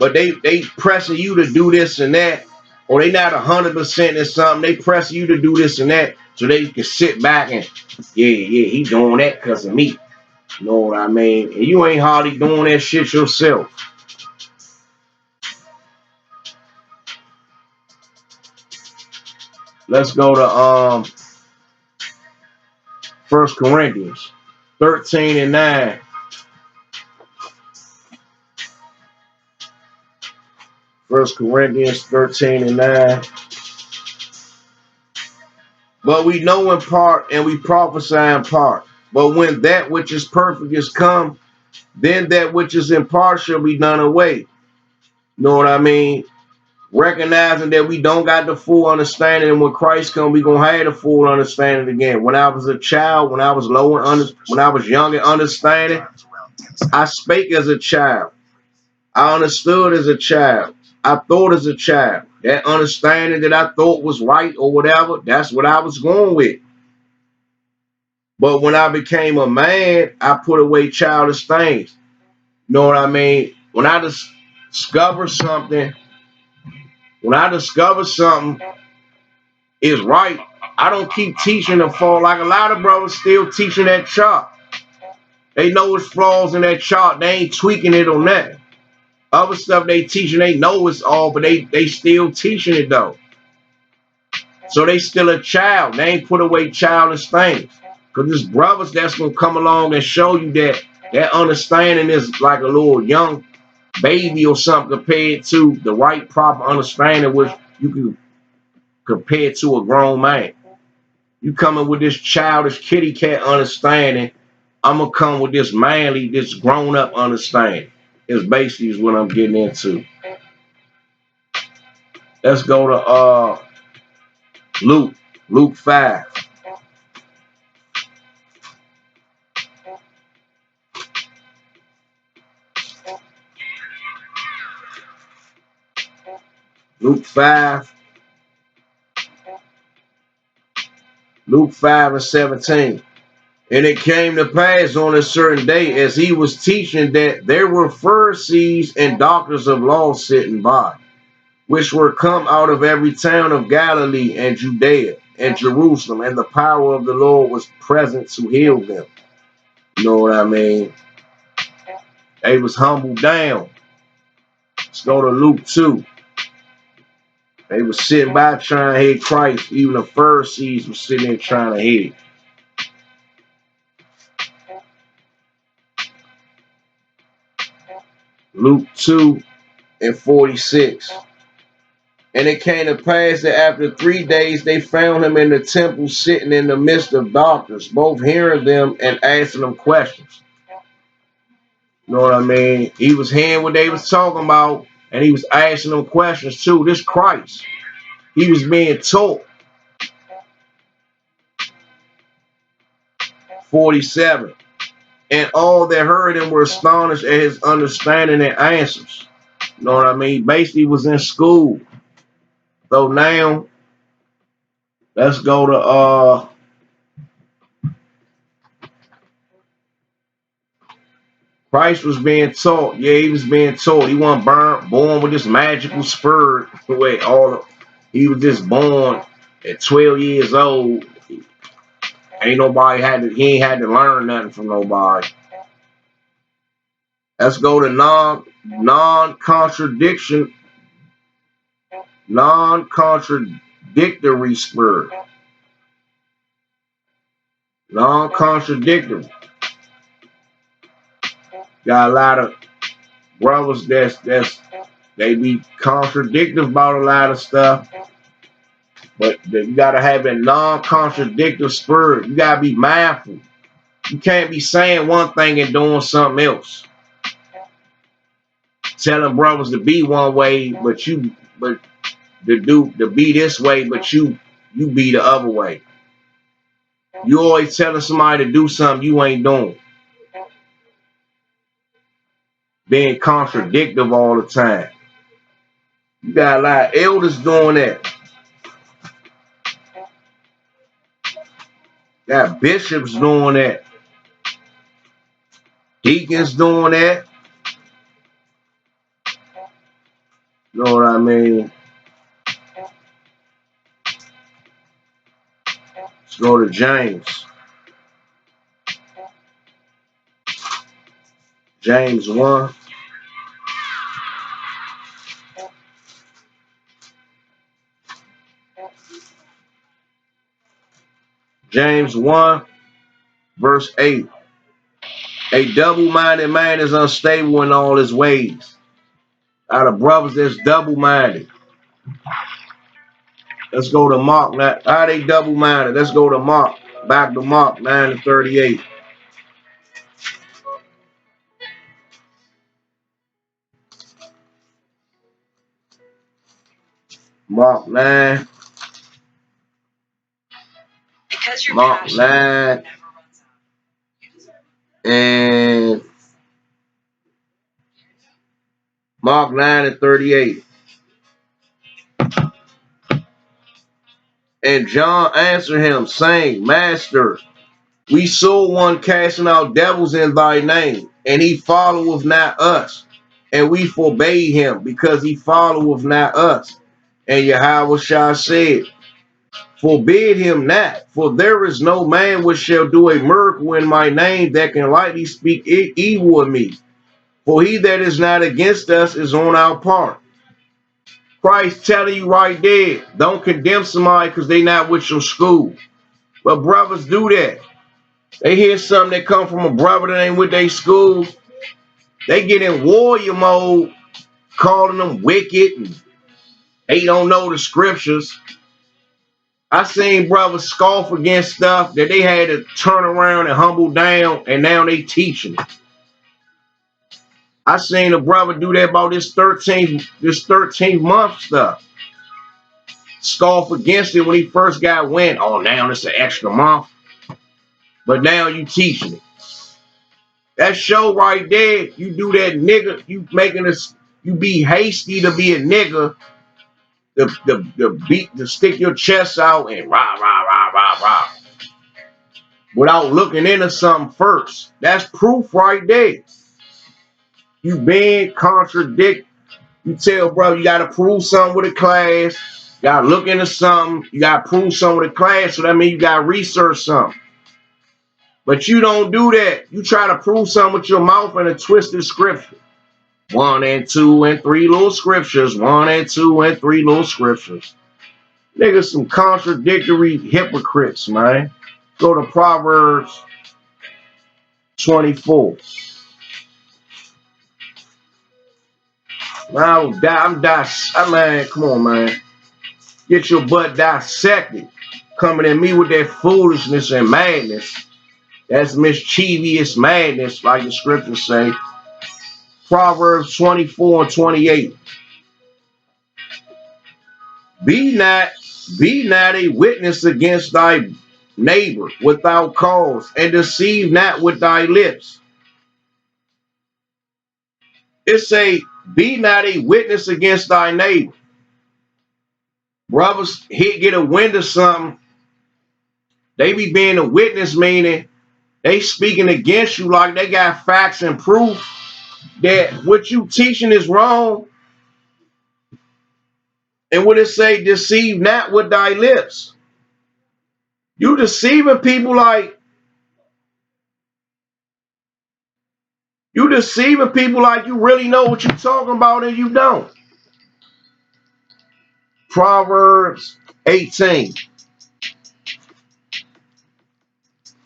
but they pressing you to do this and that, or they not 100% in something. They pressing you to do this and that, so they can sit back and he doing that because of me. You know what I mean? And you ain't hardly doing that shit yourself. Let's go to 1 Corinthians 13 and 9. 1 Corinthians 13 and 9. But we know in part and we prophesy in part. But when that which is perfect is come, then that which is in part shall be done away. You know what I mean? Recognizing that we don't got the full understanding, and when Christ comes, we gonna have the full understanding again. When I was a child, when I was low and when I was young and understanding, I spake as a child. I understood as a child. I thought as a child. That understanding that I thought was right or whatever, that's what I was going with. But when I became a man, I put away childish things. You know what I mean? When I discover something is right, I don't keep teaching them for like a lot of brothers still teaching that chart. They know it's flaws in that chart. They ain't tweaking it on that. Other stuff they teaching, they know it's all, but they still teaching it though. So they still a child. They ain't put away childish things. Because there's brothers that's going to come along and show you that understanding is like a little young baby or something compared to the right proper understanding which you can compare to a grown man. You coming with this childish kitty cat understanding, I'm going to come with this manly, this grown up understanding. Is basically what I'm getting into. Let's go to Luke 5. Luke 5 Luke 5:17. And it came to pass on a certain day, as he was teaching, that there were Pharisees and doctors of law sitting by, which were come out of every town of Galilee and Judea and Jerusalem, and the power of the Lord was present to heal them. You know what I mean? They was humbled down. Let's go to Luke 2. They was sitting by trying to hate Christ. Even the Pharisees were sitting there trying to hate. Luke 2:46. And it came to pass that after 3 days they found him in the temple sitting in the midst of doctors, both hearing them and asking them questions. You know what I mean? He was hearing what they was talking about, and he was asking them questions too. This Christ, he was being taught. 47. And all that heard him were astonished at his understanding and answers. You know what I mean? Basically, he was in school. So now, let's go to Christ was being taught. Yeah, he was being taught. He wasn't born with this magical spirit. Wait, he was just born at 12 years old. Ain't nobody he ain't had to learn nothing from nobody. Let's go to non-contradictory spirit. Non-contradictory. Got a lot of brothers they be contradictive about a lot of stuff. But you gotta have a non-contradictory spirit. You gotta be mindful. You can't be saying one thing and doing something else. Telling brothers to be one way, but to be this way, but you be the other way. You always telling somebody to do something you ain't doing. Being contradictive all the time. You got a lot of elders doing that. Got bishops doing that. Deacons doing that. You know what I mean? Let's go to James. James 1. James 1, verse 8. A double-minded man is unstable in all his ways. Out of brothers that's double-minded. Let's go to Mark. Now, how they double-minded? Let's go to Mark. Back to Mark 9:38. Mark 9. Mark 9 and Mark 9:38. And John answered him, saying, Master, we saw one casting out devils in thy name, and he followeth not us. And we forbade him, because he followeth not us. And Yahushua said, Forbid him not, for there is no man which shall do a miracle in my name that can lightly speak evil of me. For he that is not against us is on our part. Christ telling you right there, don't condemn somebody because they not with your school. But brothers do that. They hear something that come from a brother that ain't with their school. They get in warrior mode, calling them wicked, and they don't know the scriptures. I seen brothers scoff against stuff that they had to turn around and humble down, and now they teaching it. I seen a brother do that about this 13th month stuff. Scoff against it when he first got wind. Oh, now it's an extra month. But now you teaching it. That show right there, you do that nigga, you be hasty to be a nigga, to stick your chest out and rah, rah, rah, rah, rah. without looking into something first. That's proof right there. You being contradict. You tell bro you gotta prove something with a class. You gotta look into something. You gotta prove something with a class. So that means you gotta research something. But you don't do that. You try to prove something with your mouth and a twisted scripture. 1 and 2 and 3 little scriptures. 1 and 2 and 3 little scriptures. Niggas some contradictory hypocrites, man. Go to Proverbs 24. Man, man, come on, man. Get your butt dissected. Coming at me with that foolishness and madness. That's mischievous madness, like the scriptures say. Proverbs 24 and 28. Be not a witness against thy neighbor without cause, and deceive not with thy lips. It say, be not a witness against thy neighbor. Brothers, he get a wind of something. They be being a witness, meaning they speaking against you like they got facts and proof that what you teaching is wrong. And what it say, deceive not with thy lips. You deceiving people like you really know what you're talking about and you don't. Proverbs 18.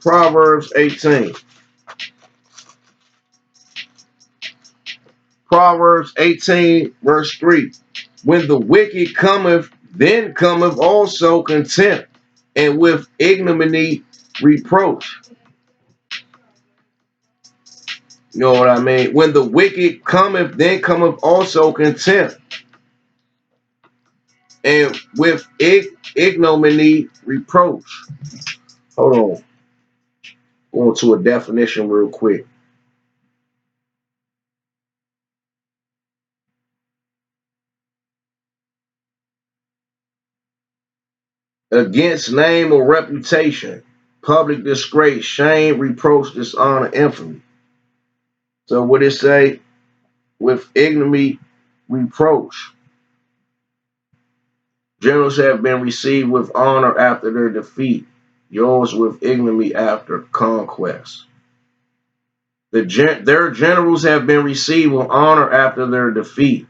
Proverbs 18. Proverbs 18, verse 3. When the wicked cometh, then cometh also contempt, and with ignominy reproach. You know what I mean? When the wicked cometh, then cometh also contempt, and with ignominy reproach. Hold on. Going to a definition real quick. Against name or reputation, public disgrace, shame, reproach, dishonor, infamy. So what it say? With ignominy reproach. Generals have been received with honor after their defeat, yours with ignominy after conquest. Their generals have been received with honor after their defeat,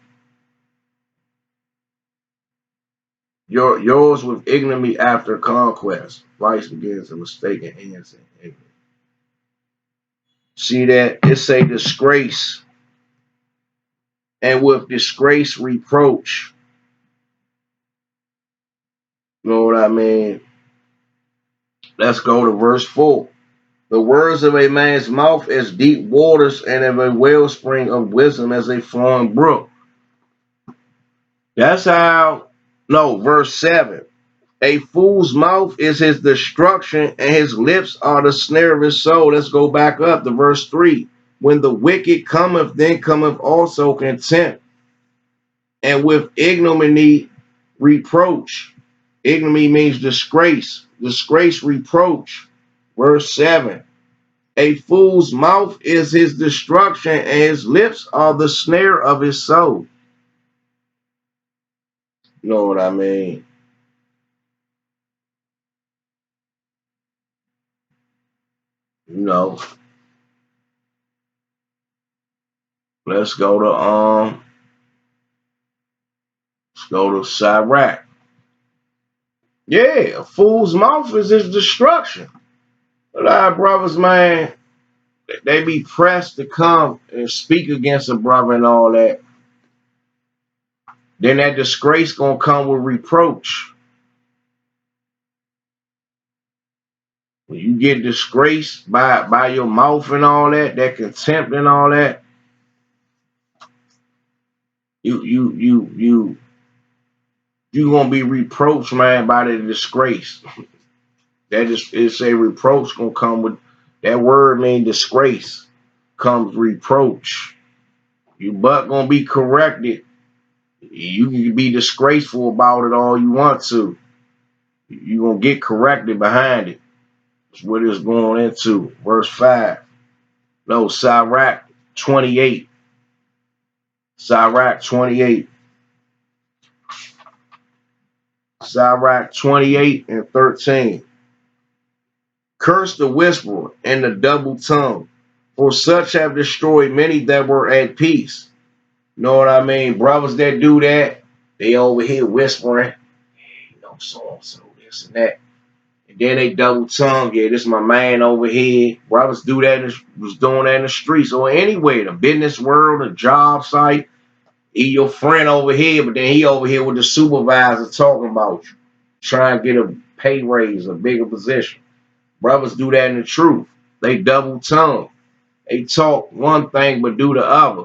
yours with ignominy after conquest. Vice begins and mistaken ends in ignominy. See that? It say disgrace, and with disgrace reproach. You know what I mean? Let's go to verse 4. The words of a man's mouth as deep waters, and of a wellspring of wisdom as a flowing brook. That's how, no, verse 7. A fool's mouth is his destruction, and his lips are the snare of his soul. Let's go back up to verse 3. When the wicked cometh, then cometh also contempt, and with ignominy reproach. Ignominy means disgrace. Disgrace, reproach. Verse 7. A fool's mouth is his destruction, and his lips are the snare of his soul. You know what I mean? You know. Let's go to Sirach. Yeah, a fool's mouth is his destruction. A lot of brothers, man, they be pressed to come and speak against a brother and all that. Then that disgrace gonna come with reproach. When you get disgraced by your mouth and all that, that contempt and all that, you gonna be reproached, man, by the disgrace. That is, it's a reproach gonna come with that word mean disgrace. Comes reproach. Your butt gonna be corrected. You can be disgraceful about it all you want to. You gonna get corrected behind it. That's what it's going into. Verse 5. No, Sirach 28. Sirach 28. Sirach 28 and 13. Curse the whisperer and the double tongue, for such have destroyed many that were at peace. Know what I mean? Brothers that do that, they over here whispering, so this and that. And then they double tongue. Yeah, this is my man over here. Brothers do that, was doing that in the streets or anywhere, the business world, the job site. He your friend over here, but then he over here with the supervisor talking about you, trying to get a pay raise, a bigger position. Brothers do that in the truth. They double tongue. They talk one thing but do the other.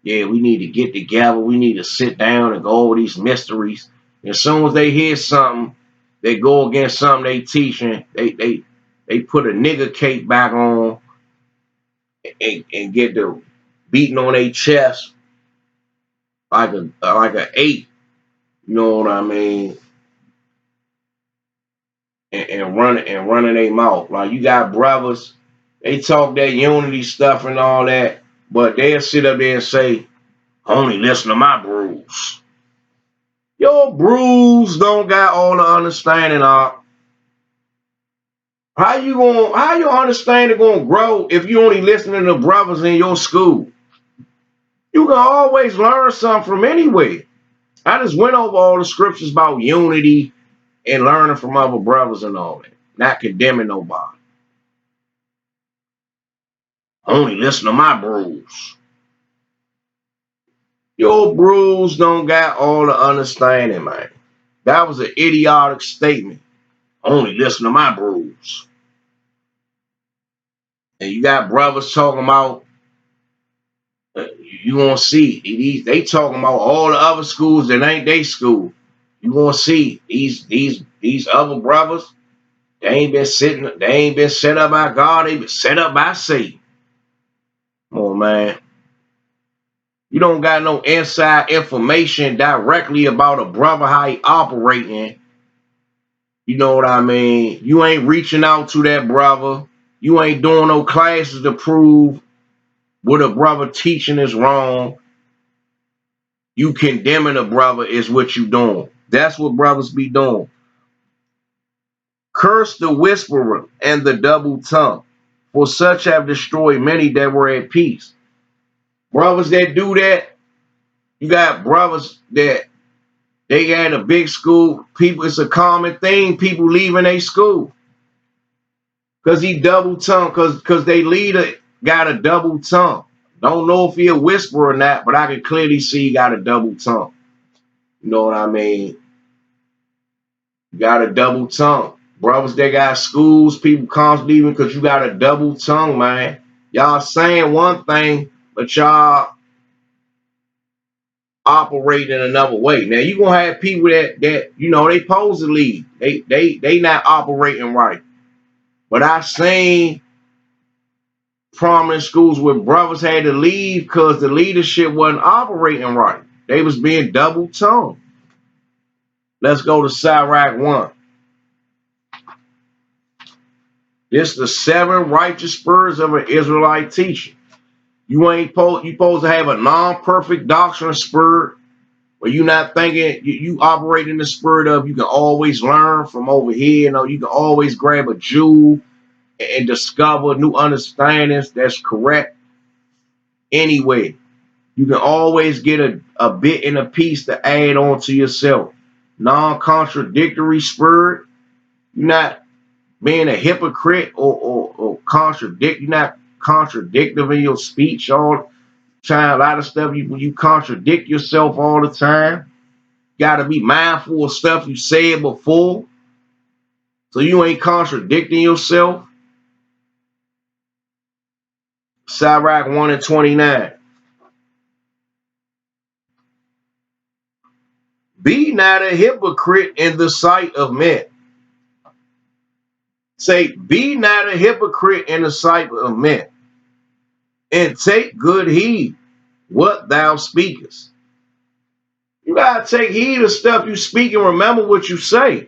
Yeah, we need to get together. We need to sit down and go over these mysteries. And as soon as they hear something, they go against something they teaching. They put a nigga cape back on and get the beating on their chest like a ape. You know what I mean? And running their mouth. Like you got brothers, they talk that unity stuff and all that, but they'll sit up there and say, only listen to my bruise. Your bruise don't got all the understanding of. How your understanding gonna grow if you only listening to brothers in your school? You can always learn something from anywhere. I just went over all the scriptures about unity and learning from other brothers and all that. Not condemning nobody. Only listen to my bruise. Your bruise don't got all the understanding, man. That was an idiotic statement. Only listen to my bruise. And you got brothers talking about, you gonna see, they talking about all the other schools that ain't they school. You gonna see these other brothers, they ain't been set up by God, they been set up by Satan. Come on, man. You don't got no inside information directly about a brother, how he operating. You know what I mean? You ain't reaching out to that brother. You ain't doing no classes to prove what a brother teaching is wrong. You condemning a brother is what you doing. That's what brothers be doing. Curse the whisperer and the double tongue, for such have destroyed many that were at peace. Brothers that do that, you got brothers that they got a big school. People, it's a common thing. People leaving a school because he double tongue. Because they leader got a double tongue. Don't know if he a whisperer or not, but I can clearly see he got a double tongue. You know what I mean? You got a double tongue. Brothers that got schools, people constantly leaving because you got a double tongue, man. Y'all saying one thing, but y'all operate in another way. Now you gonna have people that they pose to lead. They not operating right. But I seen prominent schools where brothers had to leave because the leadership wasn't operating right. They was being double tongued. Let's go to Sirach 1. This the 7 righteous spurs of an Israelite teacher. You supposed to have a non-perfect doctrine spur where you not thinking you operate in the spirit of you can always learn from over here. You know, you can always grab a jewel and discover new understandings that's correct anyway. You can always get a bit and a piece to add on to yourself. Non-contradictory spirit. You're not being a hypocrite or contradict. You're not contradictive in your speech all time. A lot of stuff you contradict yourself all the time. Got to be mindful of stuff you said before, so you ain't contradicting yourself. Sirach 1 and 29. Be not a hypocrite in the sight of men. Say, be not a hypocrite in the sight of men, and take good heed what thou speakest. You gotta take heed of stuff you speak and remember what you say.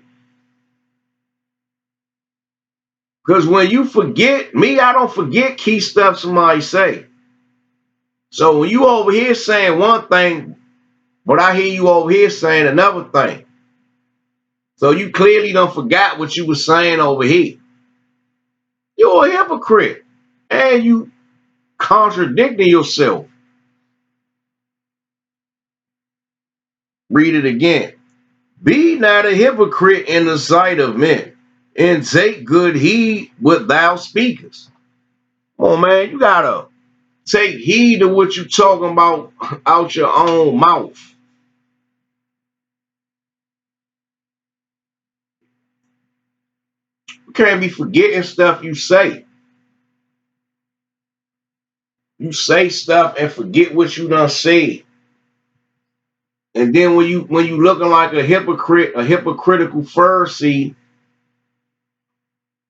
Because when you forget, me, I don't forget key stuff somebody say. So when you over here saying one thing, but I hear you over here saying another thing. So you clearly done forgot what you was saying over here. You're a hypocrite. And you contradicting yourself. Read it again. Be not a hypocrite in the sight of men, and take good heed what thou speakest. Oh man, you gotta take heed to what you talking about out your own mouth. You can't be forgetting stuff you say. You say stuff and forget what you done said. And then when you looking like a hypocrite, a hypocritical Pharisee,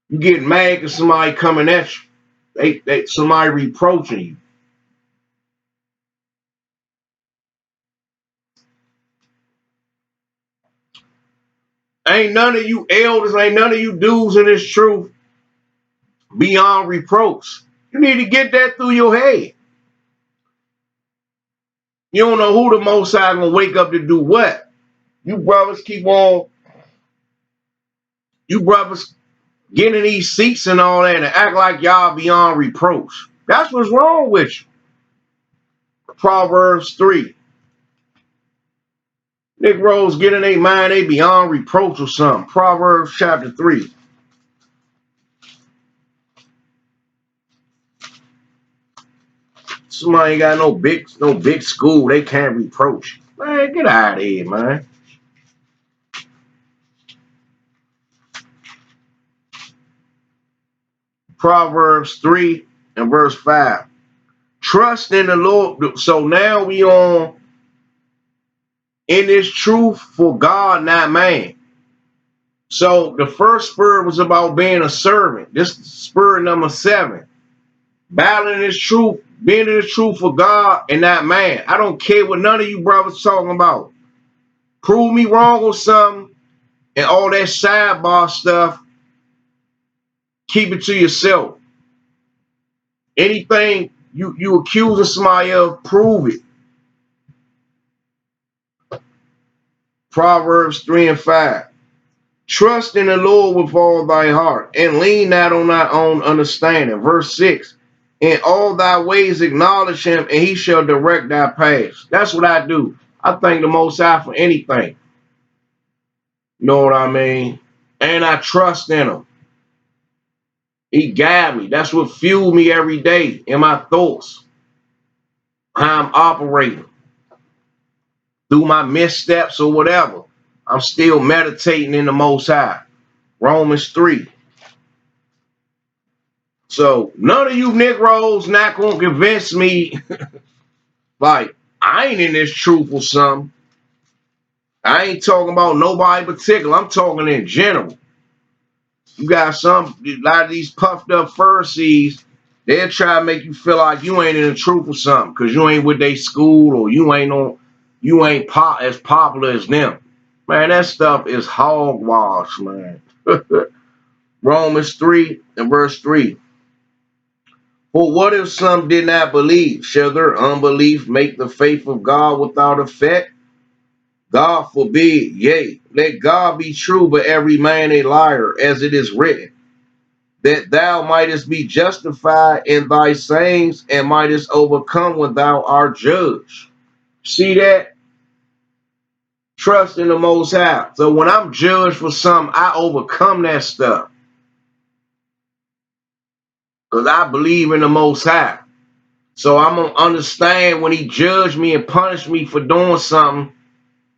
you get mad because somebody coming at you. They somebody reproaching you. Ain't none of you elders, ain't none of you dudes in this truth beyond reproach. You need to get that through your head. You don't know who the Most High gonna wake up to do what. You brothers keep on, you brothers getting these seats and all that and act like y'all beyond reproach. That's what's wrong with you. Proverbs 3. Negroes get in their mind they beyond reproach or something. Proverbs chapter 3. Somebody ain't got no big school, they can't reproach. Man, get out of here, man. Proverbs 3 and verse 5. Trust in the Lord. So now we on in this truth for God, not man. So the first spur was about being a servant. This spur number 7. Battling this truth, being in the truth for God and not man. I don't care what none of you brothers talking about. Prove me wrong or something and all that sidebar stuff. Keep it to yourself. Anything you accusing somebody of, prove it. Proverbs 3 and 5. Trust in the Lord with all thy heart, and lean not on thy own understanding. Verse 6. In all thy ways acknowledge him, and he shall direct thy paths. That's what I do. I thank the Most High for anything. You know what I mean? And I trust in him. He guide me. That's what fuels me every day in my thoughts. How I'm operating. Through my missteps or whatever. I'm still meditating in the Most High. Romans 3. So none of you Negroes not gonna convince me like I ain't in this truth or something. I ain't talking about nobody particular. I'm talking in general. You got a lot of these puffed up Pharisees, they'll try to make you feel like you ain't in the truth or something because you ain't with their school or you ain't as popular as them. Man, that stuff is hogwash, man. Romans 3 and verse 3. For what if some did not believe? Shall their unbelief make the faith of God without effect? God forbid, yea, let God be true, but every man a liar, as it is written, that thou mightest be justified in thy sayings and mightest overcome when thou art judged. See that? Trust in the Most High. So when I'm judged for something, I overcome that stuff because I believe in the Most High. So I'm going to understand when he judged me and punished me for doing something.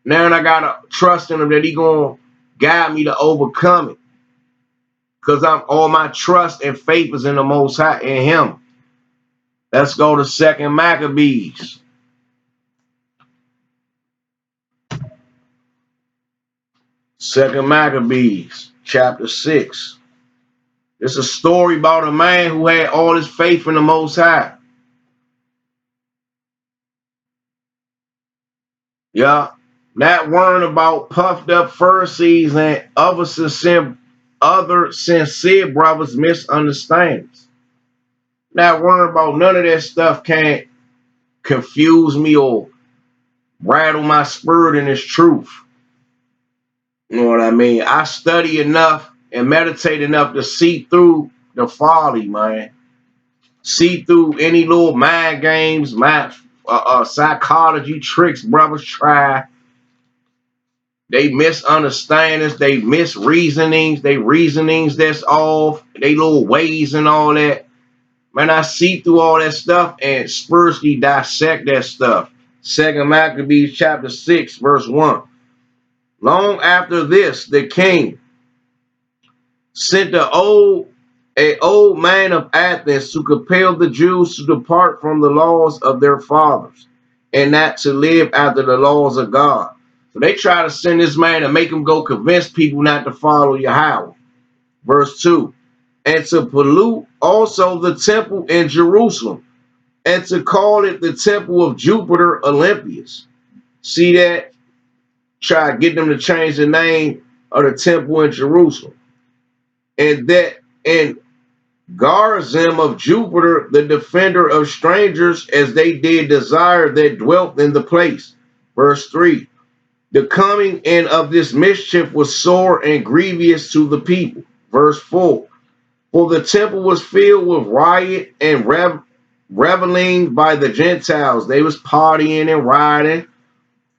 Now I got to trust in him that he going to guide me to overcome it. Because all my trust and faith is in the Most High, in him. Let's go to 2 Maccabees. 2 Maccabees, chapter 6. It's a story about a man who had all his faith in the Most High. Yeah. Not worrying about puffed up Pharisees and other sincere other sincere brothers' misunderstandings. Not worrying about none of that stuff can't confuse me or rattle my spirit in its truth. You know what I mean? I study enough and meditate enough to see through the folly, man. See through any little mind games, psychology tricks brothers try. They misunderstandings, they misreasonings, they reasonings that's off, they little ways and all that. Man, I see through all that stuff and spiritually dissect that stuff. Second Maccabees chapter 6, verse 1. Long after this, the king sent a old man of Athens to compel the Jews to depart from the laws of their fathers and not to live after the laws of God. So they try to send this man and make him go convince people not to follow Yahweh. Verse 2. And to pollute also the temple in Jerusalem, and to call it the temple of Jupiter Olympius. See that? Try to get them to change the name of the temple in Jerusalem. And that in Garzim of Jupiter, the defender of strangers, as they did desire that dwelt in the place. Verse 3. The coming in of this mischief was sore and grievous to the people. Verse 4. For the temple was filled with riot and reveling by the Gentiles. They was partying and rioting,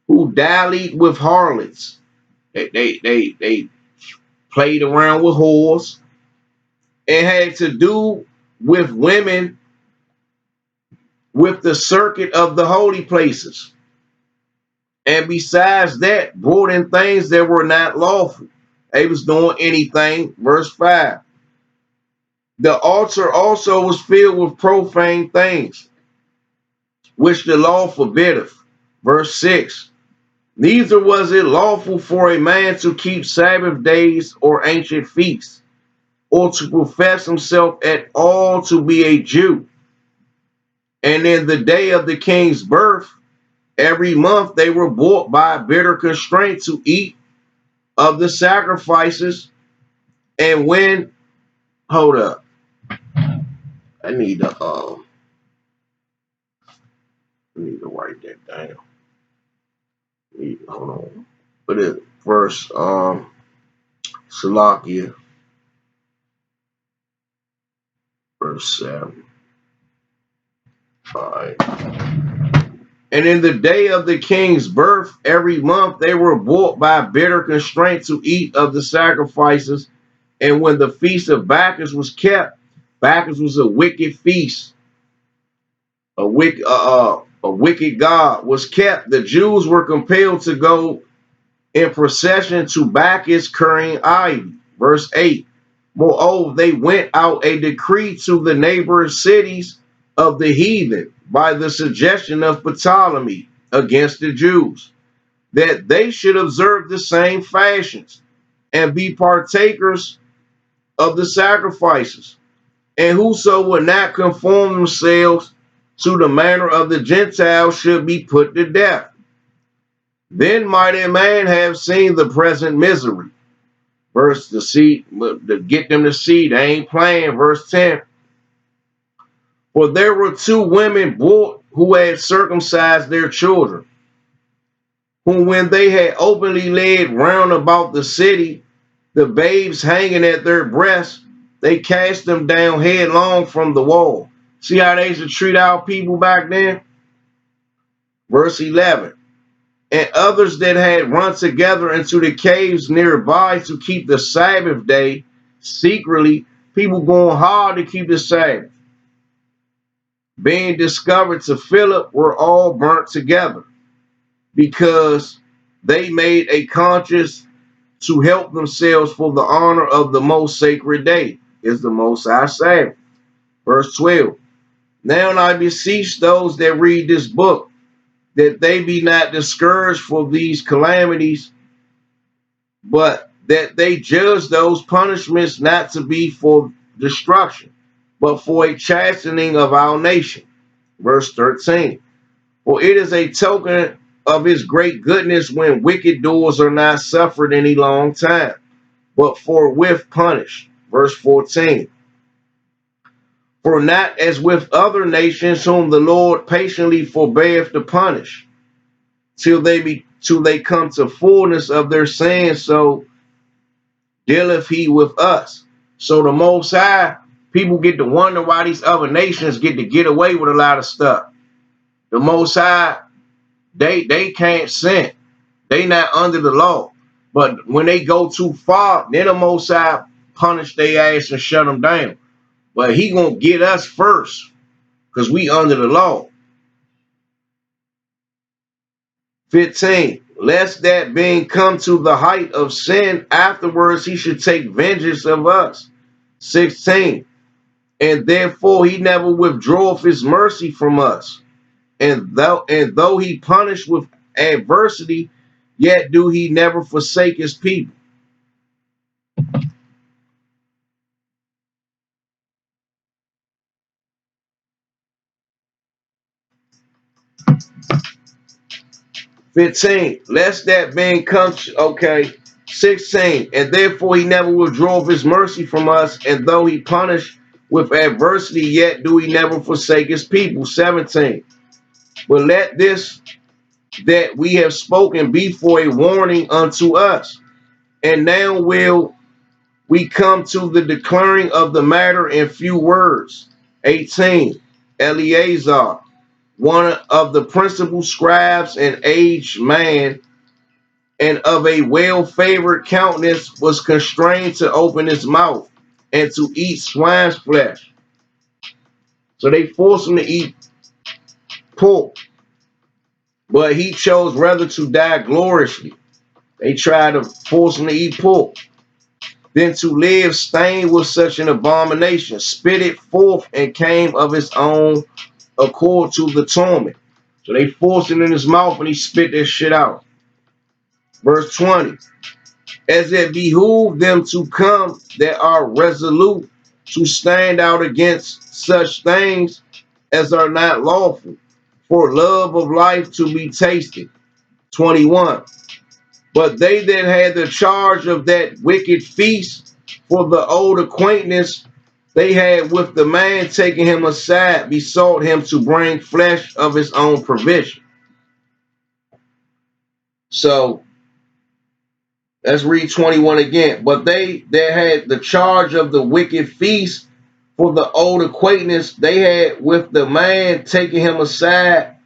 who dallied with harlots. They played around with whores and had to do with women with the circuit of the holy places. And besides that, brought in things that were not lawful. They was doing anything. Verse 5. The altar also was filled with profane things, which the law forbiddeth. Verse 6. Neither was it lawful for a man to keep Sabbath days or ancient feasts, or to profess himself at all to be a Jew. And in the day of the king's birth, every month they were brought by bitter constraint to eat of the sacrifices. And when, hold up, I need to write that down. Hold on. But it verse Salakia, verse 7. All right. And in the day of the king's birth, every month they were brought by bitter constraint to eat of the sacrifices. And when the feast of Bacchus was kept, Bacchus was a wicked feast, a wicked god was kept. The Jews were compelled to go in procession to Bacchus carrying ivy. Verse 8. Moreover, they went out a decree to the neighboring cities of the heathen by the suggestion of Ptolemy against the Jews, that they should observe the same fashions and be partakers of the sacrifices. And whoso would not conform themselves to the manner of the Gentiles should be put to death. Then might a man have seen the present misery. Verse the seed, to get them to see, they ain't playing. Verse 10. For there were two women brought who had circumcised their children, whom when they had openly led round about the city, the babes hanging at their breasts, they cast them down headlong from the wall. See how they used to treat our people back then? Verse 11. And others that had run together into the caves nearby to keep the Sabbath day secretly, people going hard to keep the Sabbath, being discovered to Philip, were all burnt together, because they made a conscience to help themselves for the honor of the most sacred day, is the Most High Sabbath. Verse 12. Now I beseech those that read this book, that they be not discouraged for these calamities, but that they judge those punishments not to be for destruction, but for a chastening of our nation. Verse 13. For it is a token of his great goodness when wicked doers are not suffered any long time, but forthwith punished. Verse 14. For not as with other nations whom the Lord patiently forbeareth to punish, till they come to fullness of their sins, so dealeth he with us. So the Most High, people get to wonder why these other nations get away with a lot of stuff. The Most High, they can't sin. They not under the law. But when they go too far, then the Most High punish their ass and shut them down. But he gonna get us first, because we under the law. 15. Lest that being come to the height of sin, afterwards he should take vengeance of us. 16. And therefore he never withdraweth his mercy from us. And though he punish with adversity, yet do he never forsake his people. 15. Lest that being comes, okay. 16. And therefore he never withdraweth his mercy from us, and though he punish with adversity, yet do he never forsake his people. 17. But let this that we have spoken be for a warning unto us. And now will we come to the declaring of the matter in few words. 18. Eleazar, one of the principal scribes, an aged man, and of a well-favored countenance, was constrained to open his mouth and to eat swine's flesh. So they forced him to eat pork, but he chose rather to die gloriously. They tried to force him to eat pork than to live stained with such an abomination. Spit it forth and came of his own accord to the torment. So they forced it in his mouth and he spit that shit out. Verse 20. As it behooved them to come that are resolute to stand out against such things as are not lawful, for love of life to be tasted. 21. But they that had the charge of that wicked feast, for the old acquaintance they had with the man, taking him aside, besought him to bring flesh of his own provision. So let's read 21 again. But they that had the charge of the wicked feast, for the old acquaintance they had with the man, taking him aside,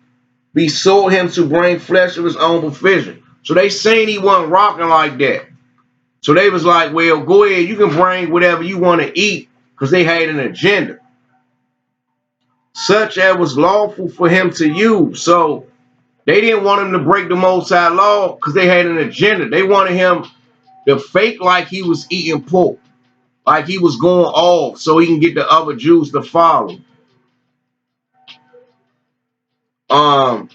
besought him to bring flesh of his own provision. So they seen he wasn't rocking like that. So they was like, well, go ahead, you can bring whatever you want to eat, because they had an agenda, such as was lawful for him to use. So they didn't want him to break the Most High law because they had an agenda. They wanted him to fake like he was eating pork, like he was going off so he can get the other Jews to follow. Um,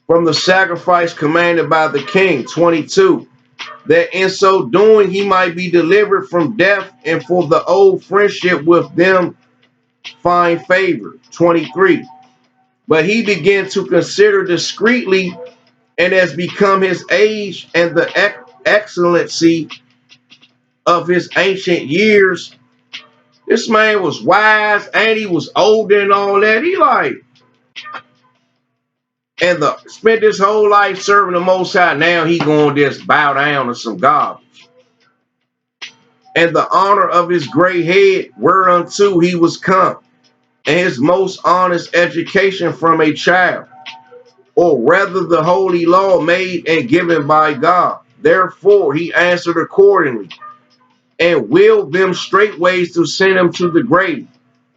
from the sacrifice commanded by the king, 22, that in so doing he might be delivered from death, and for the old friendship with them find favor. 23. But he began to consider discreetly, and has become his age and the excellency of his ancient years. This man was wise and he was older and all that. He like, and spent his whole life serving the Most High. Now he going to just bow down to some garbage. And the honor of his gray head whereunto he was come, and his most honest education from a child, or rather the holy law made and given by God. Therefore he answered accordingly, and willed them straightways to send him to the grave.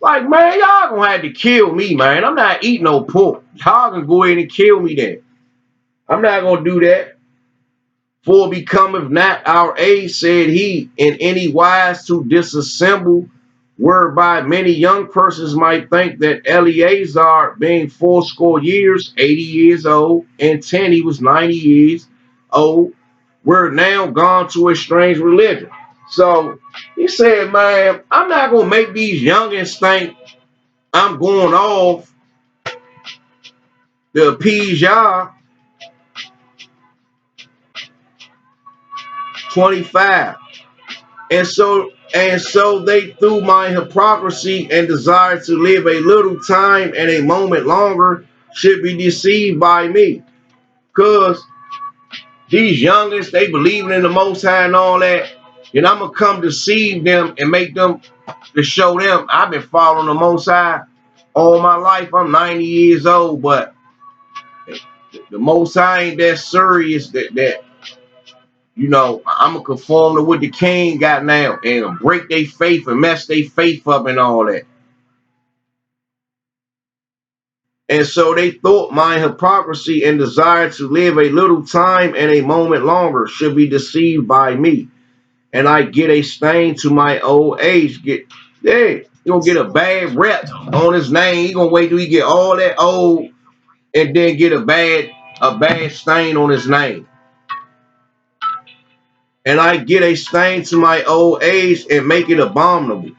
Like, man, y'all gonna have to kill me, man. I'm not eating no pork. Y'all can go ahead and kill me then. I'm not gonna do that. For it becometh not our age, said he, in any wise to disassemble, whereby many young persons might think that Eleazar, being fourscore years, 80 years old, and 10 he was 90 years old, were now gone to a strange religion. So he said, man, I'm not gonna make these youngins think I'm going off to appease y'all. 25. And so they through my hypocrisy and desire to live a little time and a moment longer should be deceived by me. Because these youngins, they believing in the Most High and all that. And I'm going to come deceive them and make them, to show them I've been following the Most High all my life. I'm 90 years old, but the Most High ain't that serious that I'm going to conform to what the king got now and break their faith and mess their faith up and all that. And so they thought my hypocrisy and desire to live a little time and a moment longer should be deceived by me. And I get a stain to my old age. He gonna get a bad rep on his name. He gonna wait till he get all that old and then get a bad stain on his name. And I get a stain to my old age and make it abominable.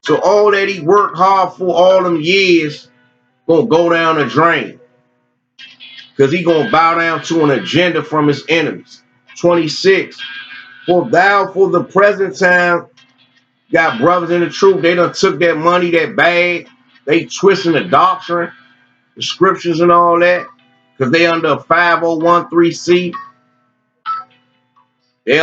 So all that he worked hard for all them years gonna go down the drain. Because he gonna bow down to an agenda from his enemies. 26. For thou for the present time got brothers in the truth. They done took that money, that bag. They twisting the doctrine, the scriptures and all that. Because they under a 5013C. They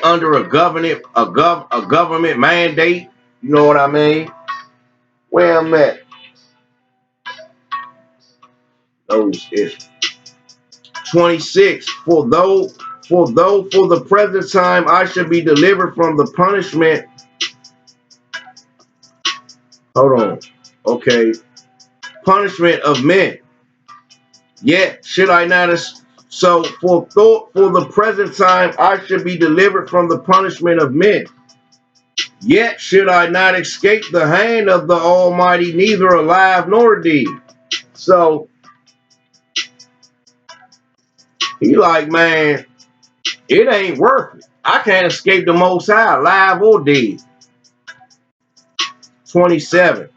under a government mandate. You know what I mean? Where I'm at. Those is 26. For though for the present time I should be delivered from the punishment. Hold on. Okay. Punishment of men. Yet should I not so for the present time I should be delivered from the punishment of men. Yet should I not escape the hand of the Almighty, neither alive nor dead. So he like, man, it ain't worth it. I can't escape the Most High, alive or dead. 27.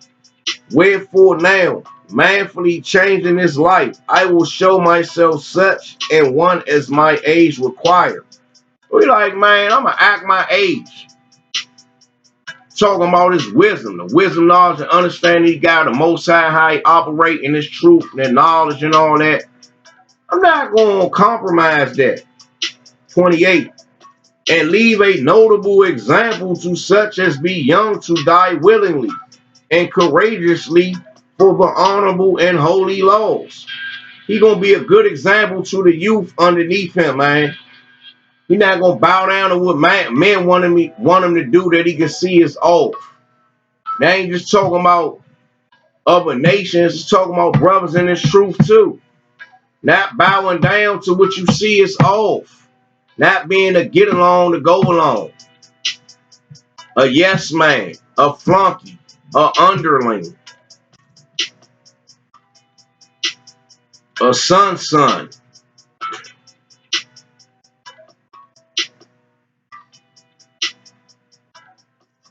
Wherefore now, manfully changing his life, I will show myself such and one as my age require. We like, man, I'm going to act my age. Talking about his wisdom, the wisdom, knowledge, and understanding he got, the Most High, how he operate in his truth and knowledge and all that. I'm not going to compromise that. 28. And leave a notable example to such as be young to die willingly and courageously for the honorable and holy laws. He going to be a good example to the youth underneath him, man. He not going to bow down to what men want him to do that he can see is off. They ain't just talking about other nations. It's talking about brothers in this truth too. Not bowing down to what you see is off. Not being a get along to go along. A yes man. A flunky. A underling. A son.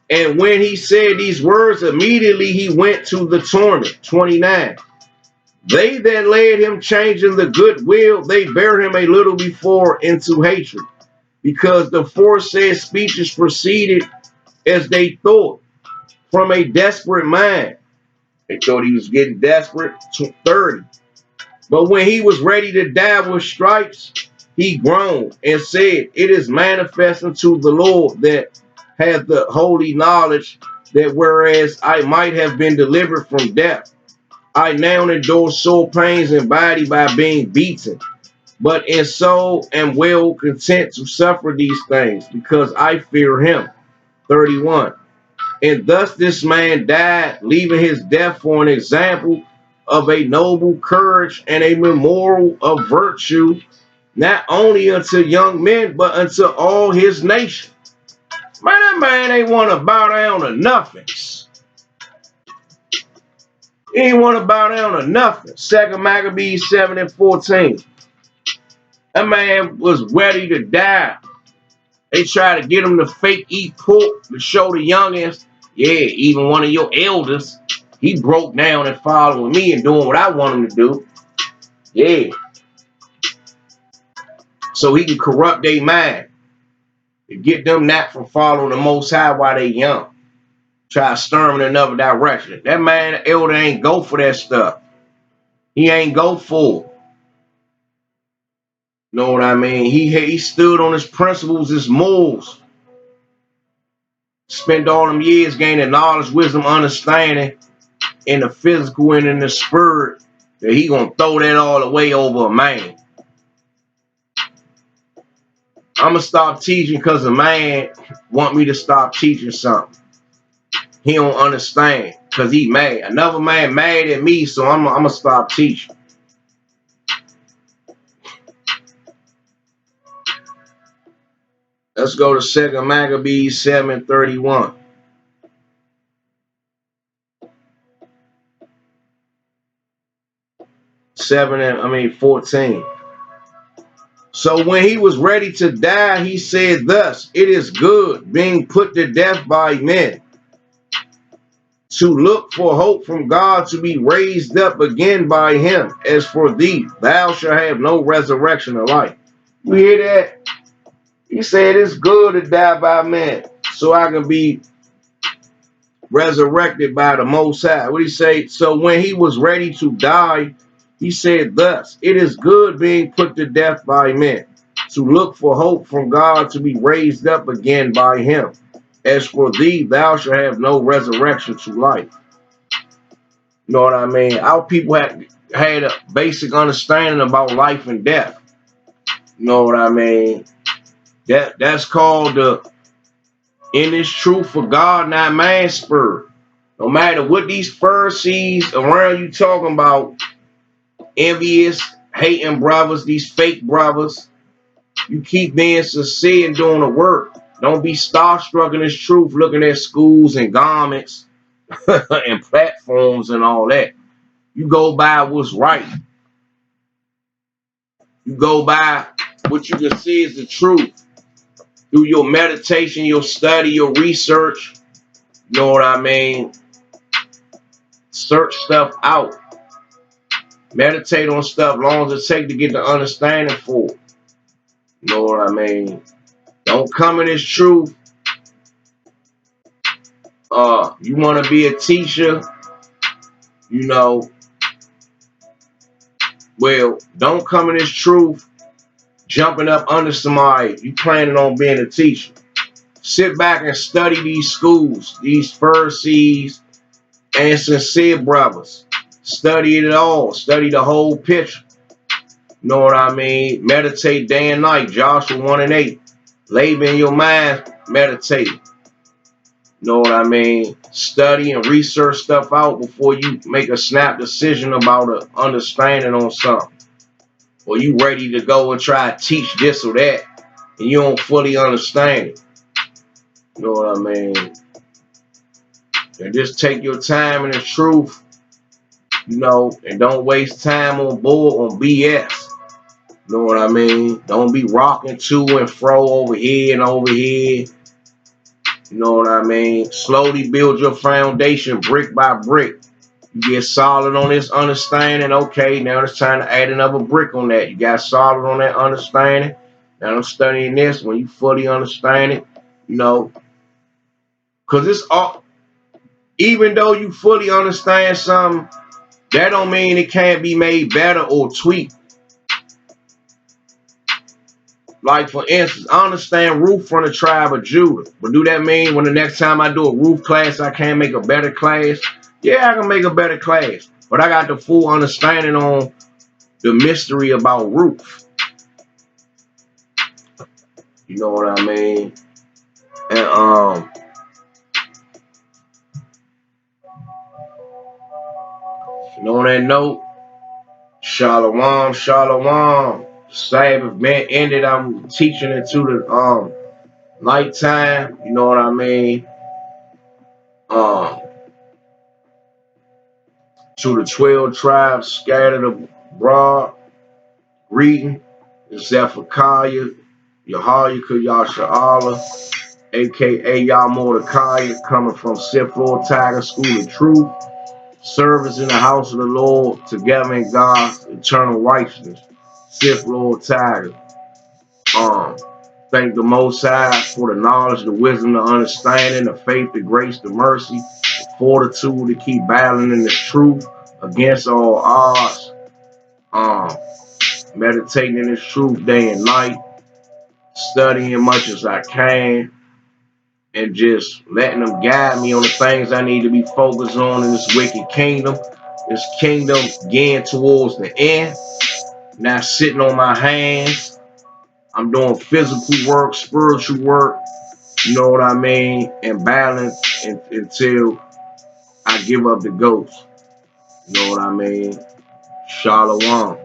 And when he said these words, immediately he went to the torment. 29. They that led him changing the goodwill, they bear him a little before into hatred, because the foresaid speeches proceeded as they thought from a desperate mind. They thought he was getting desperate. 30. But when he was ready to die with stripes, he groaned and said, it is manifest unto the Lord that hath the holy knowledge, that whereas I might have been delivered from death, I now endure sore pains in body by being beaten, but in soul am well content to suffer these things, because I fear him. 31. And thus this man died, leaving his death for an example of a noble courage and a memorial of virtue, not only unto young men, but unto all his nation. Man, that man ain't want to bow down to nothing. He ain't want to bow down to nothing. 2 Maccabees 7 and 14. That man was ready to die. They tried to get him to fake eat pork to show the youngins, yeah, even one of your elders, he broke down and following me and doing what I want him to do. Yeah. So he can corrupt their mind. to get them not from following the Most High while they young. Try to stir them in another direction. That man, elder, ain't go for that stuff. He ain't go for it. Know what I mean? He stood on his principles, his morals. Spent all them years gaining knowledge, wisdom, understanding in the physical and in the spirit. That he gonna throw that all away over a man. I'm gonna stop teaching because a man want me to stop teaching something. He don't understand because he mad. Another man mad at me, so I'm gonna stop teaching. Let's go to 2 Maccabees 7:31. 14. So when he was ready to die, he said thus, it is good being put to death by men, to look for hope from God to be raised up again by him. As for thee, thou shalt have no resurrection of life. You hear that? He said it's good to die by men, so I can be resurrected by the Most High. What he say? So when he was ready to die, he said thus, it is good being put to death by men, to look for hope from God to be raised up again by him. As for thee, thou shalt have no resurrection to life. You know what I mean? Our people had a basic understanding about life and death. You know what I mean? That's called the in this truth for God, not man spur. No matter what these Pharisees around you talking about, envious, hating brothers, these fake brothers, you keep being sincere and doing the work. Don't be starstruck in this truth, looking at schools and garments and platforms and all that. You go by what's right. You go by what you can see is the truth. Through your meditation, your study, your research, you know what I mean? Search stuff out. Meditate on stuff long as it takes to get the understanding for it. You know what I mean? Don't come in this truth. You want to be a teacher, you know, well, don't come in this truth jumping up under somebody. You planning on being a teacher. Sit back and study these schools, these Pharisees and sincere brothers. Study it all. Study the whole picture. You know what I mean? Meditate day and night. Joshua 1:8. Labor in your mind, meditate. You know what I mean? Study and research stuff out before you make a snap decision about an understanding on something. Or you ready to go and try to teach this or that, and you don't fully understand it. You know what I mean? And just take your time in the truth, you know, and don't waste time on bull on BS. You know what I mean? Don't be rocking to and fro over here and over here. You know what I mean? Slowly build your foundation brick by brick. You get solid on this understanding. Okay, now it's time to add another brick on that. You got solid on that understanding. Now I'm studying this. When you fully understand it, you know, because it's all, even though you fully understand something, that don't mean it can't be made better or tweaked. Like, for instance, I understand Ruth from the tribe of Judah. But do that mean when the next time I do a Ruth class, I can't make a better class? Yeah, I can make a better class. But I got the full understanding on the mystery about Ruth. You know what I mean? And on that note, shalom, shalom. Sabbath been ended. I'm teaching it to the nighttime. You know what I mean? Um, to the 12 tribes scattered abroad, reading Zephaniah, Yahayaka Yasha'Allah, aka Yah Mordecai, coming from Sith Lord Tiger School of Truth, service in the house of the Lord, together in God's eternal righteousness. Sith Lord Tiger. Thank the Most High for the knowledge, the wisdom, the understanding, the faith, the grace, the mercy, the fortitude to keep battling in the truth against all odds. Um, Meditating in this truth day and night, studying much as I can, and just letting them guide me on the things I need to be focused on in this wicked kingdom. This kingdom getting towards the end. Not sitting on my hands. I'm doing physical work, spiritual work, you know what I mean, and balance until I give up the ghost. You know what I mean? Shalom.